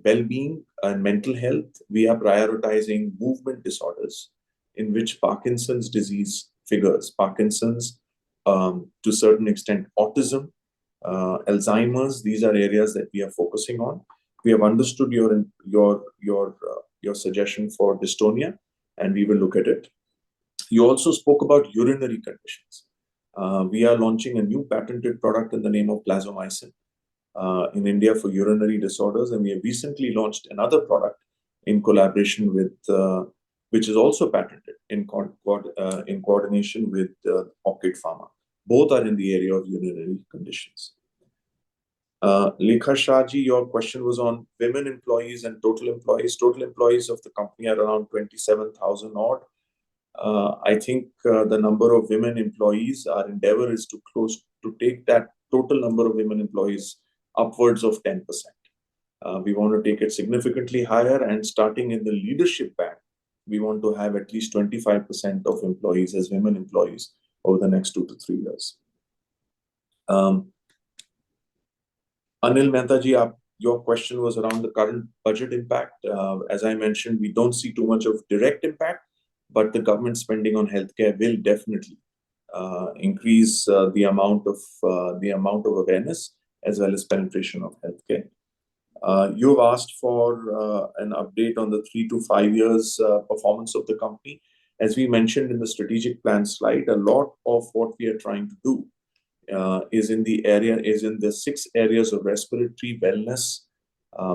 well-being and mental health, we are prioritizing movement disorders in which Parkinson's disease figures. Parkinson's, to a certain extent, autism, Alzheimer's. These are areas that we are focusing on. We have understood your suggestion for dystonia, and we will look at it. You also spoke about urinary conditions. We are launching a new patented product in the name of Plazomicin in India for urinary disorders, and we have recently launched another product in collaboration with, which is also patented in coordination with Orchid Pharma. Both are in the area of urinary conditions. Lekha Shah ji, your question was on women employees and total employees. Total employees of the company are around 27,000 odd. I think the number of women employees, our endeavor is to take that total number of women employees upwards of 10%. We want to take it significantly higher, and starting in the leadership band, we want to have at least 25% of employees as women employees over the next 2 to 3 years. Anil Mehta ji, your question was around the current budget impact. As I mentioned, we don't see too much of direct impact, but the government spending on healthcare will definitely increase the amount of awareness as well as penetration of healthcare. You've asked for an update on the 3 to 5 years performance of the company. As we mentioned in the strategic plan slide, a lot of what we are trying to do is in the 6 areas of respiratory wellness,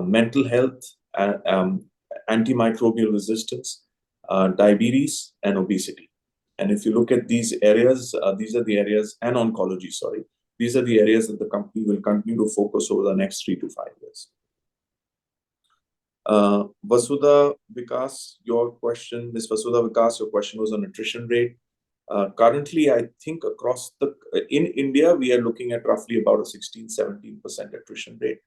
mental health, antimicrobial resistance, diabetes, and obesity. And if you look at these areas, these are the areas, and oncology, sorry, these are the areas that the company will continue to focus over the next 3 to 5 years. Vasudha Vikas, Ms. Vasudha Vikas, your question was on attrition rate. Currently, I think in India, we are looking at roughly about a 16-17% attrition rate.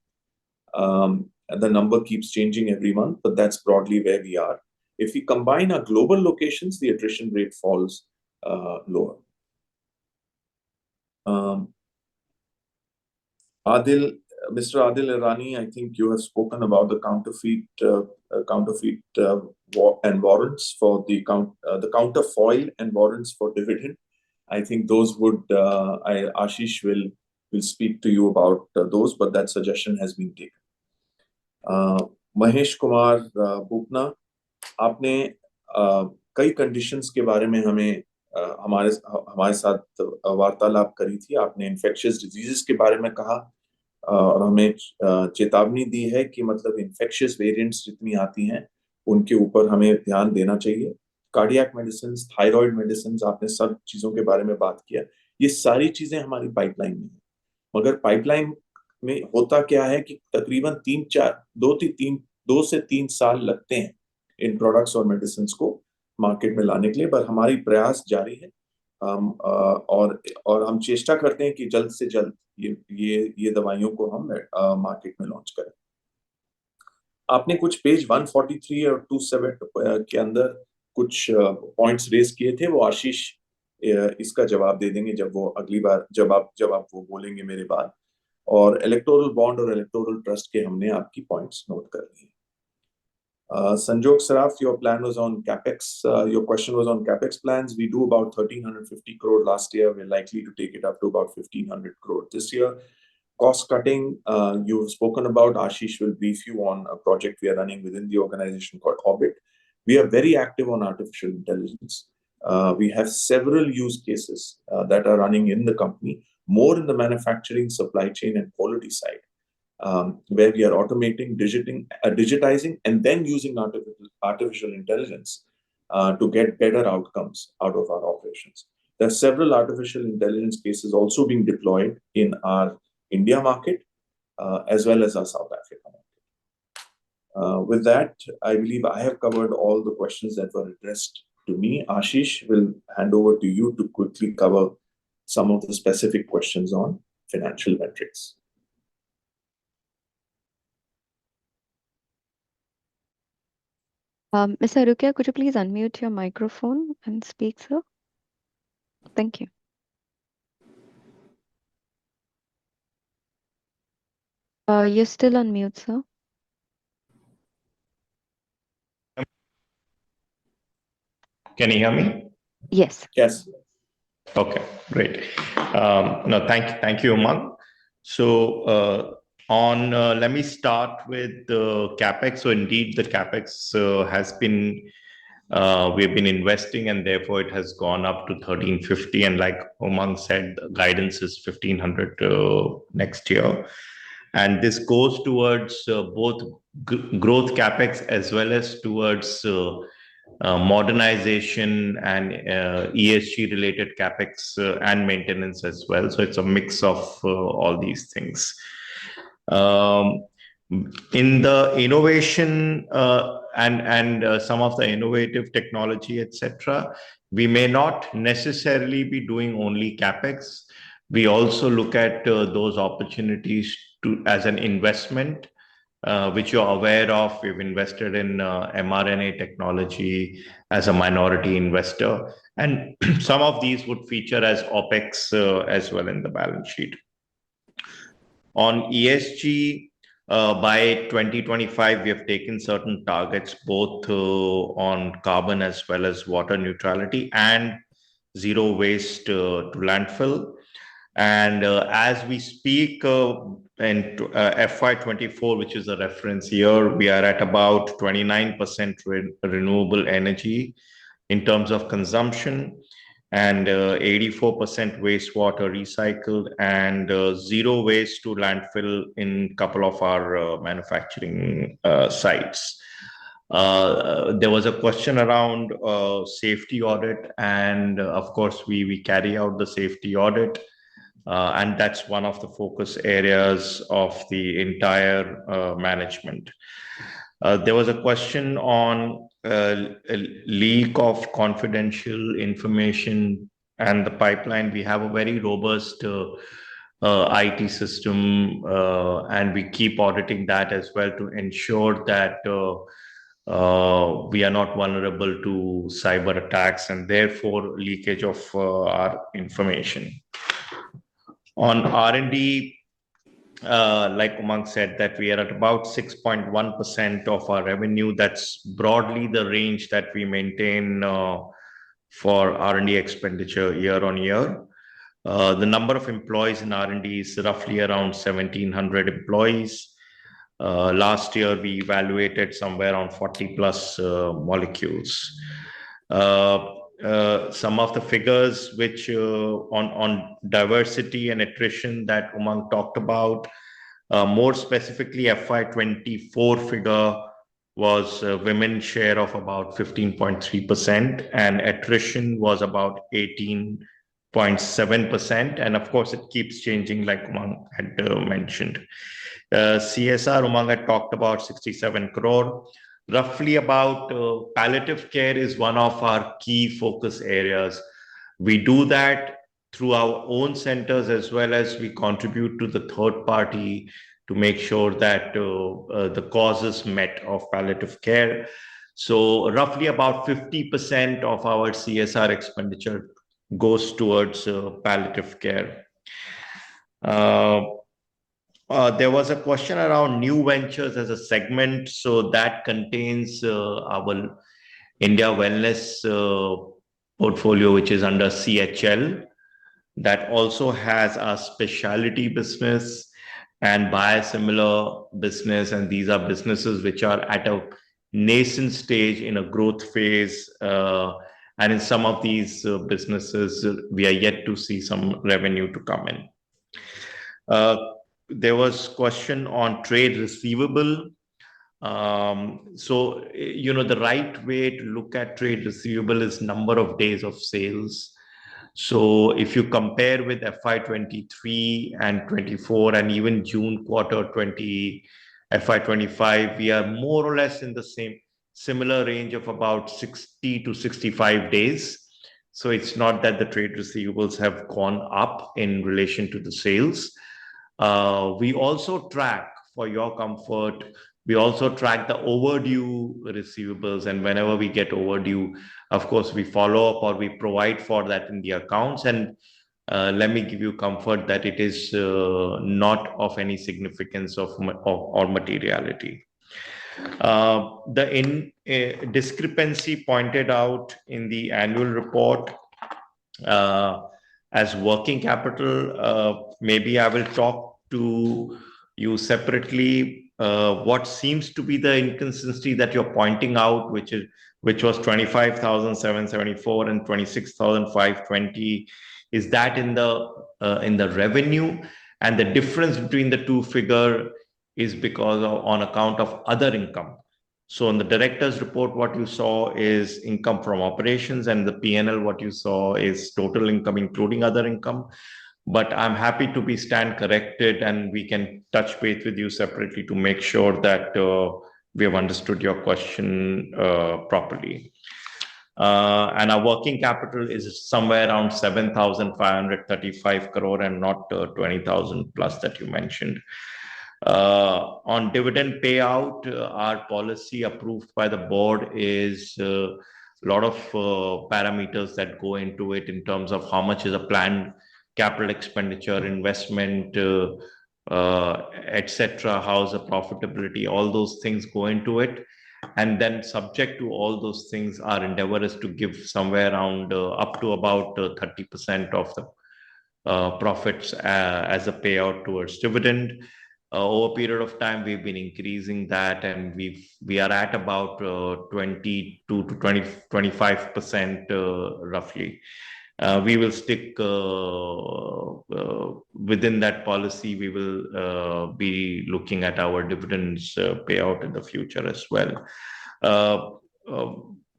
The number keeps changing every month, but that's broadly where we are. If we combine our global locations, the attrition rate falls lower. Mr. Adil Irani, I think you have spoken about the counterfeit and warrants for the counterfoil and warrants for dividend. I think those Ashish will speak to you about those, but that suggestion has been taken. Mahesh Kumar Bupna, आपने कई conditions के बारे में हमारे साथ वार्तालाप करी थी. आपने इन्फेक्शियस डिजीजेस के बारे में कहा और हमें चेतावनी दी है कि मतलब इन्फेक्शियस वेरिएंट्स जितनी आती हैं उनके ऊपर हमें ध्यान देना चाहिए. कार्डियक मेडिसिन, थायराइड मेडिसिन, आपने सब चीजों के बारे में बात किया. ये सारी चीजें हमारी पाइपलाइन में है, मगर पाइपलाइन में होता क्या है कि तकरीबन 2 से 3 साल लगते हैं इन प्रोडक्ट्स और मेडिसिन को मार्केट में लाने के लिए, पर हमारी प्रयास जारी है और हम चेष्टा करते हैं कि जल्द से जल्द ये दवाइयों को हम मार्केट में लॉन्च करें. आपने कुछ पेज 143 और 27 के अंदर कुछ पॉइंट्स रेज किए थे, वो आशीष इसका जवाब दे देंगे जब वो अगली बार जब आप वो बोलेंगे मेरे बाद. और इलेक्टोरल बॉन्ड और इलेक्टोरल ट्रस्ट के हमने आपकी पॉइंट्स नोट कर लिए. Sanjog Saraf, your plan was on capex. Your question was on capex plans. We do about 1,350 crore last year. We're likely to take it up to about 1,500 crore this year. Cost cutting, you've spoken about. Ashish will brief you on a project we are running within the organization called Orbit. We are very active on artificial intelligence. We have several use cases that are running in the company, more in the manufacturing, supply chain, and quality side. Where we are automating, digitizing, and then using artificial intelligence to get better outcomes out of our operations. There are several artificial intelligence cases also being deployed in our India market as well as our South Africa market. With that, I believe I have covered all the questions that were addressed to me. Ashish will hand over to you to quickly cover some of the specific questions on financial metrics. Mr. Adukia, could you please unmute your microphone and speak, sir? Thank you. You're still on mute, sir. Can you hear me? Yes. Yes. Okay, great. No, thank you, Umang. So let me start with the capex. So indeed, the capex has been we've been investing, and therefore it has gone up to 1,350. And like Umang said, the guidance is 1,500 next year. And this goes towards both growth capex as well as towards modernization and ESG related capex and maintenance as well. So it's a mix of all these things. In the innovation and some of the innovative technology, etc., we may not necessarily be doing only capex. We also look at those opportunities as an investment, which you're aware of. We've invested in mRNA technology as a minority investor, and some of these would feature as OPEX as well in the balance sheet. On ESG, by 2025, we have taken certain targets both on carbon as well as water neutrality and zero waste to landfill. And as we speak, in FY24, which is a reference year, we are at about 29% renewable energy in terms of consumption, and 84% wastewater recycled, and zero waste to landfill in a couple of our manufacturing sites. There was a question around safety audit, and of course, we carry out the safety audit. And that's one of the focus areas of the entire management. There was a question on a leak of confidential information and the pipeline. We have a very robust IT system, and we keep auditing that as well to ensure that we are not vulnerable to cyber attacks and therefore leakage of our information. On R&D, like Umang said, that we are at about 6.1% of our revenue. That's broadly the range that we maintain for R&D expenditure year on year. The number of employees in R&D is roughly around 1,700 employees. Last year, we evaluated somewhere around 40 plus molecules. Some of the figures which on diversity and attrition that Umang talked about, more specifically FY24 figure was women's share of about 15.3%, and attrition was about 18.7%. And of course, it keeps changing like Umang had mentioned. CSR, Umang had talked about 67 crore. Roughly about palliative care is one of our key focus areas. We do that through our own centers as well as we contribute to the third party to make sure that the cause is met of palliative care. So roughly about 50% of our CSR expenditure goes towards palliative care. There was a question around new ventures as a segment. So that contains our India Wellness portfolio, which is under CHL. That also has a specialty business and biosimilar business. And these are businesses which are at a nascent stage in a growth phase. And in some of these businesses, we are yet to see some revenue to come in. There was question on trade receivable. So, the right way to look at trade receivable is number of days of sales. So if you compare with FY23 and 24 and even June quarter FY25, we are more or less in the similar range of about 60 to 65 days. So it's not that the trade receivables have gone up in relation to the sales. We also track, for your comfort, we also track the overdue receivables. And whenever we get overdue, of course, we follow up or we provide for that in the accounts. And let me give you comfort that it is not of any significance or materiality. The discrepancy pointed out in the annual report as working capital, maybe I will talk to you separately. What seems to be the inconsistency that you're pointing out, which was 25,774 and 26,520, is that in the revenue, and the difference between the two figure is because on account of other income. So in the director's report, what you saw is income from operations, and the P&L, what you saw is total income, including other income. But I'm happy to stand corrected, and we can touch base with you separately to make sure that we have understood your question properly. And our working capital is somewhere around 7,535 crore and not 20,000 plus that you mentioned. On dividend payout, our policy approved by the board is a lot of parameters that go into it in terms of how much is a planned capital expenditure, investment, etc., how's the profitability, all those things go into it. And then subject to all those things, our endeavor is to give somewhere around up to about 30% of the profits as a payout towards dividend. Over a period of time, we've been increasing that, and we are at about 22 to 25% roughly. We will stick within that policy. We will be looking at our dividends payout in the future as well.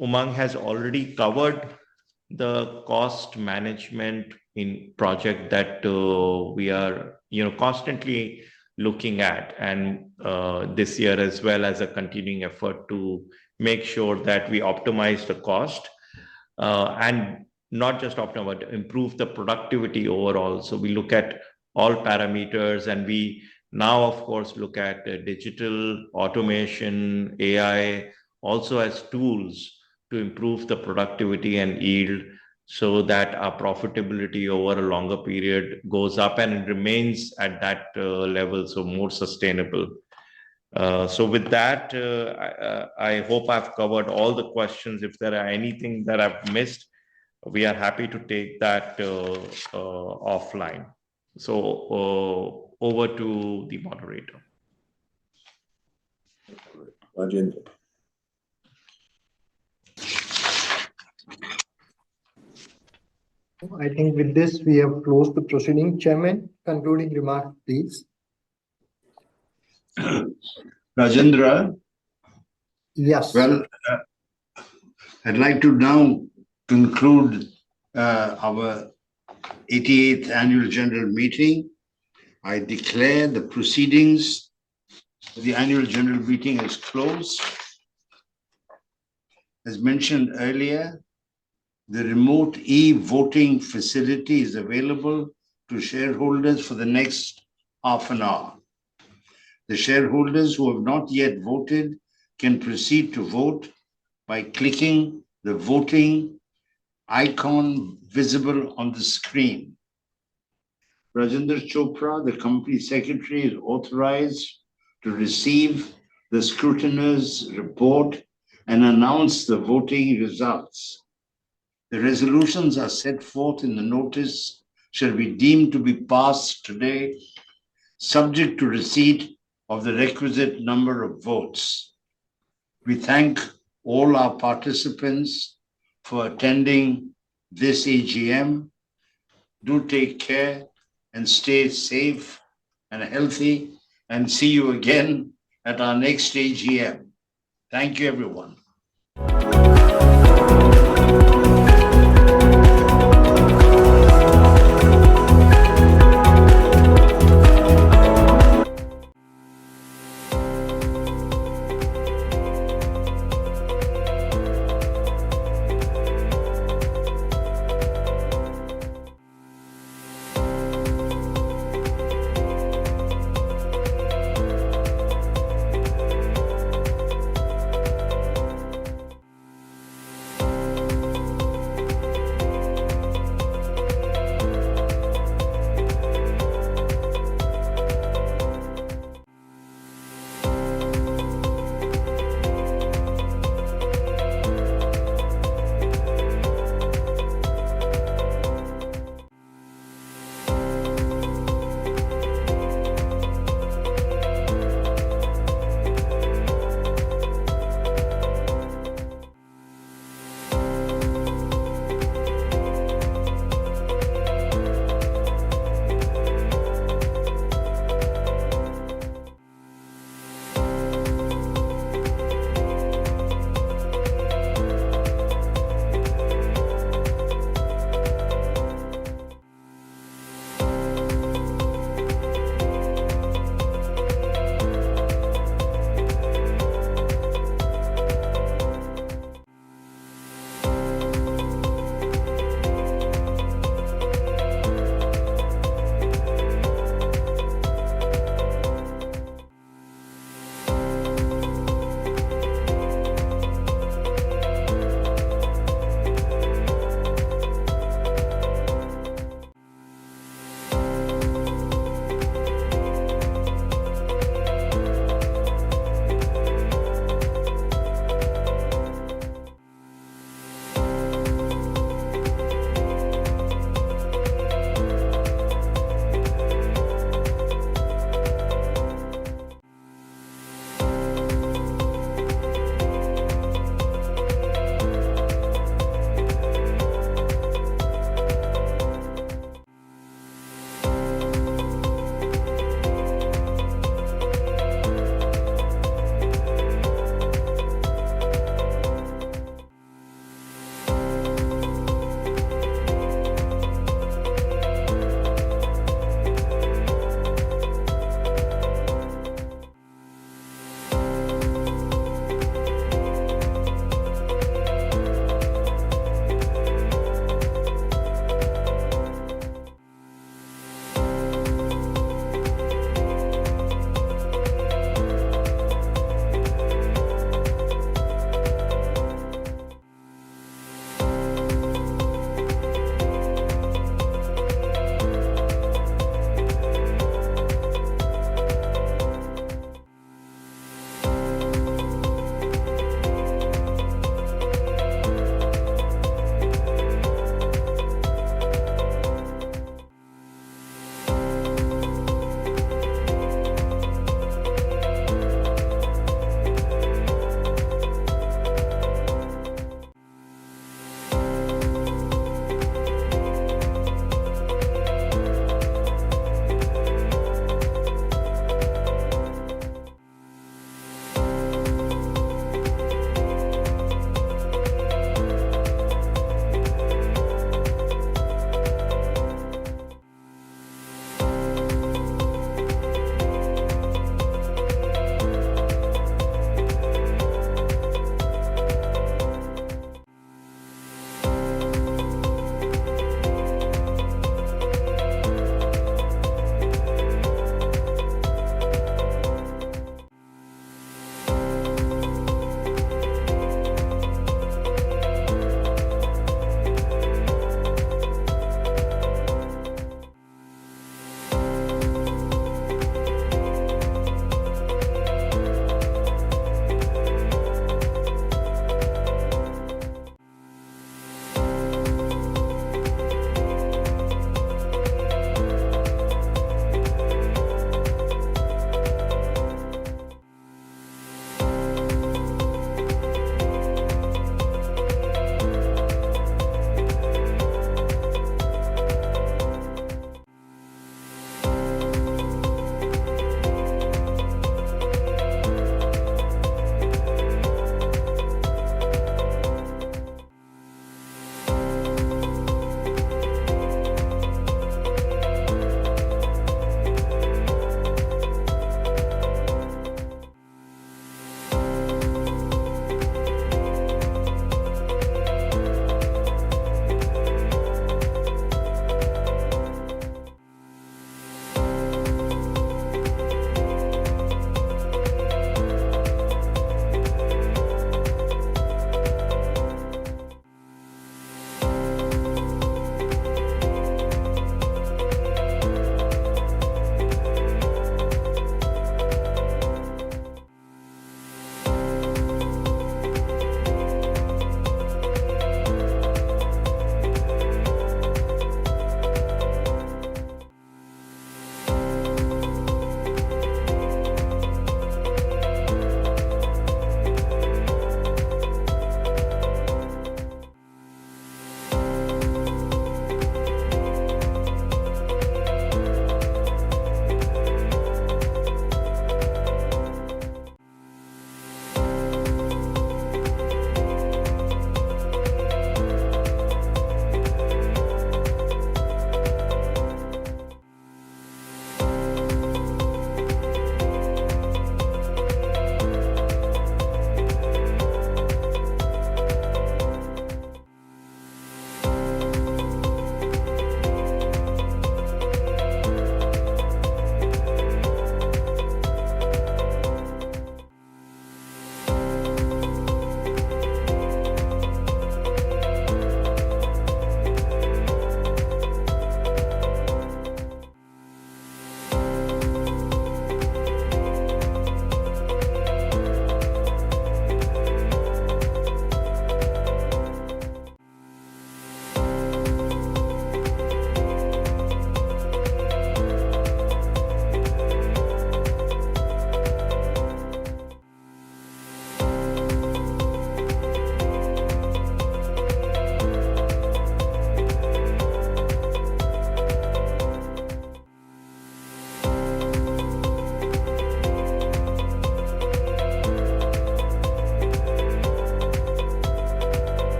Umang has already covered the cost management in project that we are constantly looking at, and this year as well as a continuing effort to make sure that we optimize the cost and not just optimize, but improve the productivity overall. So we look at all parameters, and we now, of course, look at digital automation, AI, also as tools to improve the productivity and yield, so that our profitability over a longer period goes up and it remains at that level, so more sustainable. So with that, I hope I've covered all the questions. If there are anything that I've missed, we are happy to take that offline. So over to the moderator. Rajendra. I think with this, we have closed the proceeding. Chairman, concluding remarks, please. Rajendra? Yes. Well, I'd like to now conclude our 88th Annual General Meeting. I declare the proceedings of the Annual General Meeting as closed. As mentioned earlier, the remote e-voting facility is available to shareholders for the next half an hour. The shareholders who have not yet voted can proceed to vote by clicking the voting icon visible on the screen. Rajendra Chopra, the company secretary, is authorized to receive the scrutineer's report and announce the voting results. The resolutions are set forth in the notice shall be deemed to be passed today, subject to receipt of the requisite number of votes. We thank all our participants for attending this AGM. Do take care and stay safe and healthy, and see you again at our next AGM. Thank you, everyone.